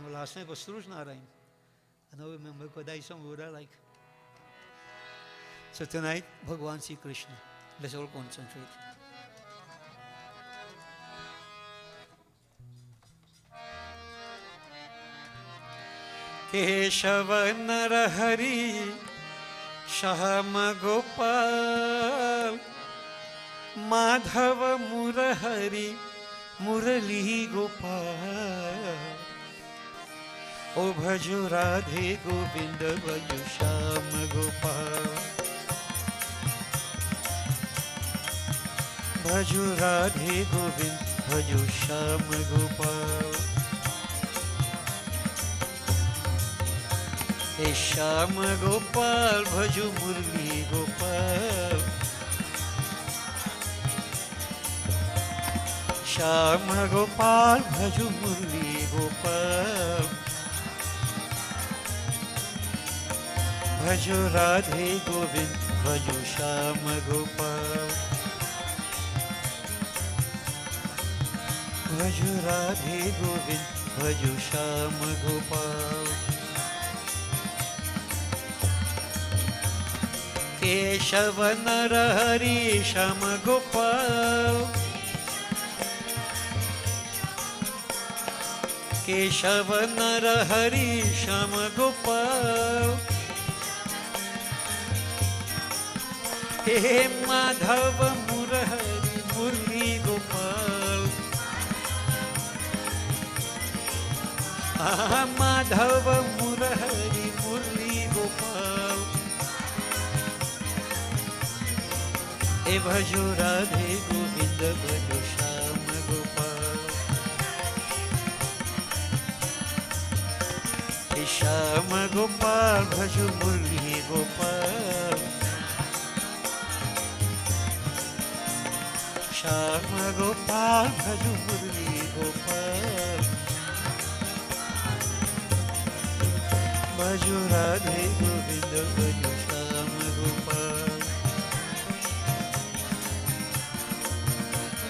No, last night was Suruj Narayan. I don't remember because that is some word I like. So tonight, Bhagavan Sri Krishna. Let's all concentrate. Keshava Narahari Shama Gopal Madhava Murahari Murali Gopal O Bhaju Radhe Govinda Bhaju Shama Gopal Bhaju Radhe Govinda Bhaju Shama Gopal Hey Shama Gopal Bhaju Murli Gopal Shama Gopal Bhaju Murli Gopal Bhaju Radhe Govind Bhaju Shama Gopal Bhaju Radhe Govind Bhaju Shama Gopal Keshava Narahari Shama Gopal Keshava Narahari Shama Gopal He Madhava Murahari Murli Gopal Madhav मुरहरि मुरली गोपाल ए भजो राधे गोविंद भजो श्याम गोपाल ए श्याम गोपाल भजो मुरली गोपाल श्याम गोपाल भजो मुरली गोपाल भजो राधे गोविंद भजो श्याम गोपाल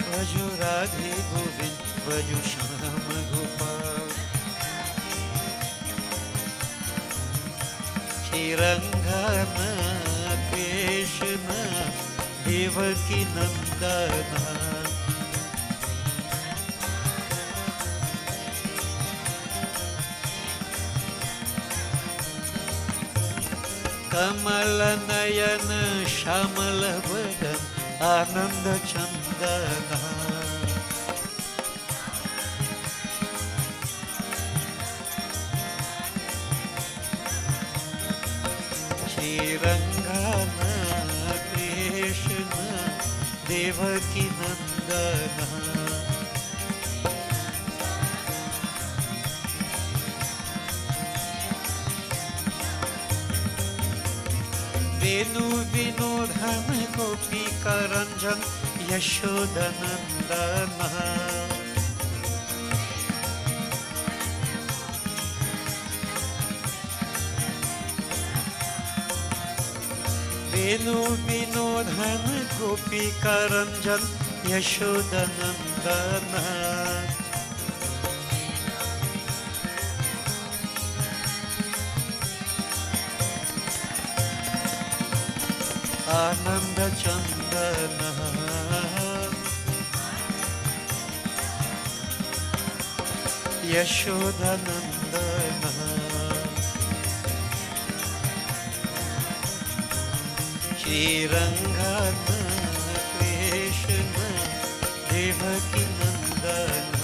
भजो राधे गोविंद भजो श्याम गोपाल श्री रंगन कृष्ण देवकी नंदना कमल नयन श्यामल वदन आनंद चंदना श्री रंगन कृष्ण देवकी नंदना वेणु विनोदन गोपी करंजन यशोदनंदन वेणु विनोदन गोपी करंजन यशोदनंदन आनंद चंदन यशोदनंदन श्री रंगन कृष्ण देवकी नंदन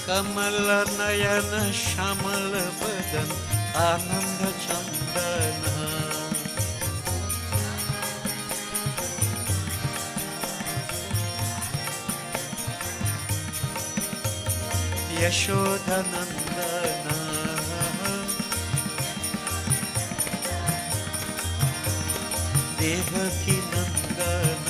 कमल नयन श्यामल वदन आनंद चंदन यशोदनंदन देवकी नंदन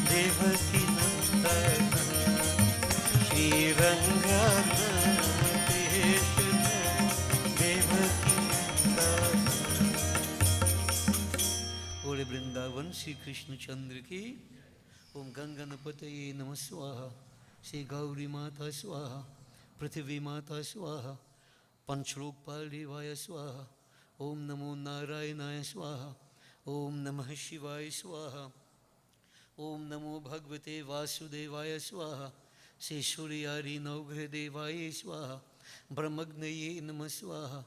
देवकी नंदन श्री रंगन कृष्ण देवकी नंदन। बोले वृंदावन श्री कृष्ण चंद्र की। ओम गंगनपतये नमः स्वाहा। श्री गौरी माता स्वाहा। पृथ्वी माता स्वाहा। पंचलोकपाल देवाय स्वाहा। ओम नमो नारायणाय स्वाहा। ओम नमः शिवाय स्वाहा। ओम नमो भगवते वासुदेवाय स्वाहा। श्री सूर्यारि नवग्रह देवाय स्वाहा। ब्रह्मग्नये नमः स्वाहा।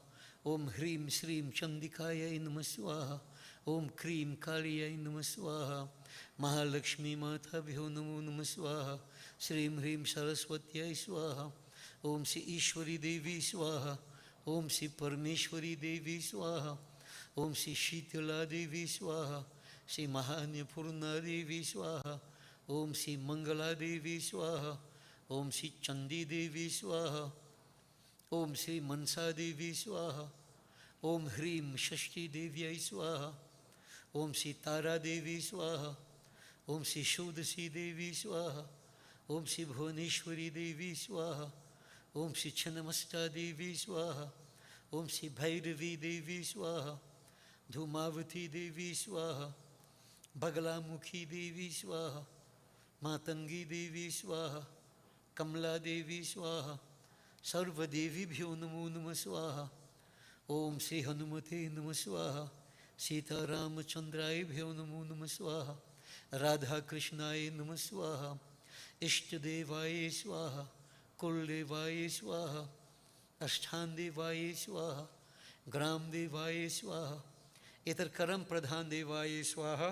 ओम ह्रीं श्रीं चंडिकाय नमः स्वाहा। ओम क्रीं कालियै नमः स्वाहा। महालक्ष्मी माताभ्यो नमो नमः स्वाहा। श्रीं ह्रीं सरस्वत्यै स्वाहा। ओम श्री ईश्वरी देवी स्वाहा। ओम श्री परमेश्वरी देवी स्वाहा। ओम श्री शीतला देवी स्वाहा। श्री महान्नपूर्णा देवी स्वाहा। ओम श्री मंगला देवी स्वाहा। ओम श्री चंडी देवी स्वाहा। ओम श्री मनसा देवी स्वाहा। ओम ह्रीं षष्ठी देव्यै स्वाहा। ओम श्री तारा देवी स्वाहा। ओम श्री षोडशी देवी स्वाहा। ओम श्री भुवनेश्वरी देवी स्वाहा। ओम श्री छिन्नमस्ता देवी स्वाहा। ओम श्री भैरवी देवी स्वाहा। धूमावती देवी स्वाहा। बगलामुखी देवी स्वाहा। मातंगी देवी स्वाहा। कमला देवी स्वाहा। सर्वदेवीभ्यो नमो नमः स्वाहा। ओम श्री हनुमते नमः स्वाहा। सीतारामचंद्रायभ्यो नमो नमः स्वाहा। राधा कृष्णाय नमः स्वाहा। इष्टदेवाय स्वाहा। कुलदेवाय स्वाहा, अष्टान देवाय स्वाहा, ग्राम देवाय स्वाहा, इतर कर्म प्रधान देवाय स्वाहा.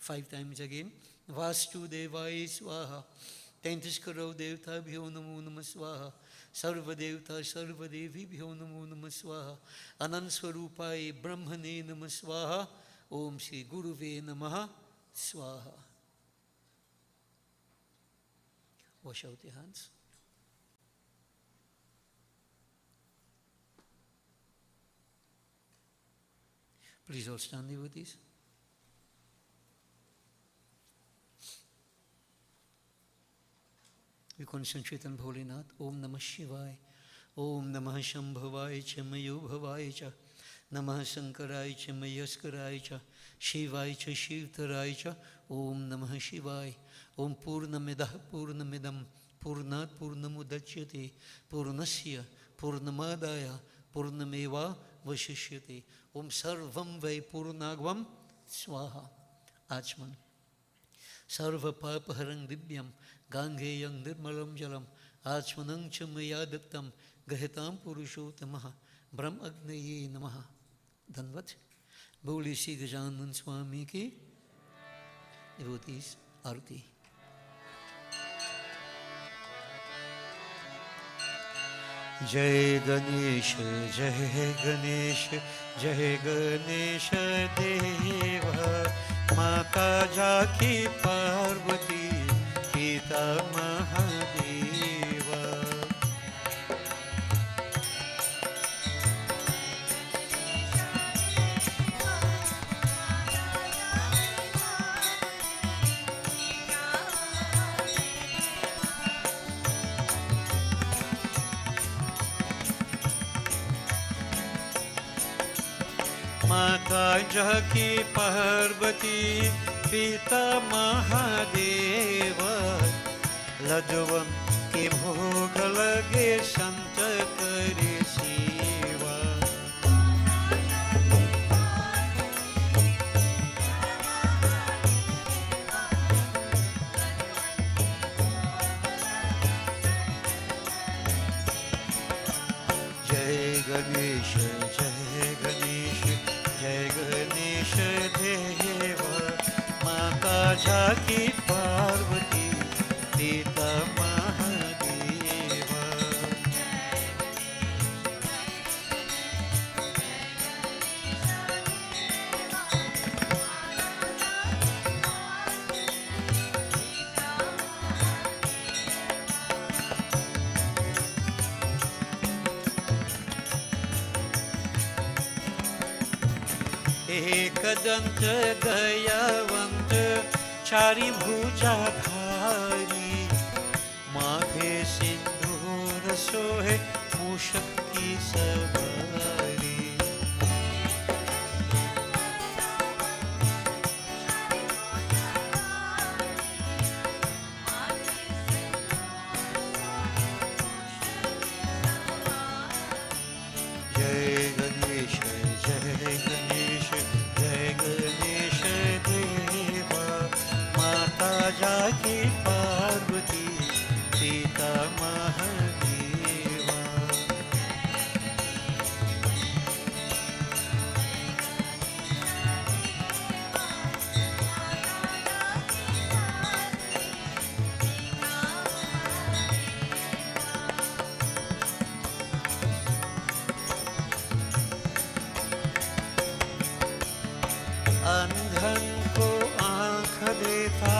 5 times again. वास्तु देवाय स्वाहा, 33 करोड़ देवता भ्यो नमो नमः स्वाहा, सर्वदेवता सर्वदेवीभ्यो नमो नमः स्वाहा, अनंत स्वरूपाय ब्रह्मणे नमः स्वाहा. ओम श्री गुरुवे नमः स्वाहा. Wash out your hands. Please all stand, devotees. We concentrate on Bholinath. Om Namah Shivaya. Om Namah Shambhavaya cha Mayubhavaya cha. Namah Sankaraya cha Mayaskaraya cha. Shivaya cha Shivtaraya cha. Om Namah Shivaya. Om Purnamidah Purnamidam Purnat Purnamudachyate Purnasya Purnamadaya Purnameva Vashishyate. Om Sarvam Vai Purnagvam Swaha. Achman. Sarva Papaharang Dibyam Gangeyang Nirmalam Jalam Achmanang Chamaya Dattam Gahitam Purushotamaha Brahm Agnaye Namaha. Danvat. Boli Sri Gajanan Swami ki devotees Arti. Jai Ganesh, Jai Ganesh, Jai Ganesh Deva. Mata Jaki Parvati, Pita Mahadeva. माता जकी पार्वती पिता महादेव लजवन के भोग लगे संत करे सेवा जय गणेश जय गणेश जय गणेश देवा माता जाकी पार्वती पिता महादेवा एकदंत दयावंत चारि भुजाधारी माथे सिंदूर सोहे मूषक की सवारी जय गणेश जय गणेश जय गणेश देवा माता जाकी पार्वती पिता महादेवा अंधन को आँख देता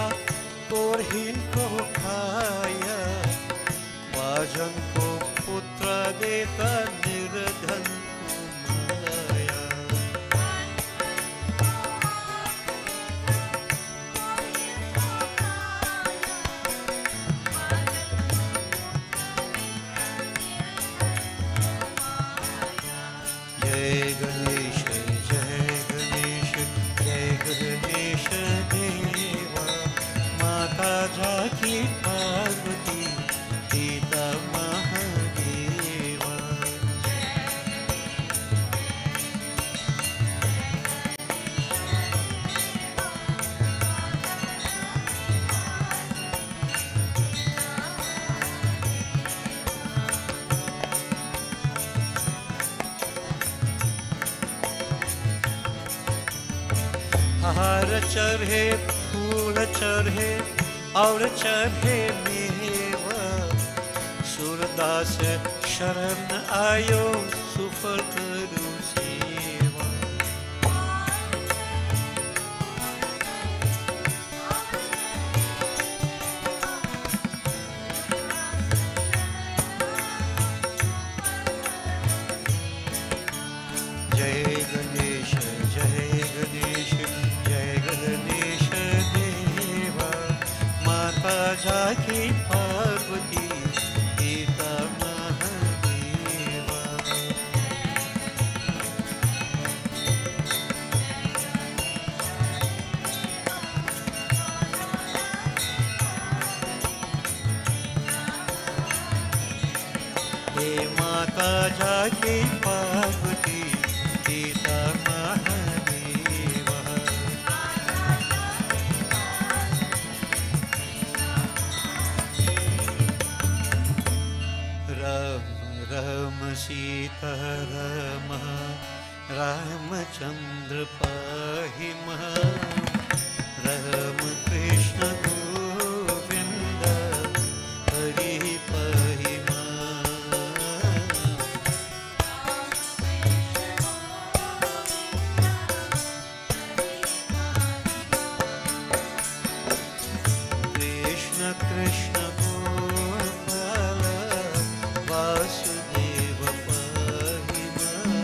कोरहीन को खाया वाजन को पुत्र देता निर्धन को माया जय गणेश जय गणेश जय गणेश देवा माता जाकी पार्वती पिता महादेवा हार चढ़े फूल चढ़े और चढ़े मेवा, सूरदास शरण आयो सुफल करू सेवा। जय गणेश जय गणेश जय गणेश देवा, माता जाकी पार्वती पिता महादेवा। हे माता जाकी पार्वती पिता महादेवा। राम राम सीता राम, रामचंद्र पाहि मां, राम कृष्ण गोविंद हरि पाहि मां। कृष्ण कृष्ण गोपाल वासुदेव पाहि मां।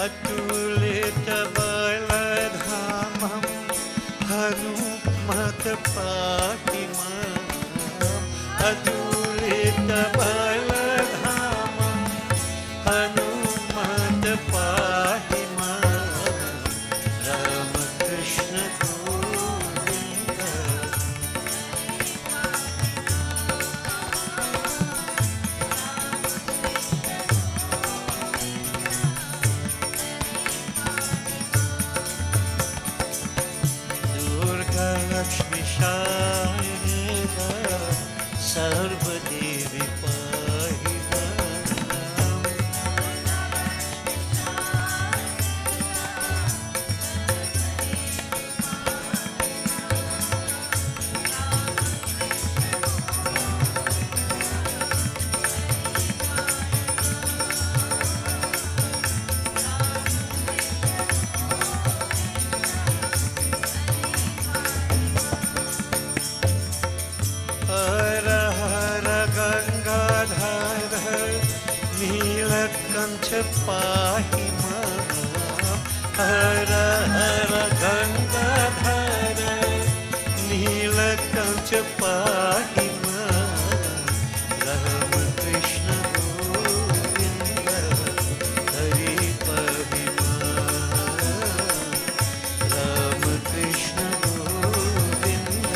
अतुलित बलधामं हनुमत पाहि मां। अतुलित बलधामं हनुमत पाहि मां। राम कृष्ण गोविंद लक्ष्मी शारदा सर्वदेवी पाहि मां। हर हर गंगाधर नीलकंठ पाहि मां। हर हर गंगाधर नीलकंठ पाहि मां। राम कृष्ण गोविंद हरि पाहि मां। राम कृष्ण गोविंद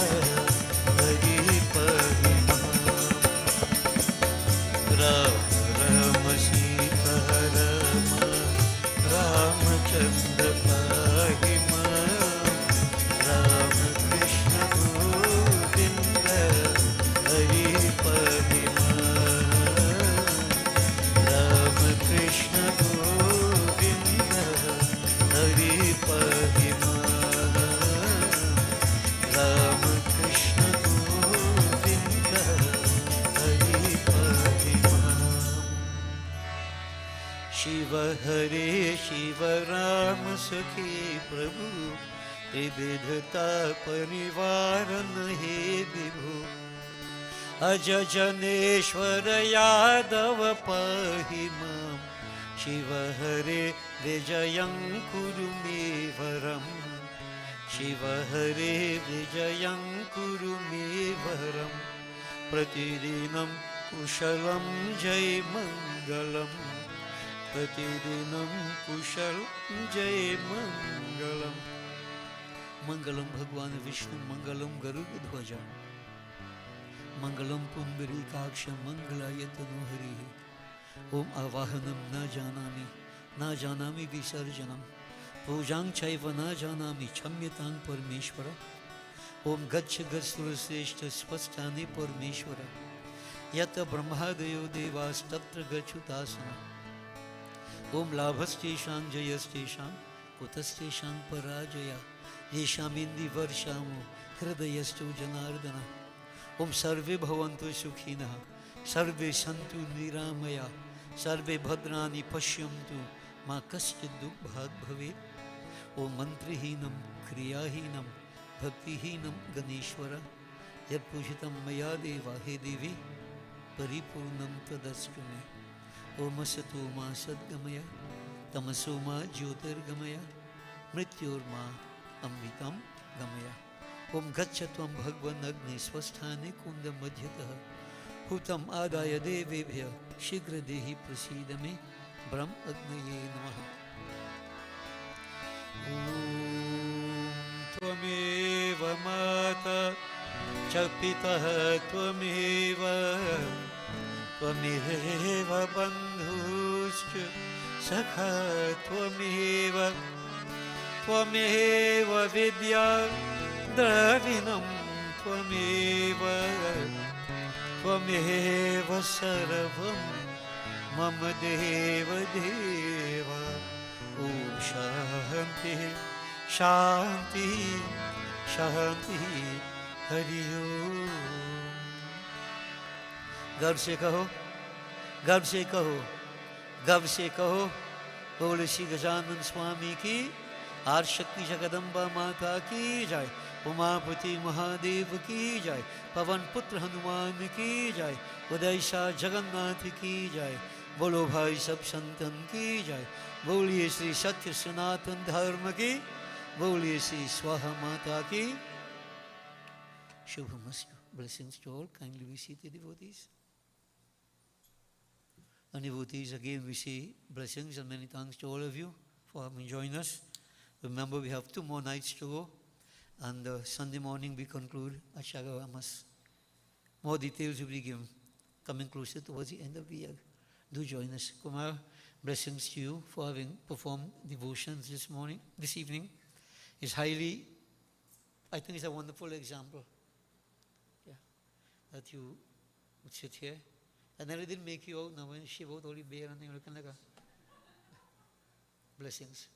हरि पाहि मां। राम राम सीता राम, रामचंद्र पाहि मां। राम कृष्ण गोविंद हरि पाहि मां। राम कृष्ण गोविंद हरि पाहि मां। राम कृष्ण गोविंद हरि पाहि मां। शिव हरे शिव राम सखी प्रभु, त्रिविधता परिवारन हे विभु। अज जनेश्वर यादव पाहि मां। शिव हरे विजयं कुरु मे वरम्। शिव हरे विजयं कुरु मे वरम्। प्रतिदिनं कुशलं जय मङ्गलम्। प्रतिदिनं कुशलं जय मङ्गलम्। मंगलम भगवान विष्णु मंगलम गरुड़ ध्वजा। Mangalam Pundarikaksham Mangalayatanu Harihi. Om Avahanam Na Janami Visarjanam. Pujang Chaiva Na Janami Chamyatang Parmeshwara. Om Gacha Gasuraseshta Spastani Parmeshwara. Yata Brahmadayo Devas Tatra Gachutasana. Om Labhasteshang Jayasteshang Kutasteshang Parajaya Yeshamindi Varshamo Hridayastu Janardana. Om Sarve Bhavantu Sukhina Sarve Santu Niramaya Sarve Bhadrani Pashyamtu Ma Kaschid Dukbhag Bhavet. Om Mantrihinam Kriyahinam Bhaktihinam Ganeshwara Yat Pujitam Maya Deva He Devi Paripurnam Tadastume. Om Asatu Ma Sadgamaya Tamasu Ma Jyotirgamaya Mrityorma Amritam Gamaya. Om Gachatvam Bhagwan Agni Swasthane Kunda Madhyataha Hutam Adaya Devebhya Shigra Dehi Prasidame Brahm Agnaye Namaha. Om Tvameva Mata Chapitaha Tvameva Tvameva Bandhuscha Sakha Tvameva Tvameva Vidya Dravinam Tvameva Tvameva Sarvam Mama Deva Deva. Om Shanti Shanti Shanti Hari Om. गर्व से कहो, गर्व से कहो, गर्व से कहो, बोले श्री गजानन स्वामी की, आर शक्ति जगदम्बा माता की जय, उमापति महादेव की जय, पवन पुत्र हनुमान की जय, उदय शाह जगन्नाथ की जय, बोलो भाई सब संतन की जय, बोलिए श्री सत्य सनातन धर्म की, बोलिए श्री स्वाहा माता की शुभमस्तु. Blessings to all. Kindly be seated, devotees. And devotees, again we say blessings and many thanks to all of you for having joined us. Remember, we have 2 more nights to go, and Sunday morning we conclude Ashagamas. More details will be given coming closer towards the end of the year. Do join us. Kumar, blessings to you for having performed devotions this evening. It's highly, I think it's a wonderful example. Yeah, that you would sit here. And I didn't make you out now when she wrote only bear and looking like a blessings.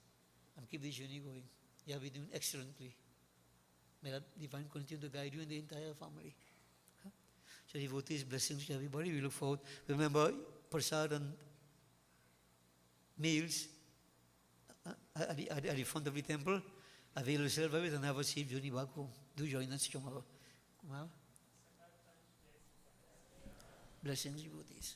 And keep the journey going. You have been doing excellently. May that divine continue to guide you and the entire family. Huh? So devotees, blessings to everybody. We look forward. Remember, prasad and meals at the front of the temple. Avail yourself of it and have a safe journey back home. Do join us tomorrow. Well, blessings, devotees.